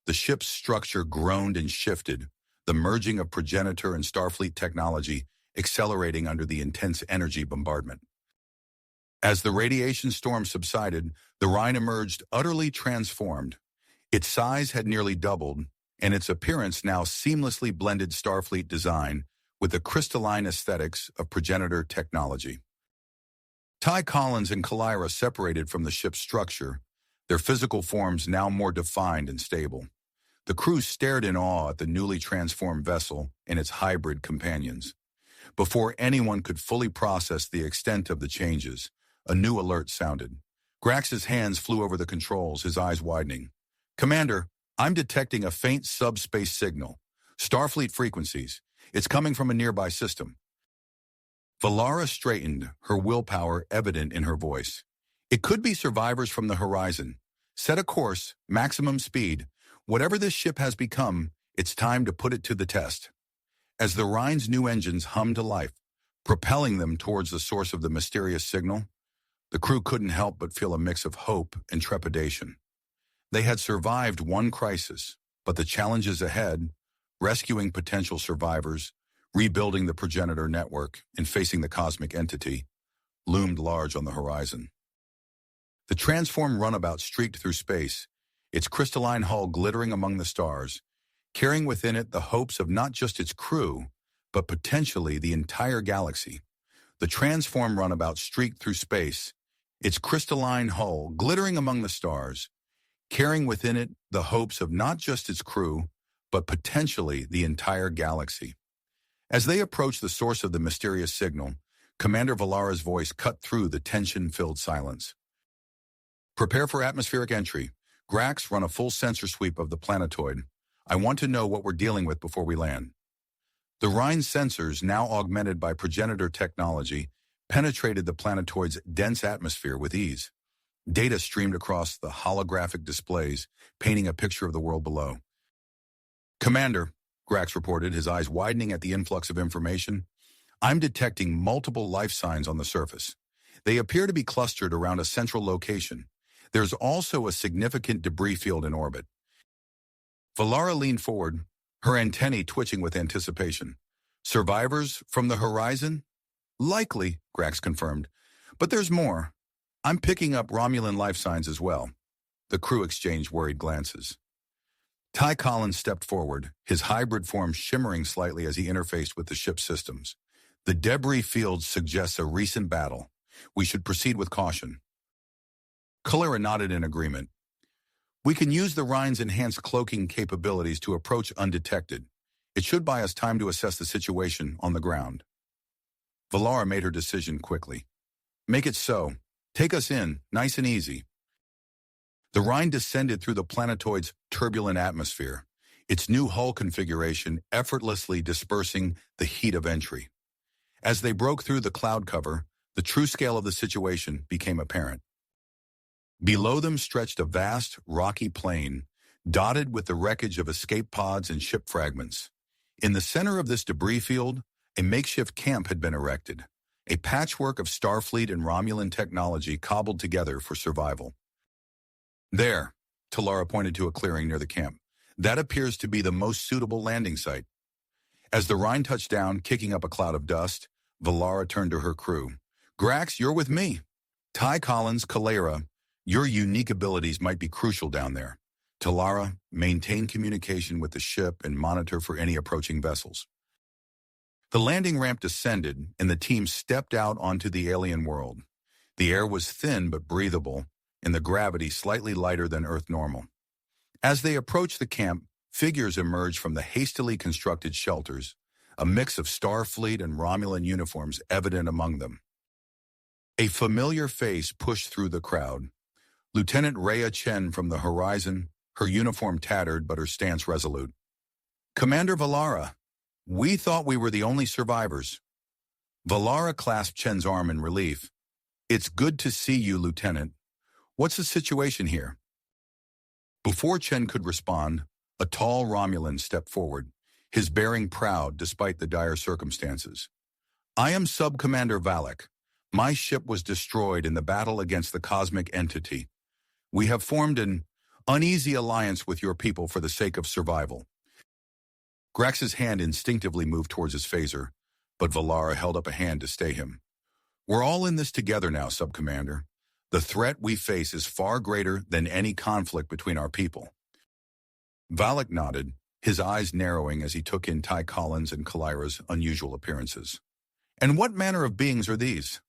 The ship's structure groaned and shifted, the merging of progenitor and Starfleet technology accelerating under the intense energy bombardment. As the radiation storm subsided, the Rhine emerged utterly transformed. Its size had nearly doubled, and its appearance now seamlessly blended Starfleet design with the crystalline aesthetics of progenitor technology. Ty Collins and Kalira separated from the ship's structure, their physical forms now more defined and stable. The crew stared in awe at the newly transformed vessel and its hybrid companions. Before anyone could fully process the extent of the changes, a new alert sounded. Grax's hands flew over the controls, his eyes widening. "Commander, I'm detecting a faint subspace signal. Starfleet frequencies. It's coming from a nearby system." Valara straightened, her willpower evident in her voice. "It could be survivors from the horizon. Set a course, maximum speed. Whatever this ship has become, it's time to put it to the test. As the Rhine's new engines hummed to life, propelling them towards the source of the mysterious signal, the crew couldn't help but feel a mix of hope and trepidation. They had survived one crisis, but the challenges ahead, rescuing potential survivors, rebuilding the progenitor network, and facing the cosmic entity, loomed large on the horizon. The transformed runabout streaked through space, its crystalline hull glittering among the stars, carrying within it the hopes of not just its crew, but potentially the entire galaxy. The transformed runabout streaked through space, its crystalline hull glittering among the stars, carrying within it the hopes of not just its crew, but potentially the entire galaxy. As they approached the source of the mysterious signal, Commander Valara's voice cut through the tension-filled silence. Prepare for atmospheric entry. Grax, run a full sensor sweep of the planetoid. I want to know what we're dealing with before we land. The Rhine sensors, now augmented by progenitor technology, penetrated the planetoid's dense atmosphere with ease. Data streamed across the holographic displays, painting a picture of the world below. Commander, Grax reported, his eyes widening at the influx of information, I'm detecting multiple life signs on the surface. They appear to be clustered around a central location. There's also a significant debris field in orbit. Valara leaned forward, her antennae twitching with anticipation. Survivors from the horizon? Likely, Grax confirmed. But there's more. I'm picking up Romulan life signs as well. The crew exchanged worried glances. Ty Collins stepped forward, his hybrid form shimmering slightly as he interfaced with the ship's systems. The debris field suggests a recent battle. We should proceed with caution. Kalera nodded in agreement. We can use the Rhine's enhanced cloaking capabilities to approach undetected. It should buy us time to assess the situation on the ground. Valara made her decision quickly. Make it so. Take us in, nice and easy. The Rhine descended through the planetoid's turbulent atmosphere, its new hull configuration effortlessly dispersing the heat of entry. As they broke through the cloud cover, the true scale of the situation became apparent. Below them stretched a vast, rocky plain, dotted with the wreckage of escape pods and ship fragments. In the center of this debris field, a makeshift camp had been erected, a patchwork of Starfleet and Romulan technology cobbled together for survival. There, Talara pointed to a clearing near the camp. That appears to be the most suitable landing site. As the Rhine touched down, kicking up a cloud of dust, Valara turned to her crew. Grax, you're with me. Ty Collins, Kalera, your unique abilities might be crucial down there. Talara, maintain communication with the ship and monitor for any approaching vessels. The landing ramp descended, and the team stepped out onto the alien world. The air was thin but breathable, and the gravity slightly lighter than Earth normal. As they approached the camp, figures emerged from the hastily constructed shelters, a mix of Starfleet and Romulan uniforms evident among them. A familiar face pushed through the crowd. Lieutenant Rhea Chen from the horizon, her uniform tattered but her stance resolute. Commander Valara, we thought we were the only survivors. Valara clasped Chen's arm in relief. It's good to see you, Lieutenant. What's the situation here? Before Chen could respond, a tall Romulan stepped forward, his bearing proud despite the dire circumstances. I am Sub-Commander Valak. My ship was destroyed in the battle against the cosmic entity. We have formed an uneasy alliance with your people for the sake of survival. Grax's hand instinctively moved towards his phaser, but Valara held up a hand to stay him. We're all in this together now, Sub-Commander. The threat we face is far greater than any conflict between our people. Valak nodded, his eyes narrowing as he took in Ty Collins and Kalera's unusual appearances. And what manner of beings are these?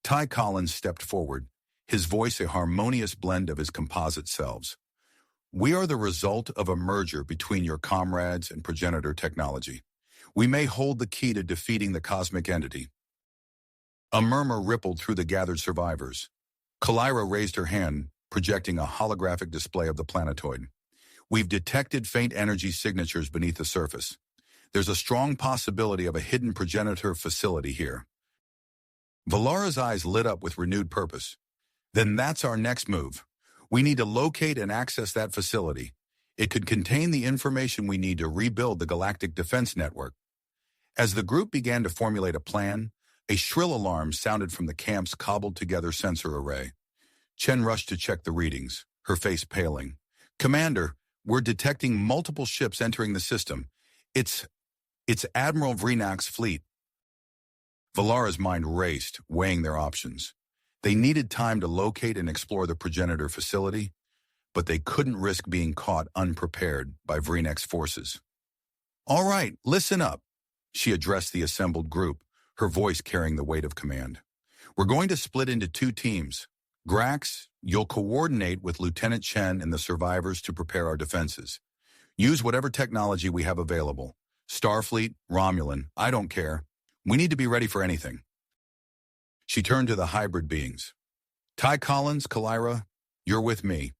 Ty Collins stepped forward, his voice a harmonious blend of his composite selves. We are the result of a merger between your comrades and progenitor technology. We may hold the key to defeating the cosmic entity. A murmur rippled through the gathered survivors. Kalera raised her hand, projecting a holographic display of the planetoid. We've detected faint energy signatures beneath the surface. There's a strong possibility of a hidden progenitor facility here. Valara's eyes lit up with renewed purpose. Then that's our next move. We need to locate and access that facility. It could contain the information we need to rebuild the galactic defense network. As the group began to formulate a plan, a shrill alarm sounded from the camp's cobbled-together sensor array. Chen rushed to check the readings, her face paling. "Commander, we're detecting multiple ships entering the system. It's Admiral Vrenak's fleet." Valara's mind raced, weighing their options. They needed time to locate and explore the progenitor facility, but they couldn't risk being caught unprepared by Vrenak's forces. "All right, listen up," she addressed the assembled group, her voice carrying the weight of command. "We're going to split into 2 teams. Grax, you'll coordinate with Lieutenant Chen and the survivors to prepare our defenses. Use whatever technology we have available. Starfleet, Romulan, I don't care. We need to be ready for anything." She turned to the hybrid beings. "Ty Collins, Kalira, you're with me.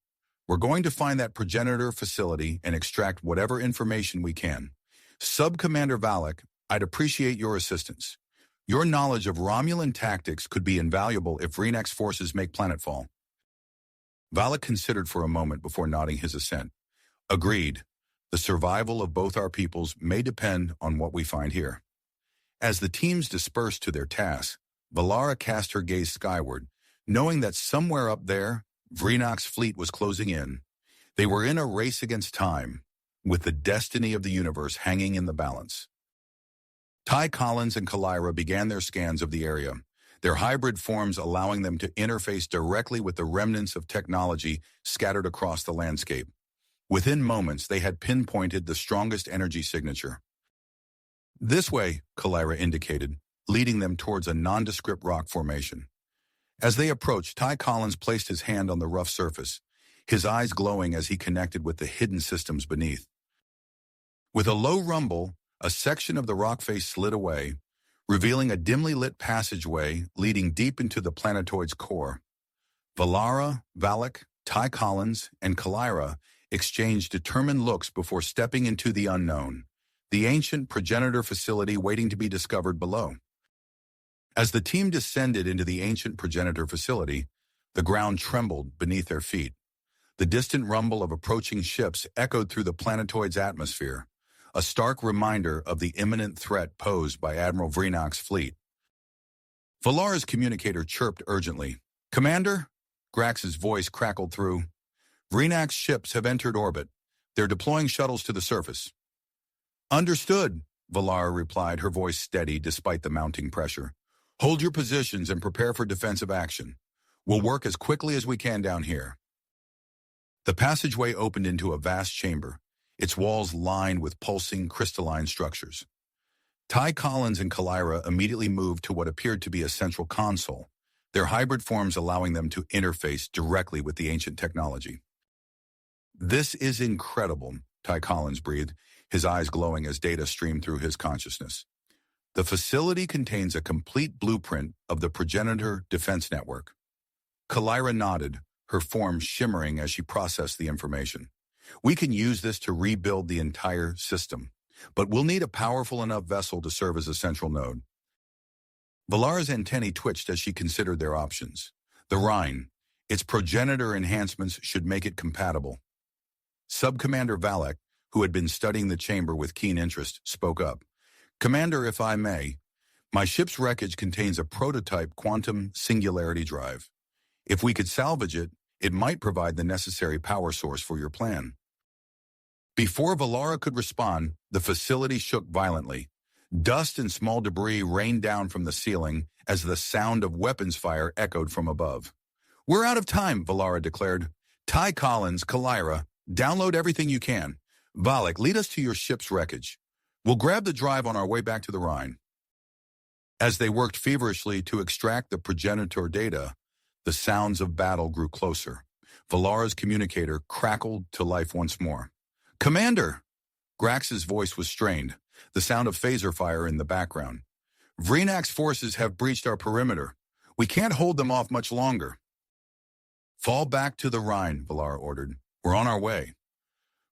We're going to find that progenitor facility and extract whatever information we can. Sub-Commander Valak, I'd appreciate your assistance. Your knowledge of Romulan tactics could be invaluable if Vrenak's forces make planetfall." Valak considered for a moment before nodding his assent. "Agreed. The survival of both our peoples may depend on what we find here." As the teams dispersed to their tasks, Valara cast her gaze skyward, knowing that somewhere up there, Vrenak's fleet was closing in. They were in a race against time, with the destiny of the universe hanging in the balance. Ty Collins and Kalira began their scans of the area, their hybrid forms allowing them to interface directly with the remnants of technology scattered across the landscape. Within moments, they had pinpointed the strongest energy signature. "This way," Kalira indicated, leading them towards a nondescript rock formation. As they approached, Ty Collins placed his hand on the rough surface, his eyes glowing as he connected with the hidden systems beneath. With a low rumble, a section of the rock face slid away, revealing a dimly lit passageway leading deep into the planetoid's core. Valara, Valak, Ty Collins, and Kalira exchanged determined looks before stepping into the unknown, the ancient progenitor facility waiting to be discovered below. As the team descended into the ancient progenitor facility, the ground trembled beneath their feet. The distant rumble of approaching ships echoed through the planetoid's atmosphere, a stark reminder of the imminent threat posed by Admiral Vrenak's fleet. Valara's communicator chirped urgently. "Commander?" Grax's voice crackled through. "Vrenak's ships have entered orbit. They're deploying shuttles to the surface." "Understood," Valara replied, her voice steady despite the mounting pressure. "Hold your positions and prepare for defensive action. We'll work as quickly as we can down here." The passageway opened into a vast chamber, its walls lined with pulsing crystalline structures. Ty Collins and Kalira immediately moved to what appeared to be a central console, their hybrid forms allowing them to interface directly with the ancient technology. "This is incredible," Ty Collins breathed, his eyes glowing as data streamed through his consciousness. "The facility contains a complete blueprint of the progenitor defense network." Kalira nodded, her form shimmering as she processed the information. "We can use this to rebuild the entire system, but we'll need a powerful enough vessel to serve as a central node." Valara's antennae twitched as she considered their options. The Rhine, its progenitor enhancements should make it compatible. Sub-Commander Valak, who had been studying the chamber with keen interest, spoke up. "Commander, if I may, my ship's wreckage contains a prototype quantum singularity drive. If we could salvage it, it might provide the necessary power source for your plan." Before Valara could respond, the facility shook violently. Dust and small debris rained down from the ceiling as the sound of weapons fire echoed from above. "We're out of time," Valara declared. "Ty Collins, Kalira, download everything you can. Valak, lead us to your ship's wreckage. We'll grab the drive on our way back to the Rhine." As they worked feverishly to extract the progenitor data, the sounds of battle grew closer. Valara's communicator crackled to life once more. "Commander!" Grax's voice was strained, the sound of phaser fire in the background. "Vrenak's forces have breached our perimeter. We can't hold them off much longer." "Fall back to the Rhine," Valara ordered. "We're on our way."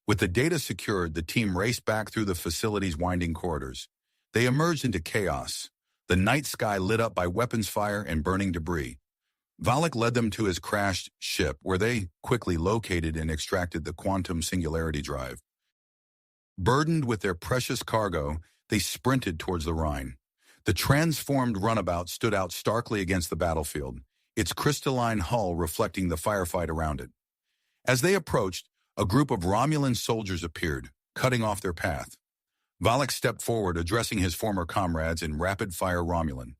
With the data secured, the team raced back through the facility's winding corridors. They emerged into chaos, the night sky lit up by weapons fire and burning debris. Valak led them to his crashed ship, where they quickly located and extracted the quantum singularity drive. Burdened with their precious cargo, they sprinted towards the Rhine. The transformed runabout stood out starkly against the battlefield, its crystalline hull reflecting the firefight around it. As they approached, a group of Romulan soldiers appeared, cutting off their path. Valak stepped forward, addressing his former comrades in rapid-fire Romulan.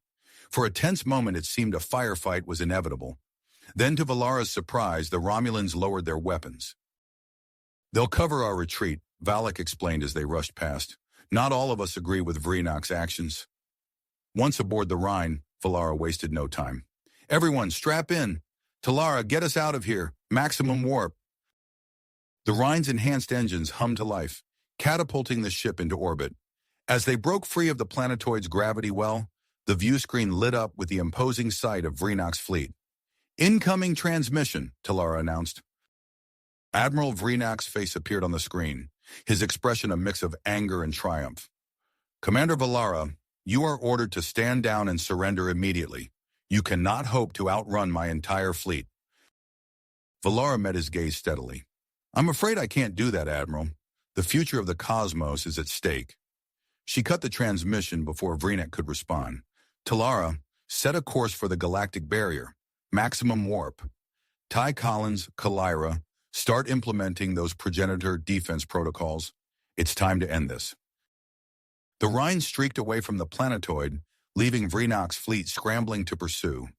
For a tense moment, it seemed a firefight was inevitable. Then, to Valara's surprise, the Romulans lowered their weapons. "They'll cover our retreat," Valak explained as they rushed past. "Not all of us agree with Vreenak's actions." Once aboard the Rhine, Valara wasted no time. "Everyone, strap in. Talara, get us out of here. Maximum warp." The Rhine's enhanced engines hummed to life, catapulting the ship into orbit. As they broke free of the planetoid's gravity well, the view screen lit up with the imposing sight of Vreenak's fleet. "Incoming transmission," Talara announced. Admiral Vreenak's face appeared on the screen, his expression a mix of anger and triumph. "Commander Valara, you are ordered to stand down and surrender immediately. You cannot hope to outrun my entire fleet." Valara met his gaze steadily. "I'm afraid I can't do that, Admiral. The future of the cosmos is at stake." She cut the transmission before Vreenak could respond. "Talara, set a course for the galactic barrier. Maximum warp. Ty Collins, Kalira, start implementing those progenitor defense protocols. It's time to end this." The Rhine streaked away from the planetoid, leaving Vreenak's fleet scrambling to pursue.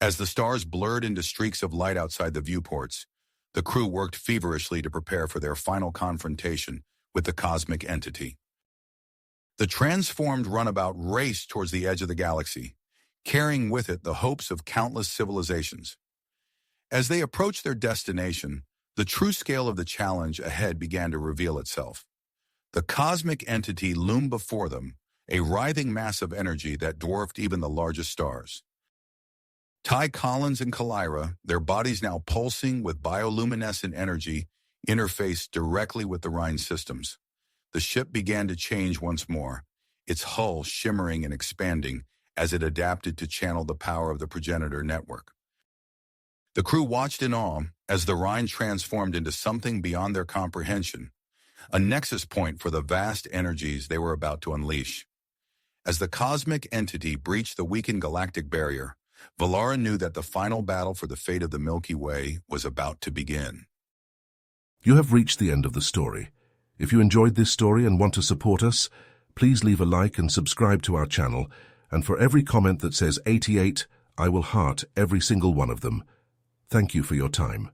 As the stars blurred into streaks of light outside the viewports, the crew worked feverishly to prepare for their final confrontation with the cosmic entity. The transformed runabout raced towards the edge of the galaxy, carrying with it the hopes of countless civilizations. As they approached their destination, the true scale of the challenge ahead began to reveal itself. The cosmic entity loomed before them, a writhing mass of energy that dwarfed even the largest stars. Ty Collins and Kalira, their bodies now pulsing with bioluminescent energy, interfaced directly with the Rhine systems. The ship began to change once more, its hull shimmering and expanding as it adapted to channel the power of the progenitor network. The crew watched in awe as the Rhine transformed into something beyond their comprehension, a nexus point for the vast energies they were about to unleash. As the cosmic entity breached the weakened galactic barrier, Valara knew that the final battle for the fate of the Milky Way was about to begin. You have reached the end of the story. If you enjoyed this story and want to support us, please leave a like and subscribe to our channel, and for every comment that says 88, I will heart every single one of them. Thank you for your time.